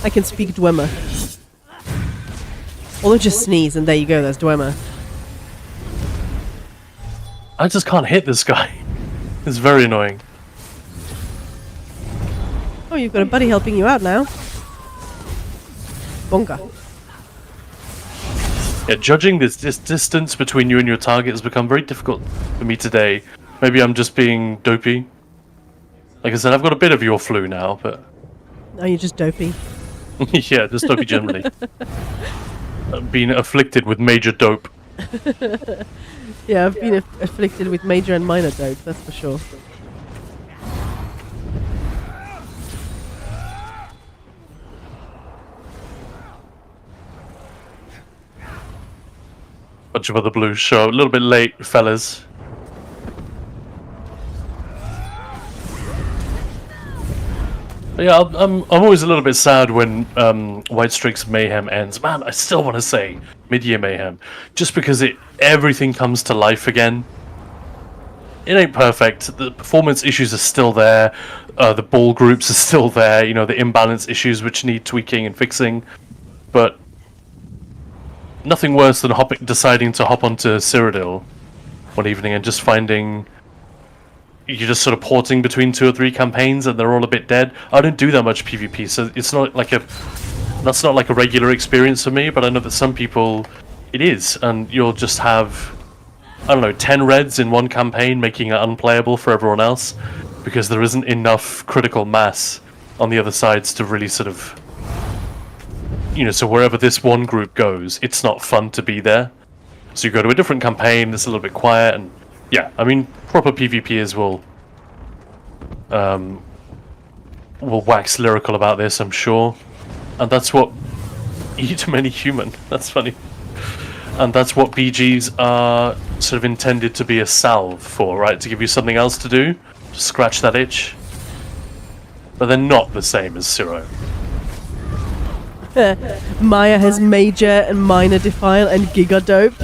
I can speak Dwemer. Or just sneeze and there you go, that's Dwemer. I just can't hit this guy. It's very annoying. Oh, you've got a buddy helping you out now. Bonga. Yeah, judging this distance between you and your target has become very difficult for me today. Maybe I'm just being dopey. Like I said, I've got a bit of your flu now, but... Oh, you're just dopey. yeah, just dopey generally. I've been afflicted with major dope. Yeah, I've been afflicted with major and minor dope, that's for sure. Bunch of other blues show. A little bit late, fellas. But yeah, I'm always a little bit sad when White Strix Mayhem ends. Man, I still want to say Mid-Year Mayhem, just because everything comes to life again. it ain't perfect. The performance issues are still there. The ball groups are still there. You know, the imbalance issues which need tweaking and fixing. But nothing worse than deciding to hop onto Cyrodiil one evening and just finding you're just sort of porting between 2 or 3 campaigns and they're all a bit dead. I don't do that much PvP, so it's not like that's not like a regular experience for me. But I know that some people it is, and you'll just have, I don't know, 10 reds in one campaign, making it unplayable for everyone else because there isn't enough critical mass on the other sides to really sort of, you know, so wherever this one group goes, it's not fun to be there. So you go to a different campaign that's a little bit quiet, and yeah, I mean, proper PvPers will wax lyrical about this, I'm sure. And that's what eat many human. That's funny. And that's what BGs are sort of intended to be a salve for, right? To give you something else to do, to scratch that itch. But they're not the same as Zero. Maya has major and minor defile and giga dope.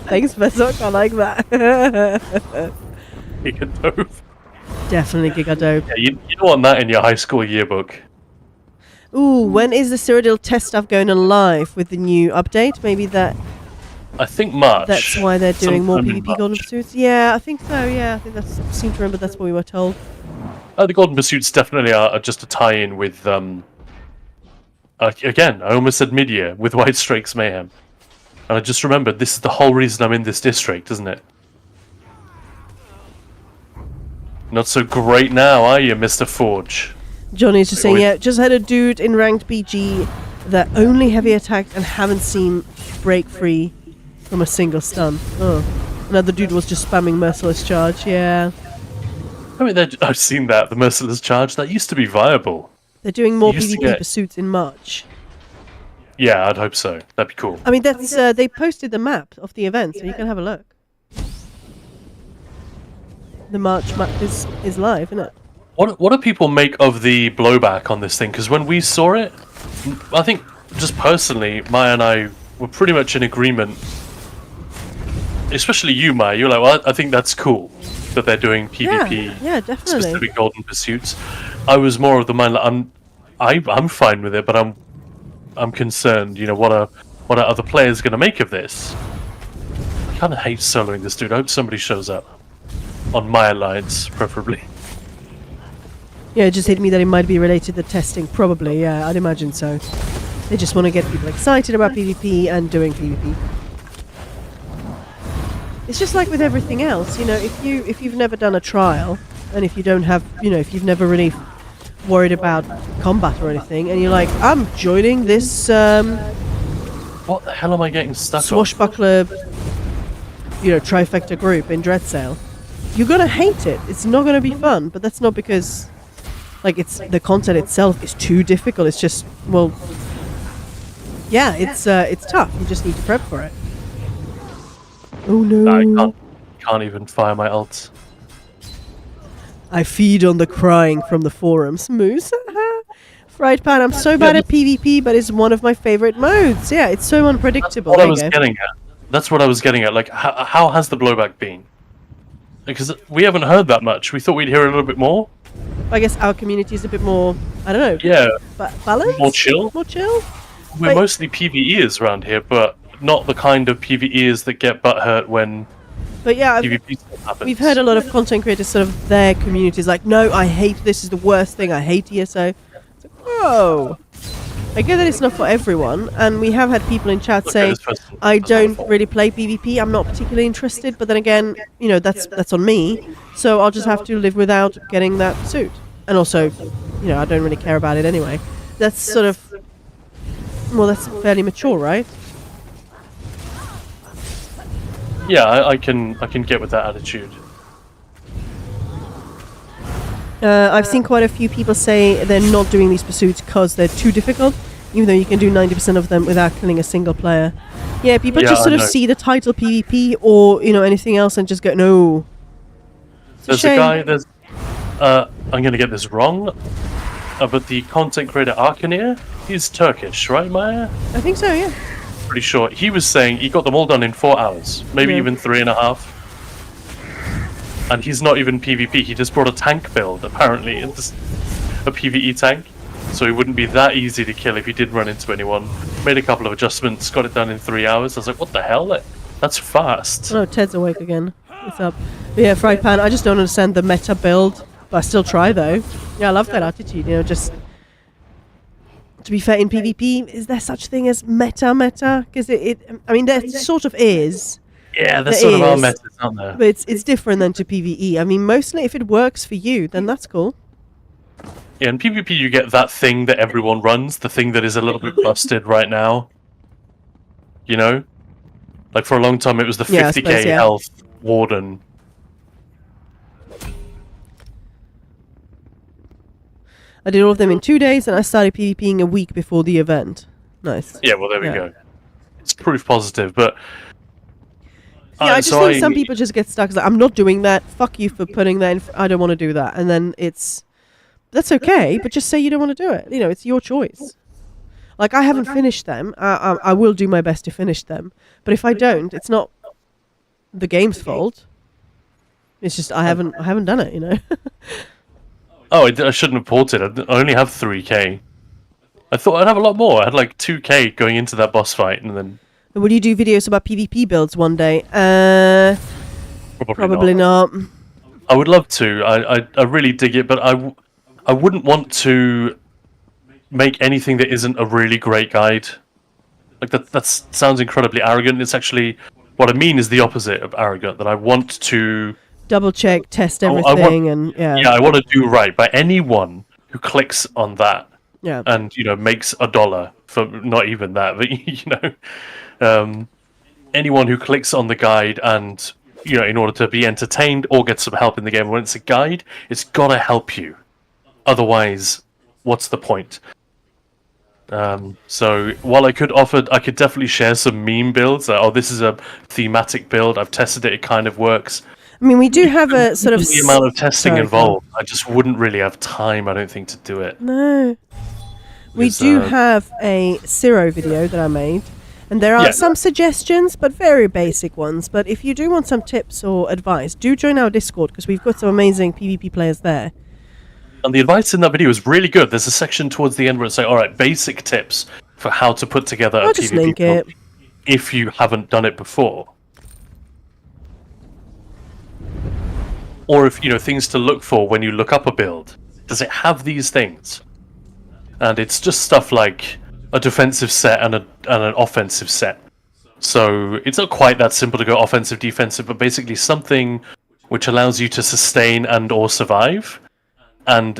Thanks, Besok. I like that. Giga dope. Definitely giga dope. Yeah, you don't want that in your high school yearbook. Ooh, when is the Cyrodiil test stuff going on live with the new update? Maybe I think March. that's why they're doing more Sometime in PvP March. Golden Pursuits. Yeah, I think so. Yeah, I think I seem to remember that's what we were told. The Golden Pursuits definitely are just a tie-in with, again, I almost said mid-year, with White Strake's Mayhem. And I just remembered, this is the whole reason I'm in this district, isn't it? Not so great now, are you, Mr. Forge? Johnny's just saying, always- yeah, just had a dude in ranked BG that only heavy attacked and haven't seen break free from a single stun. Oh. Another dude was just spamming Merciless Charge, yeah. I mean, I've seen that, the Merciless Charge, that used to be viable. They're doing more Used to PvP get- pursuits in March. Yeah, I'd hope so. That'd be cool. I mean, that's they posted the map of the event, so you can have a look. The March map is live, isn't it? What do people make of the blowback on this thing? Because when we saw it, I think, just personally, Maya and I were pretty much in agreement. Especially you, Maya. You're like, well, I think that's cool that they're doing PvP. Yeah, definitely. Specific Golden Pursuits. I was more of the mind like I'm fine with it, but I'm concerned. You know, what are other players going to make of this? I kind of hate soloing this dude. I hope somebody shows up on my alliance, preferably. Yeah, it just hit me that it might be related to testing. Probably, yeah, I'd imagine so. They just want to get people excited about PvP and doing PvP. It's just like with everything else, you know, if you've never done a trial, and if you don't have, you know, if you've never really worried about combat or anything, and you're like, I'm joining this What the hell am I getting stuck on? swashbuckler, you know, trifecta group in Dreadsail, you're gonna hate it. It's not gonna be fun, but that's not because, like, it's the content itself is too difficult. It's just, well, yeah, it's tough. You just need to prep for it. Oh no! I can't even fire my ults. I feed on the crying from the forums. Moose. Fried pan. I'm so bad at PvP, but it's one of my favorite modes. Yeah, it's so unpredictable. What I There was you go. getting at. That's what I was getting at. Like, how has the blowback been? Because we haven't heard that much. We thought we'd hear a little bit more. I guess our community is a bit more, I don't know, Yeah, balanced? more chill. More chill? We're Like- mostly PvEers around here, but not the kind of PvEers that get butthurt when But yeah, PvP stuff happens. we've heard a lot of content creators sort of their communities like, no, I hate this is the worst thing, I hate ESO. It's like, whoa. I get that it's not for everyone, and we have had people in chat Look, say, this person I has don't waterfall. really play PvP, I'm not particularly interested, but then again, you know, that's on me, so I'll just have to live without getting that suit. And also, you know, I don't really care about it anyway. That's sort of, well, that's fairly mature, right? Yeah, I can get with that attitude. I've seen quite a few people say they're not doing these pursuits because they're too difficult, even though you can do 90% of them without killing a single player. Yeah, people Yeah, just sort I of know. see the title PvP or, you know, anything else and just go, no. It's There's a shame. guy. I'm gonna get this wrong, but the content creator Arcaneer, he's Turkish, right, Maya? I think so, yeah. Pretty sure. He was saying he got them all done in 4 hours, maybe Yeah. even 3.5. and he's not even PvP. He just brought a tank build, apparently, it's a PvE tank. So he wouldn't be that easy to kill if he did run into anyone. Made a couple of adjustments, got it done in 3 hours. I was like, what the hell? That's fast. Oh, Ted's awake again. What's up? But yeah, Fry Pan, I just don't understand the meta build. But I still try, though. Yeah, I love that attitude, you know, just... To be fair, in PvP, is there such thing as meta? Because I mean, there sort of is. Yeah, there's sort of our metas, aren't there? But it's different than to PvE. I mean, mostly if it works for you, then that's cool. Yeah, in PvP you get that thing that everyone runs, the thing that is a little bit busted right now. You know? Like for a long time it was the 50k health Warden. I did all of them in 2 days and I started PvPing a week before the event. Nice. Yeah, well there we go. It's proof positive, but... Yeah, I just think some people just get stuck. Like, I'm not doing that. Fuck you for putting that in. I don't want to do that. And then it's... That's okay, but just say you don't want to do it. You know, it's your choice. Like, I haven't finished them. I will do my best to finish them. But if I don't, it's not the game's fault. It's just I haven't done it, you know? Oh, I shouldn't have ported. I only have 3k. I thought I'd have a lot more. I had like 2k going into that boss fight, and then... Will you do videos about PvP builds one day? Probably not. I would love to. I really dig it, but I wouldn't want to make anything that isn't a really great guide. Like that sounds incredibly arrogant. It's actually what I mean is the opposite of arrogant. That I want to double check, test everything, I want to do right by anyone who clicks on that. Yeah. And makes $1 for not even that, but anyone who clicks on the guide and in order to be entertained or get some help in the game, when it's a guide, it's gotta help you. Otherwise, what's the point? So while I could definitely share some meme builds. This is a thematic build. I've tested it. It kind of works. I mean, we do have a sort of... The amount of testing involved, I just wouldn't really have time, I don't think, to do it. No. We do have a Zero video that I made, and there are some suggestions, but very basic ones. But if you do want some tips or advice, do join our Discord, because we've got some amazing PvP players there. And the advice in that video is really good. There's a section towards the end where it's like, alright, basic tips for how to put together a just PvP link it. build if you haven't done it before. Or if, things to look for when you look up a build. Does it have these things? And it's just stuff like a defensive set and an offensive set. So it's not quite that simple to go offensive, defensive, but basically something which allows you to sustain and or survive. And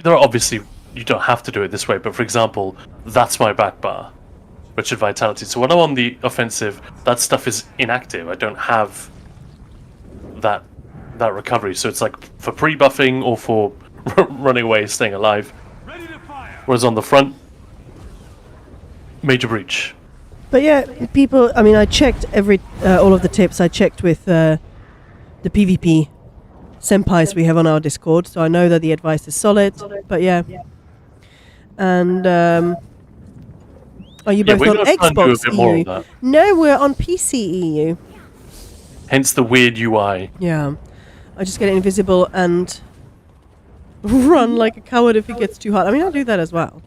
there are obviously, you don't have to do it this way, but for example, that's my back bar, Richard Vitality. So when I'm on the offensive, that stuff is inactive. I don't have that recovery. So it's like for pre-buffing or for running away, staying alive. Whereas on the front, major breach. But yeah, people, I mean, I checked all of the tips. I checked with the PvP senpais we have on our Discord, so I know that the advice is solid. But yeah. And are you both on Xbox EU? No, we're on PC EU. Hence the weird UI. Yeah. I just get invisible and run like a coward if it gets too hard. I mean, I'll do that as well.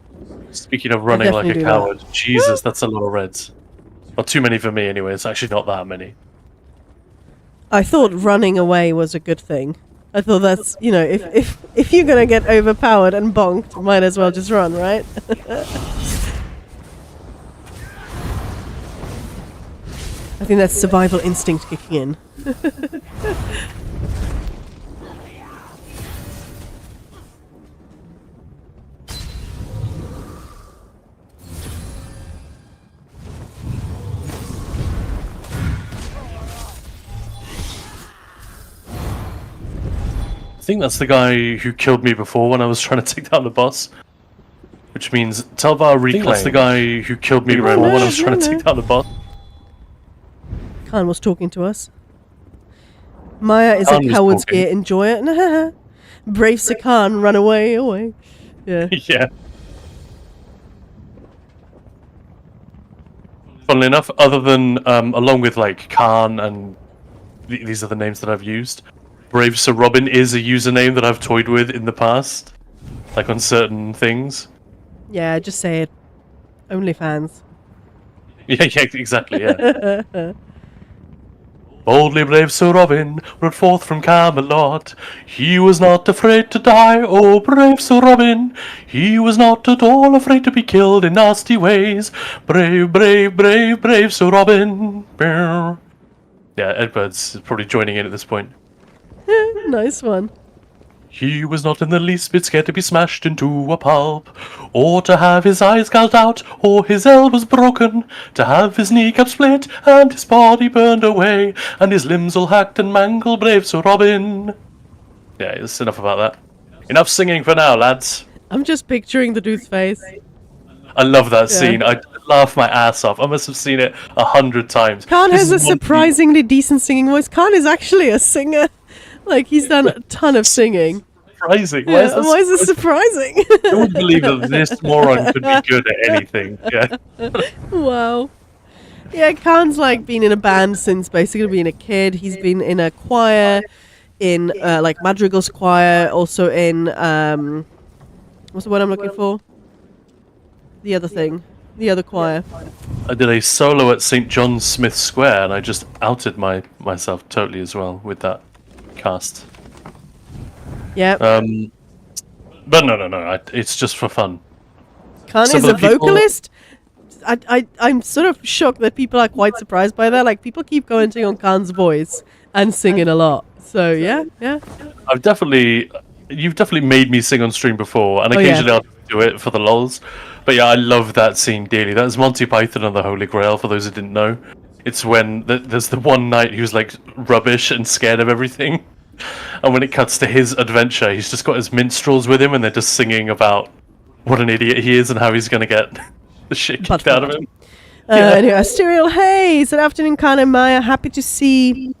Speaking of running like a coward, Jesus, that's a lot of reds. Not too many for me anyway, it's actually not that many. I thought running away was a good thing. I thought that's, if you're gonna get overpowered and bonked, might as well just run, right? I think that's survival instinct kicking in. I think that's the guy who killed me before when I was trying to take down the boss. Which means Telvar reclaimed. That's the guy who killed me before when I was trying to take down the boss. Khan was talking to us. Maya is a coward's gear, enjoy it. Brave Sakan, run away. Yeah. Yeah. Funnily enough, other than, along with like Khan and these are the names that I've used, Brave Sir Robin is a username that I've toyed with in the past, like on certain things. Yeah, just say it. OnlyFans. Yeah, exactly, yeah. Boldly brave Sir Robin rode forth from Camelot. He was not afraid to die, oh brave Sir Robin. He was not at all afraid to be killed in nasty ways. Brave, brave, brave, brave Sir Robin. Yeah, Edward's probably joining in at this point. Nice one. He was not in the least bit scared to be smashed into a pulp, or to have his eyes gouged out, or his elbows broken, to have his kneecap split, and his body burned away, and his limbs all hacked and mangled, brave Sir Robin. Yeah, it's enough about that. Enough singing for now, lads. I'm just picturing the dude's face. I love that scene. I laugh my ass off. I must have seen it 100 times. Khan This has a is one- surprisingly decent singing voice. Khan is actually a singer. Like, he's done a ton of singing. Surprising. Yeah, why is this surprising? I would believe that this moron could be good at anything. Yeah. Wow. Yeah, Khan's like been in a band since basically being a kid. He's been in a choir, in like Madrigal's choir, also in what's the word I'm looking for? The other thing, the other choir. I did a solo at St. John Smith Square, and I just outed myself totally as well with that cast. Yeah. But no, it's just for fun. Khan some is of a the people- vocalist. I'm sort of shocked that people are quite surprised by that. Like, people keep commenting on Khan's voice and singing a lot. So yeah. You've definitely made me sing on stream before, and Oh, yeah. occasionally I'll do it for the lols. But yeah, I love that scene dearly. That's Monty Python and the Holy Grail, for those who didn't know. It's when there's the one knight who's like rubbish and scared of everything. And when it cuts to his adventure, he's just got his minstrels with him, and they're just singing about what an idiot he is and how he's going to get the shit kicked out of him. Anyway, Asterial, hey, good afternoon, Khan and Maya. Happy to see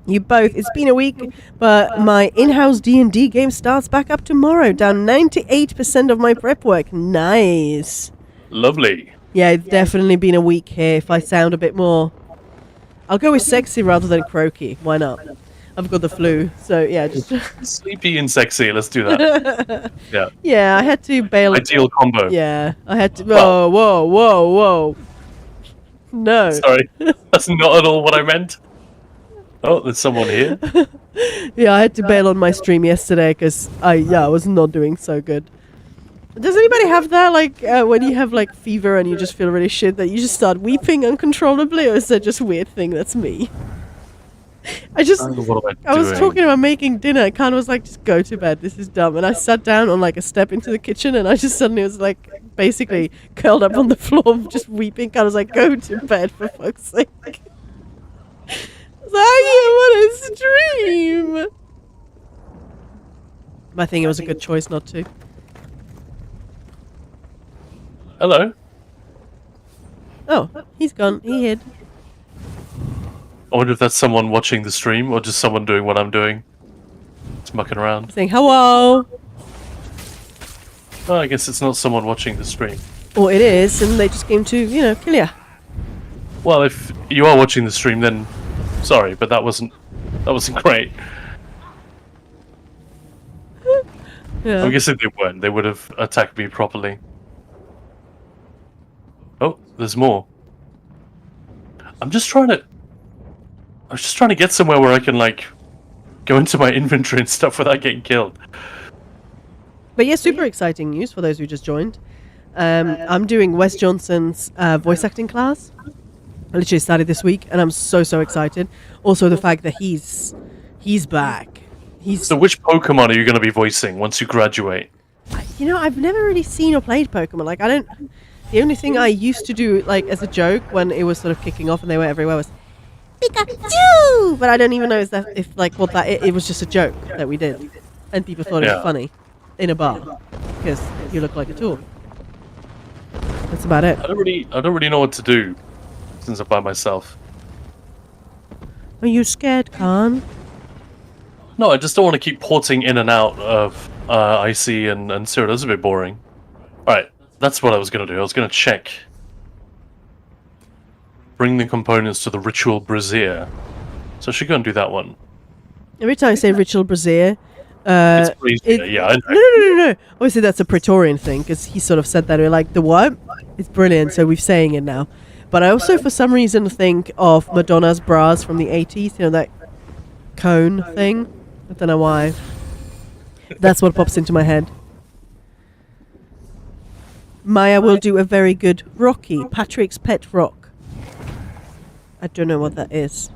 you both. It's been a week, but my in-house D&D game starts back up tomorrow. Down 98% of my prep work. Nice. Lovely. Yeah, it's definitely been a week here. If I sound a bit more, I'll go with sexy rather than croaky. Why not? I've got the flu, so yeah, just Sleepy and sexy, let's do that. Yeah. yeah. I had to bail. Ideal combo. Yeah, I had to. Well- Whoa! No. Sorry, that's not at all what I meant. Oh, there's someone here. Yeah, I had to bail on my stream yesterday because I was not doing so good. Does anybody have that, like, when you have, like, fever and you just feel really shit, that you just start weeping uncontrollably, or is that just a weird thing that's me? What am I was doing? talking about making dinner, and Khan was like, just go to bed, this is dumb. And I sat down on, like, a step into the kitchen, and I just suddenly was, like, basically curled up on the floor, just weeping. Khan was like, go to bed, for fuck's sake. I want to stream! I think it was a good choice not to. Hello. Oh, he's gone. He hid. I wonder if that's someone watching the stream or just someone doing what I'm doing. It's mucking around. Saying hello. Oh, I guess it's not someone watching the stream. Or it is, and they just came to, kill ya. Well, if you are watching the stream, then sorry, but that wasn't great. Yeah. I guess if they weren't, they would have attacked me properly. Oh, there's more. I was just trying to get somewhere where I can, like, go into my inventory and stuff without getting killed. But yeah, super exciting news for those who just joined. I'm doing Wes Johnson's voice acting class. I literally started this week, and I'm so excited. Also, the fact that he's back. So which Pokemon are you going to be voicing once you graduate? I've never really seen or played Pokemon. Like, the only thing I used to do, like, as a joke when it was sort of kicking off and they were everywhere was Pikachu! But I don't even know it was just a joke that we did. And people thought it was funny in a bar because you look like a tool. That's about it. I don't really know what to do since I'm by myself. Are you scared, Khan? No, I just don't want to keep porting in and out of Icy and Zero. That's a bit boring. Alright, that's what I was going to do. I was going to check. Bring the components to the Ritual Brazier. So I should go and do that one. Every time I say Ritual Brazier, It's Brazier, yeah, I know. No. Obviously, that's a Praetorian thing because he sort of said that. We're like, the what? It's brilliant. So we're saying it now. But I also, for some reason, think of Madonna's bras from the 80s. You know, that cone thing. I don't know why. That's what pops into my head. Maya will do a very good Rocky, Patrick's pet rock. I don't know what that is.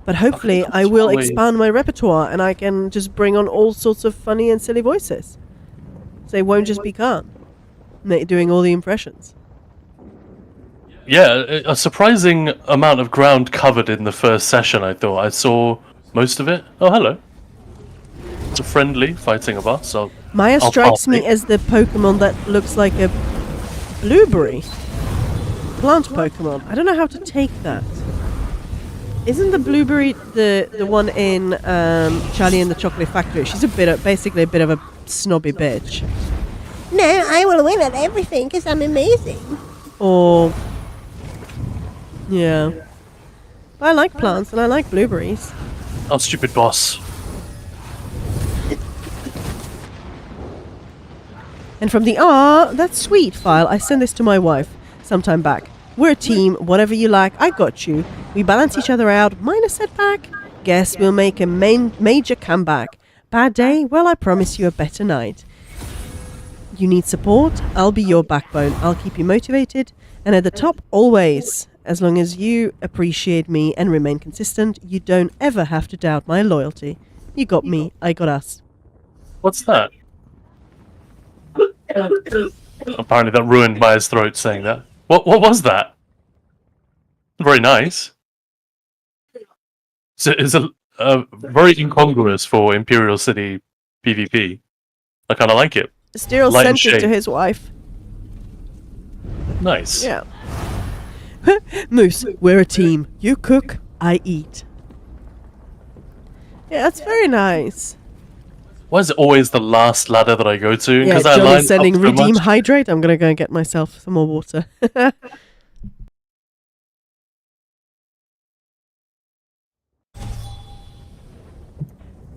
But hopefully I will expand my repertoire and I can just bring on all sorts of funny and silly voices. So it won't just be Khan doing all the impressions. Yeah, a surprising amount of ground covered in the first session, I thought. I saw most of it. Oh, hello. It's a friendly fighting a boss. Maya strikes me as the Pokemon that looks like a blueberry. Plant Pokemon. I don't know how to take that. Isn't the blueberry the one in Charlie and the Chocolate Factory? She's basically a bit of a snobby bitch. No, I will win at everything because I'm amazing. Or yeah, I like plants and I like blueberries. Oh, stupid boss. And from the that's sweet file, I sent this to my wife sometime back. We're a team, whatever you like, I got you. We balance each other out, minor setback. Guess we'll make a major comeback. Bad day? Well, I promise you a better night. You need support? I'll be your backbone. I'll keep you motivated. And at the top, always. As long as you appreciate me and remain consistent, you don't ever have to doubt my loyalty. You got me, I got us. What's that? Apparently that ruined Maya's throat saying that. What was that? Very nice. It's a very incongruous for Imperial City PvP. I kind of like it. Styril Light and sent it to shade. his wife. Nice. Yeah. Moose, we're a team. You cook, I eat. Yeah, that's very nice. Why is it always the last ladder that I go to? Yeah, I John line is sending up so redeem much. hydrate. I'm gonna go and get myself some more water.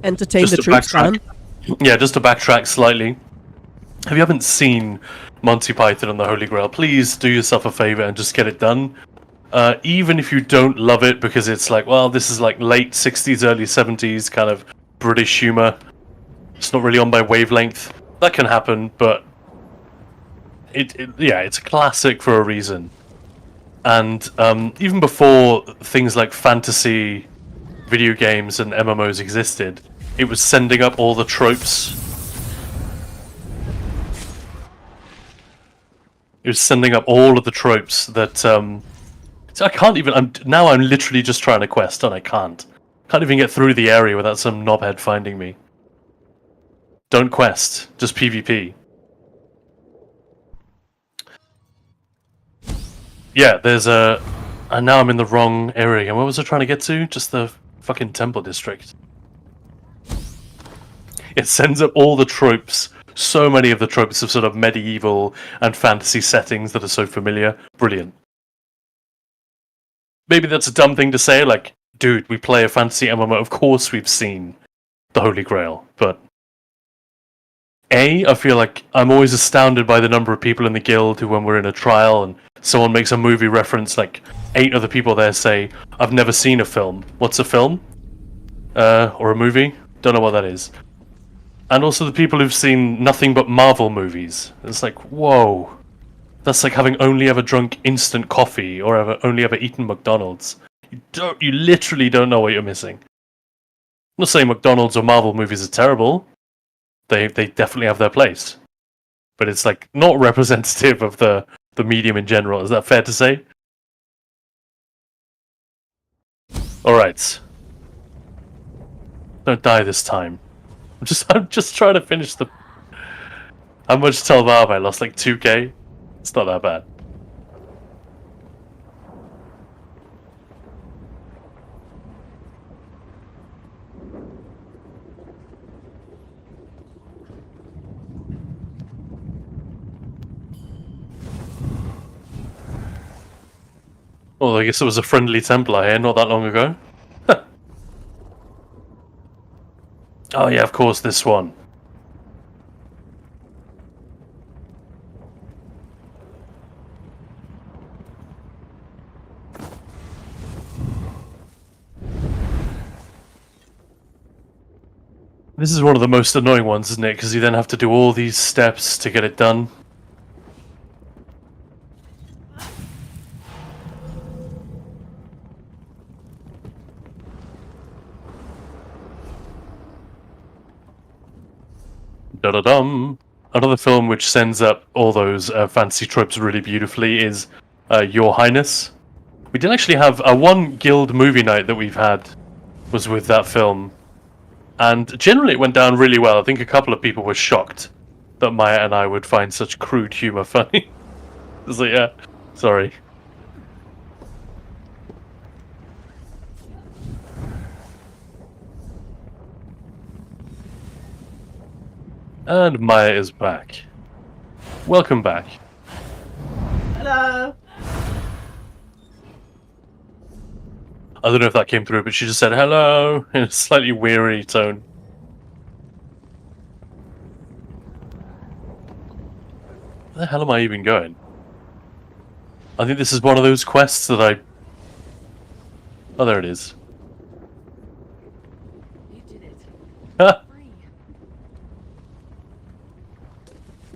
Entertain Just the to troops, man. Yeah, just to backtrack slightly. If you haven't seen Monty Python and the Holy Grail, please do yourself a favor and just get it done. Even if you don't love it because it's like, well, this is like late 60s, early 70s kind of British humor. It's not really on my wavelength. That can happen, but it's a classic for a reason. And even before things like fantasy video games and MMOs existed, it was sending up all the tropes. It was sending up all of the tropes that so I can't even. I'm literally just trying to quest, and I can't even get through the area without some knobhead finding me. Don't quest, just PvP. Yeah, there's a. And now I'm in the wrong area again. Where was I trying to get to? Just the fucking temple district. It sends up all the tropes. So many of the tropes of sort of medieval and fantasy settings that are so familiar. Brilliant. Maybe that's a dumb thing to say, like, dude, we play a fantasy MMO, of course we've seen the Holy Grail, but I feel like I'm always astounded by the number of people in the guild who, when we're in a trial and someone makes a movie reference, like 8 other people there say, I've never seen a film. What's a film? Or a movie? Don't know what that is. And also the people who've seen nothing but Marvel movies. It's like, whoa. That's like having only ever drunk instant coffee or only ever eaten McDonald's. You literally don't know what you're missing. I'm not saying McDonald's or Marvel movies are terrible. They definitely have their place. But it's like not representative of the medium in general. Is that fair to say? Alright. Don't die this time. I'm just trying to finish the... How much Telvar have I lost? Like 2k? It's not that bad. Well, I guess it was a friendly Templar here not that long ago. Oh yeah, of course, this one. This is one of the most annoying ones, isn't it? Because you then have to do all these steps to get it done. Da-da-dum. Another film which sends up all those fantasy tropes really beautifully is Your Highness. We did actually have one guild movie night that we've had was with that film. And generally it went down really well. I think a couple of people were shocked that Maya and I would find such crude humor funny. It's like, yeah, sorry. And Maya is back. Welcome back. Hello. I don't know if that came through, but she just said hello in a slightly weary tone. Where the hell am I even going? I think this is one of those quests that I... Oh, there it is. You did it. Ah, Free.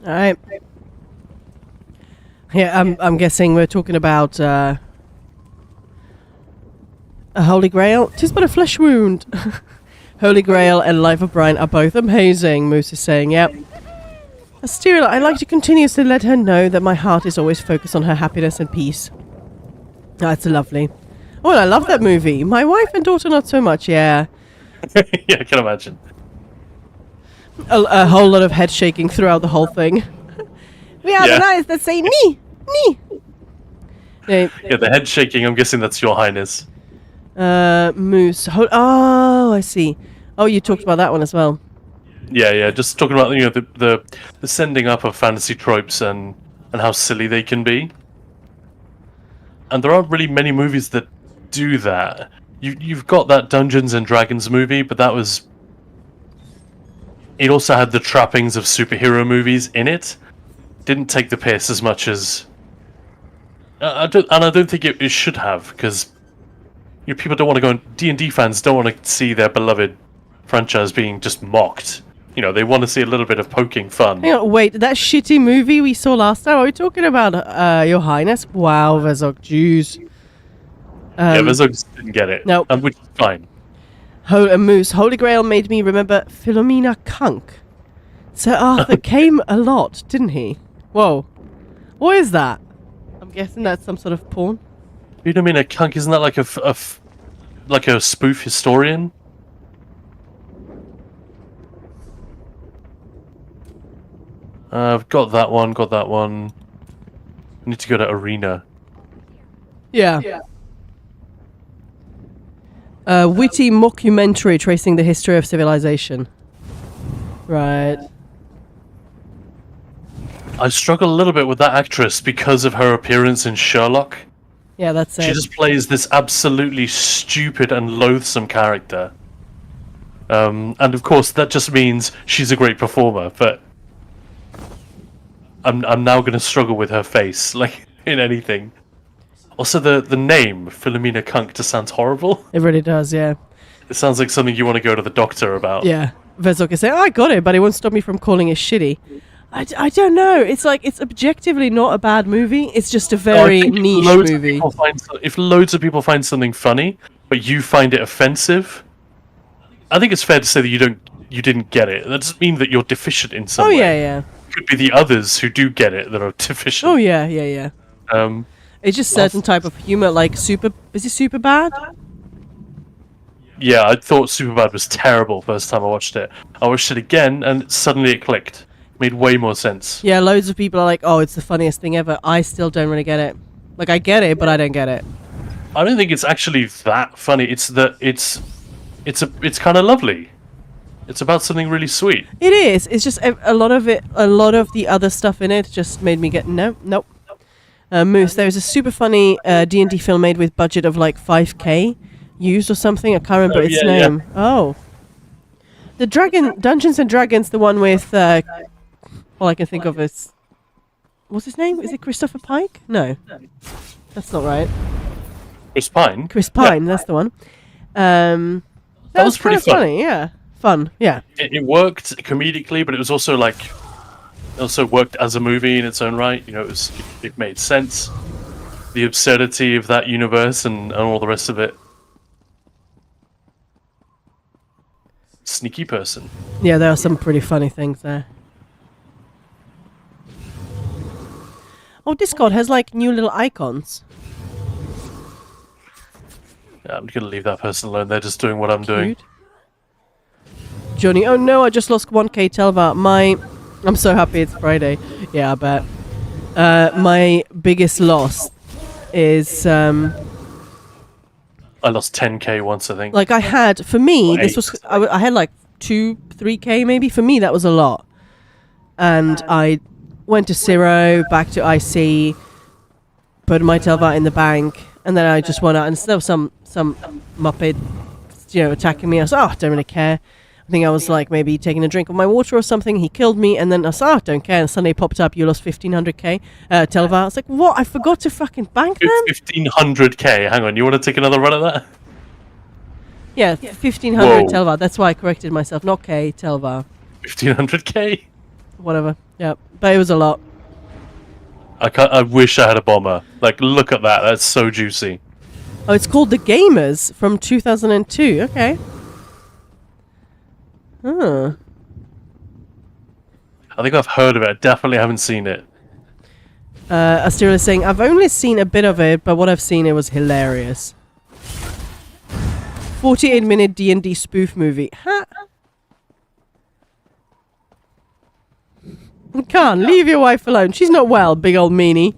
All right. Yeah, I'm guessing we're talking about a Holy Grail. 'Tis but a flesh wound. Holy Grail and Life of Brian are both amazing. Moose is saying, yep. Still, I like to continuously let her know that my heart is always focused on her happiness and peace. That's lovely. Oh, and I love that movie. My wife and daughter not so much. Yeah. yeah, I can imagine. A whole lot of head shaking throughout the whole thing. We are Yeah. the knights that say knee, knee. Yeah, Yeah, the head shaking, I'm guessing that's Your Highness. Moose. Oh, I see. Oh, you talked about that one as well. Yeah, just talking about, you know, the sending up of fantasy tropes and how silly they can be. And there aren't really many movies that do that. You've got that Dungeons and Dragons movie, but that was... It also had the trappings of superhero movies in it. Didn't take the piss as much as... I don't think it should have, because people don't want to go... D&D fans don't want to see their beloved franchise being just mocked. You know, they want to see a little bit of poking fun. Hang on, wait, that shitty movie we saw last time, are we talking about Your Highness? Wow, Vezok, jeez. Yeah, Vezok just didn't get it. Nope. And which is fine. Moose, Holy Grail made me remember Philomena Kunk. Sir Arthur came a lot, didn't he? Whoa. What is that? I'm guessing that's some sort of porn. You know what I mean? A Kunk, isn't that like like a spoof historian? I've got that one, I need to go to Arena. Yeah. Witty mockumentary tracing the history of civilization. Right. I struggle a little bit with that actress because of her appearance in Sherlock. Yeah, that's She it. just plays this absolutely stupid and loathsome character. And of course, that just means she's a great performer, but I'm now going to struggle with her face, like, in anything. Also, the name, Philomena Kunk, just sounds horrible. It really does, yeah. It sounds like something you want to go to the doctor about. Yeah. Vezok is saying, I got it, but it won't stop me from calling it shitty. I don't know. It's like, it's objectively not a bad movie. It's just a very niche movie. If loads of people find something funny, but you find it offensive, I think it's fair to say that you didn't get it. That doesn't mean that you're deficient in some Oh, way. yeah. It could be the others who do get it that are deficient. Oh, yeah. It's just certain type of humor, like is it super bad? Yeah, I thought Superbad was terrible first time I watched it. I watched it again, and suddenly it clicked. Made way more sense. Yeah, loads of people are like, oh, it's the funniest thing ever. I still don't really get it. Like, I get it, but I don't get it. I don't think it's actually that funny. It's that it's kind of lovely. It's about something really sweet. It is. It's just a lot of the other stuff in it just made me get nope. Moose, there is a super funny D&D film made with budget of like 5k used or something. I can't remember its name. Oh. The Dungeons and Dragons, the one with all I can think of is, what's his name? Is it Christopher Pike? No, that's not right. Chris Pine. Chris Pine, that's the one. That was pretty funny. Yeah, fun. Yeah. It worked comedically, but it was also like, it also worked as a movie in its own right. You know, it made sense. The absurdity of that universe and all the rest of it. Sneaky person. Yeah, there are some pretty funny things there. Oh, Discord has like new little icons. Yeah, I'm gonna leave that person alone. They're just doing what I'm doing. Cute. Johnny, oh no, I just lost 1k Telva. I'm so happy it's Friday. Yeah, I bet. My biggest loss is I lost 10k once, I think. like I had, for me, Or this was, I had like 3k maybe. For me, that was a lot. And I went to Zero, back to IC, put my Telva in the bank, and then I just went out, and there was some muppet, you know, attacking me. I was like, oh, I don't really care. I think I was like maybe taking a drink of my water or something. He killed me, and then I was like, oh, I don't care. And suddenly it popped up, you lost 1500k Telva. I was like, what? I forgot to fucking bank them? 1500k. Hang on, you want to take another run at that? Yeah, 1500 Whoa. Telva. That's why I corrected myself. Not K, Telva. 1500k. Whatever. Yeah, but it was a lot. I wish I had a bomber. Like, look at that. That's so juicy. Oh, it's called The Gamers from 2002. Okay. Huh. I think I've heard of it. I definitely haven't seen it. Astera is saying, I've only seen a bit of it, but what I've seen, it was hilarious. 48-minute D&D spoof movie. Huh? Can't leave your wife alone. She's not well, big old meanie.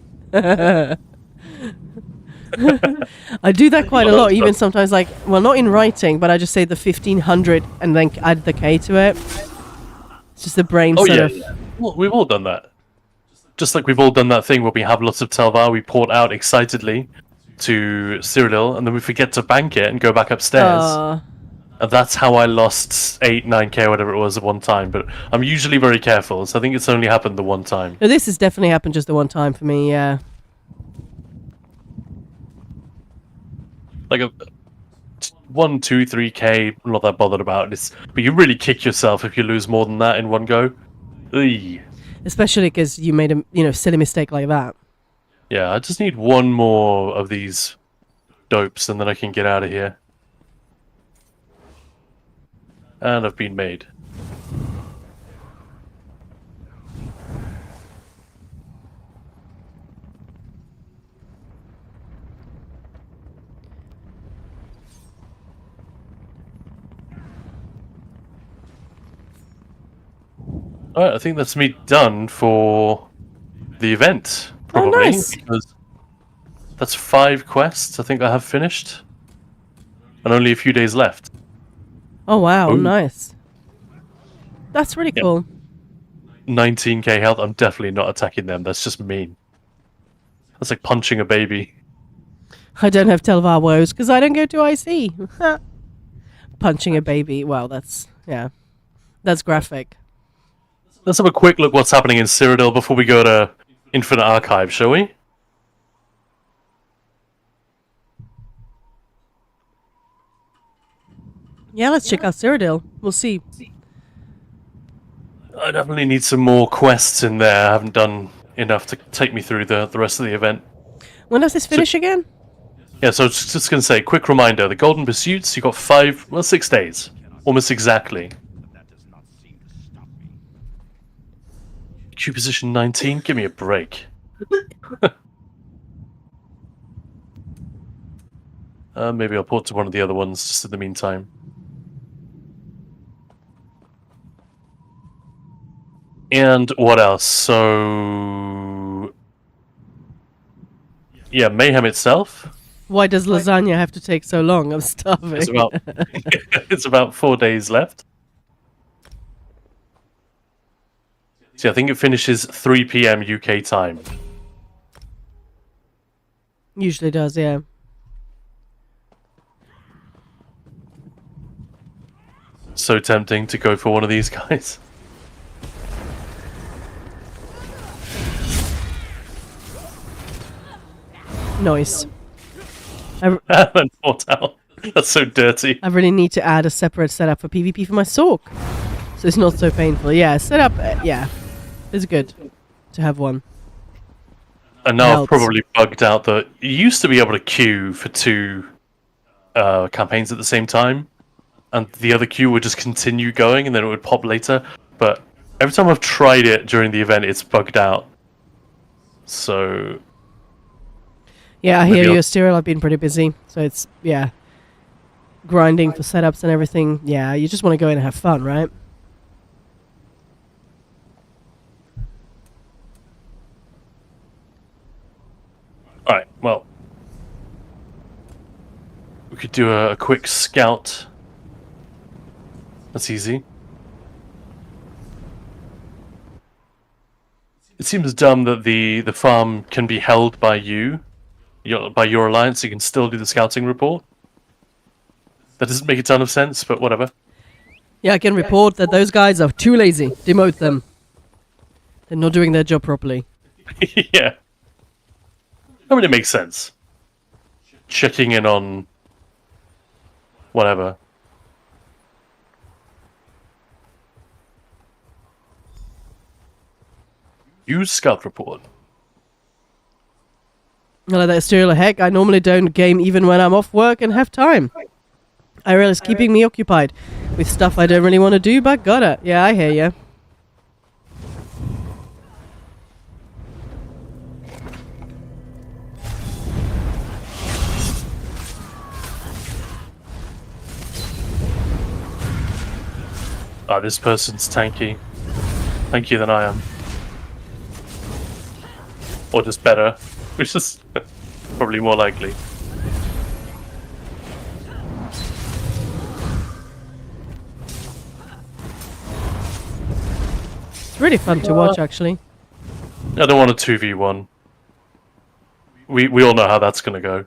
I do that quite a lot, even sometimes, like, well, not in writing, but I just say the 1500 and then add the K to it. It's just the brain sort of... Yeah. Well, we've all done that. Just like we've all done that thing where we have lots of Telva, we port out excitedly to Cyrodiil, and then we forget to bank it and go back upstairs. And that's how I lost 9k, whatever it was, at one time. But I'm usually very careful, so I think it's only happened the one time. No, this has definitely happened just the one time for me, yeah. Like 1, 2, 3k, I'm not that bothered about it. But you really kick yourself if you lose more than that in one go. Eey. Especially because you made a silly mistake like that. Yeah, I just need one more of these dopes, and then I can get out of here. And I've been made. Alright, I think that's me done for the event, probably. Oh, nice. Because that's 5 quests I think I have finished. And only a few days left. Oh, wow, Ooh. nice. That's really cool. 19k health, I'm definitely not attacking them. That's just mean. That's like punching a baby. I don't have Telvar woes because I don't go to IC. Punching a baby. Wow, that's graphic. Let's have a quick look what's happening in Cyrodiil before we go to Infinite Archive, shall we? Yeah, let's check out Cyrodiil. We'll see. I definitely need some more quests in there. I haven't done enough to take me through the rest of the event. When does this finish again? Yeah, so I was just going to say, quick reminder, the Golden Pursuits, you got 6 days. Almost exactly. Q position 19? Give me a break. Maybe I'll port to one of the other ones just in the meantime. And what else? So... yeah, Mayhem itself. Why does lasagna have to take so long? I'm starving. It's about 4 days left. See, I think it finishes 3 PM UK time. Usually does, yeah. So tempting to go for one of these guys. Nice. And then fought out. That's so dirty. I really need to add a separate setup for PvP for my Sork. So it's not so painful. Yeah, setup, yeah. It's good to have one. And now I've Helps. probably bugged out that you used to be able to queue for 2 campaigns at the same time. And the other queue would just continue going and then it would pop later. But every time I've tried it during the event, it's bugged out. So... Yeah, I Maybe hear I'll- you, Cyril. I've been pretty busy. So it's, yeah. Grinding for setups and everything. Yeah, you just want to go in and have fun, right? Alright, well. We could do a quick scout. That's easy. It seems dumb that the farm can be held by you, by your alliance. You can still do the scouting report. That doesn't make a ton of sense, but whatever. Yeah, I can report that those guys are too lazy. Demote them. They're not doing their job properly. Yeah. I mean, it makes sense. Checking in on... whatever. Use scout report. I like that, Cyril. Heck, I normally don't game even when I'm off work and have time. IRL is keeping me occupied with stuff I don't really want to do, but gotta. Yeah, I hear ya. Ah, this person's tanky. Tankier than I am. Or just better, which is probably more likely. It's really fun to watch, actually. I don't want a 2v1. We all know how that's gonna go.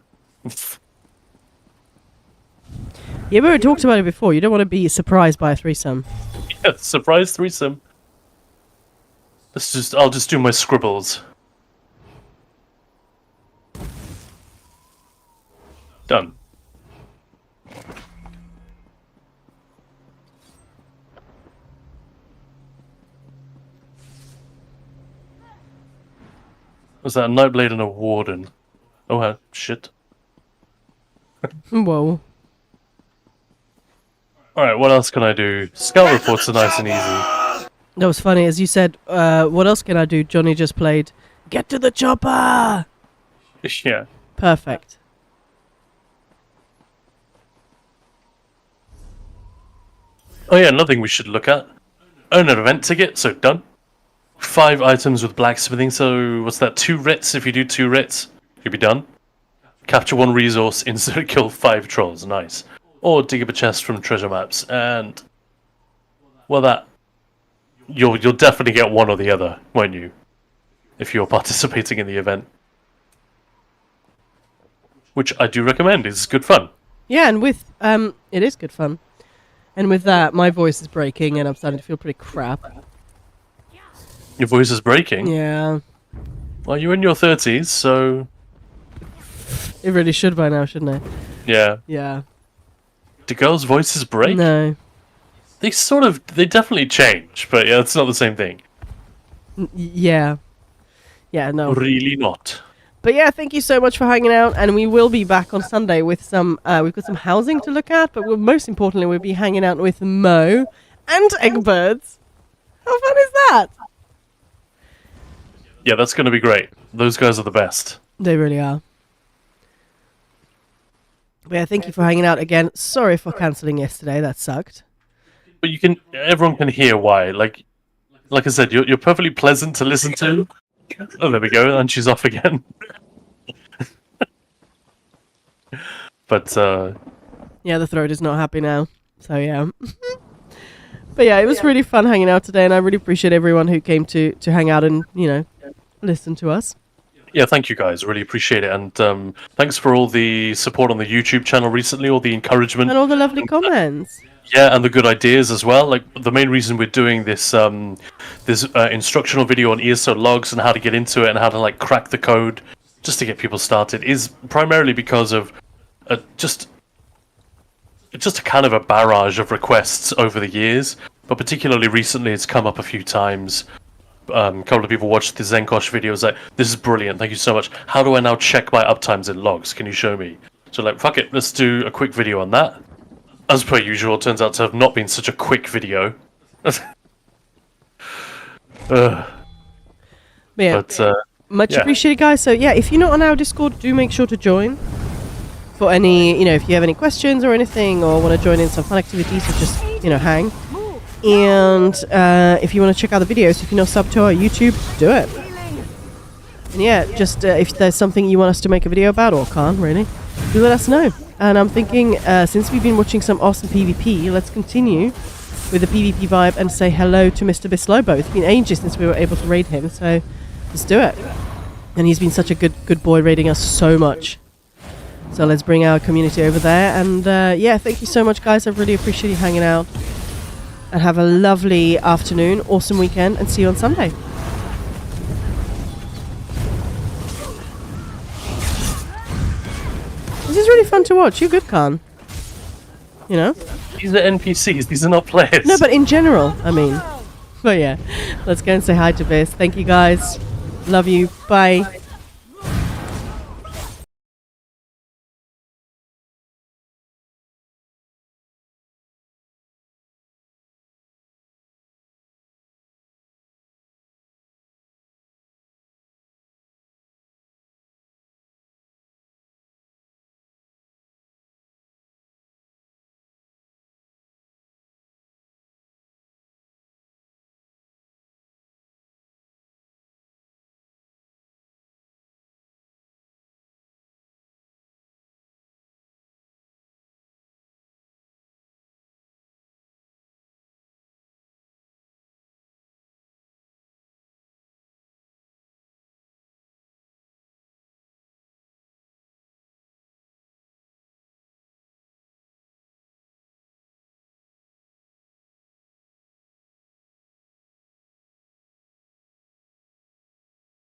Yeah, we talked about it before. You don't want to be surprised by a threesome. Yeah, surprise threesome. I'll just do my scribbles. Done. Was that a Nightblade and a Warden? Oh, shit. Whoa. Alright, what else can I do? Scout reports are nice and easy. That was funny. As you said, what else can I do? Johnny just played, get to the chopper! Yeah. Perfect. Oh yeah, another thing we should look at. Own an event ticket, so done. 5 items with blacksmithing, so what's that? 2 writs. If you do 2 writs, you'll be done. Capture 1 resource, insert kill 5 trolls, nice. Or dig up a chest from treasure maps, and well, that you'll definitely get one or the other, won't you? If you're participating in the event, which I do recommend. It's good fun. Yeah, and with it is good fun. And with that, my voice is breaking, and I'm starting to feel pretty crap. Your voice is breaking. Yeah, Well, you're in your 30s, so it really should by now, shouldn't it? yeah. Yeah. Do girls' voices break? No. They definitely change, but yeah, it's not the same thing. Yeah. Yeah, no. Really not. But yeah, thank you so much for hanging out, and we will be back on Sunday with some, we've got some housing to look at, but most importantly, we'll be hanging out with Mo and Eggbirds. How fun is that? Yeah, that's going to be great. Those guys are the best. They really are. But yeah, thank you for hanging out again. Sorry for cancelling yesterday, that sucked. But everyone can hear why. Like I said, you're perfectly pleasant to listen to. Oh, there we go, and she's off again. But yeah, the throat is not happy now. So yeah. But yeah, it was really fun hanging out today, and I really appreciate everyone who came to hang out and, listen to us. Yeah, thank you guys. Really appreciate it. And thanks for all the support on the YouTube channel recently, all the encouragement. And all the lovely comments. Yeah, and the good ideas as well. Like, the main reason we're doing this instructional video on ESO logs and how to get into it and how to, like, crack the code just to get people started is primarily because of just a kind of a barrage of requests over the years. But particularly recently, it's come up a few times. A couple of people watched the Zenkosh videos like, this is brilliant, thank you so much. How do I now check my uptimes in logs? Can you show me? So like, fuck it, let's do a quick video on that. As per usual, it turns out to have not been such a quick video. But much appreciated, guys. So yeah, if you're not on our Discord, do make sure to join. For any, if you have any questions or anything, or want to join in some fun activities, or just, hang. And if you want to check out the videos, if you're not sub to our YouTube, do it. And yeah, just if there's something you want us to make a video about, or can't really, do let us know. And I'm thinking, since we've been watching some awesome PvP, let's continue with the PvP vibe and say hello to Mr. Bislobo. It's been ages since we were able to raid him, so let's do it. And he's been such a good boy, raiding us so much. So let's bring our community over there. And yeah, thank you so much, guys. I really appreciate you hanging out. And have a lovely afternoon, awesome weekend, and see you on Sunday. This is really fun to watch. You're good, Khan. These are NPCs, these are not players. No, but in general, I mean. But yeah, let's go and say hi to Bis. Thank you, guys. Love you. Bye.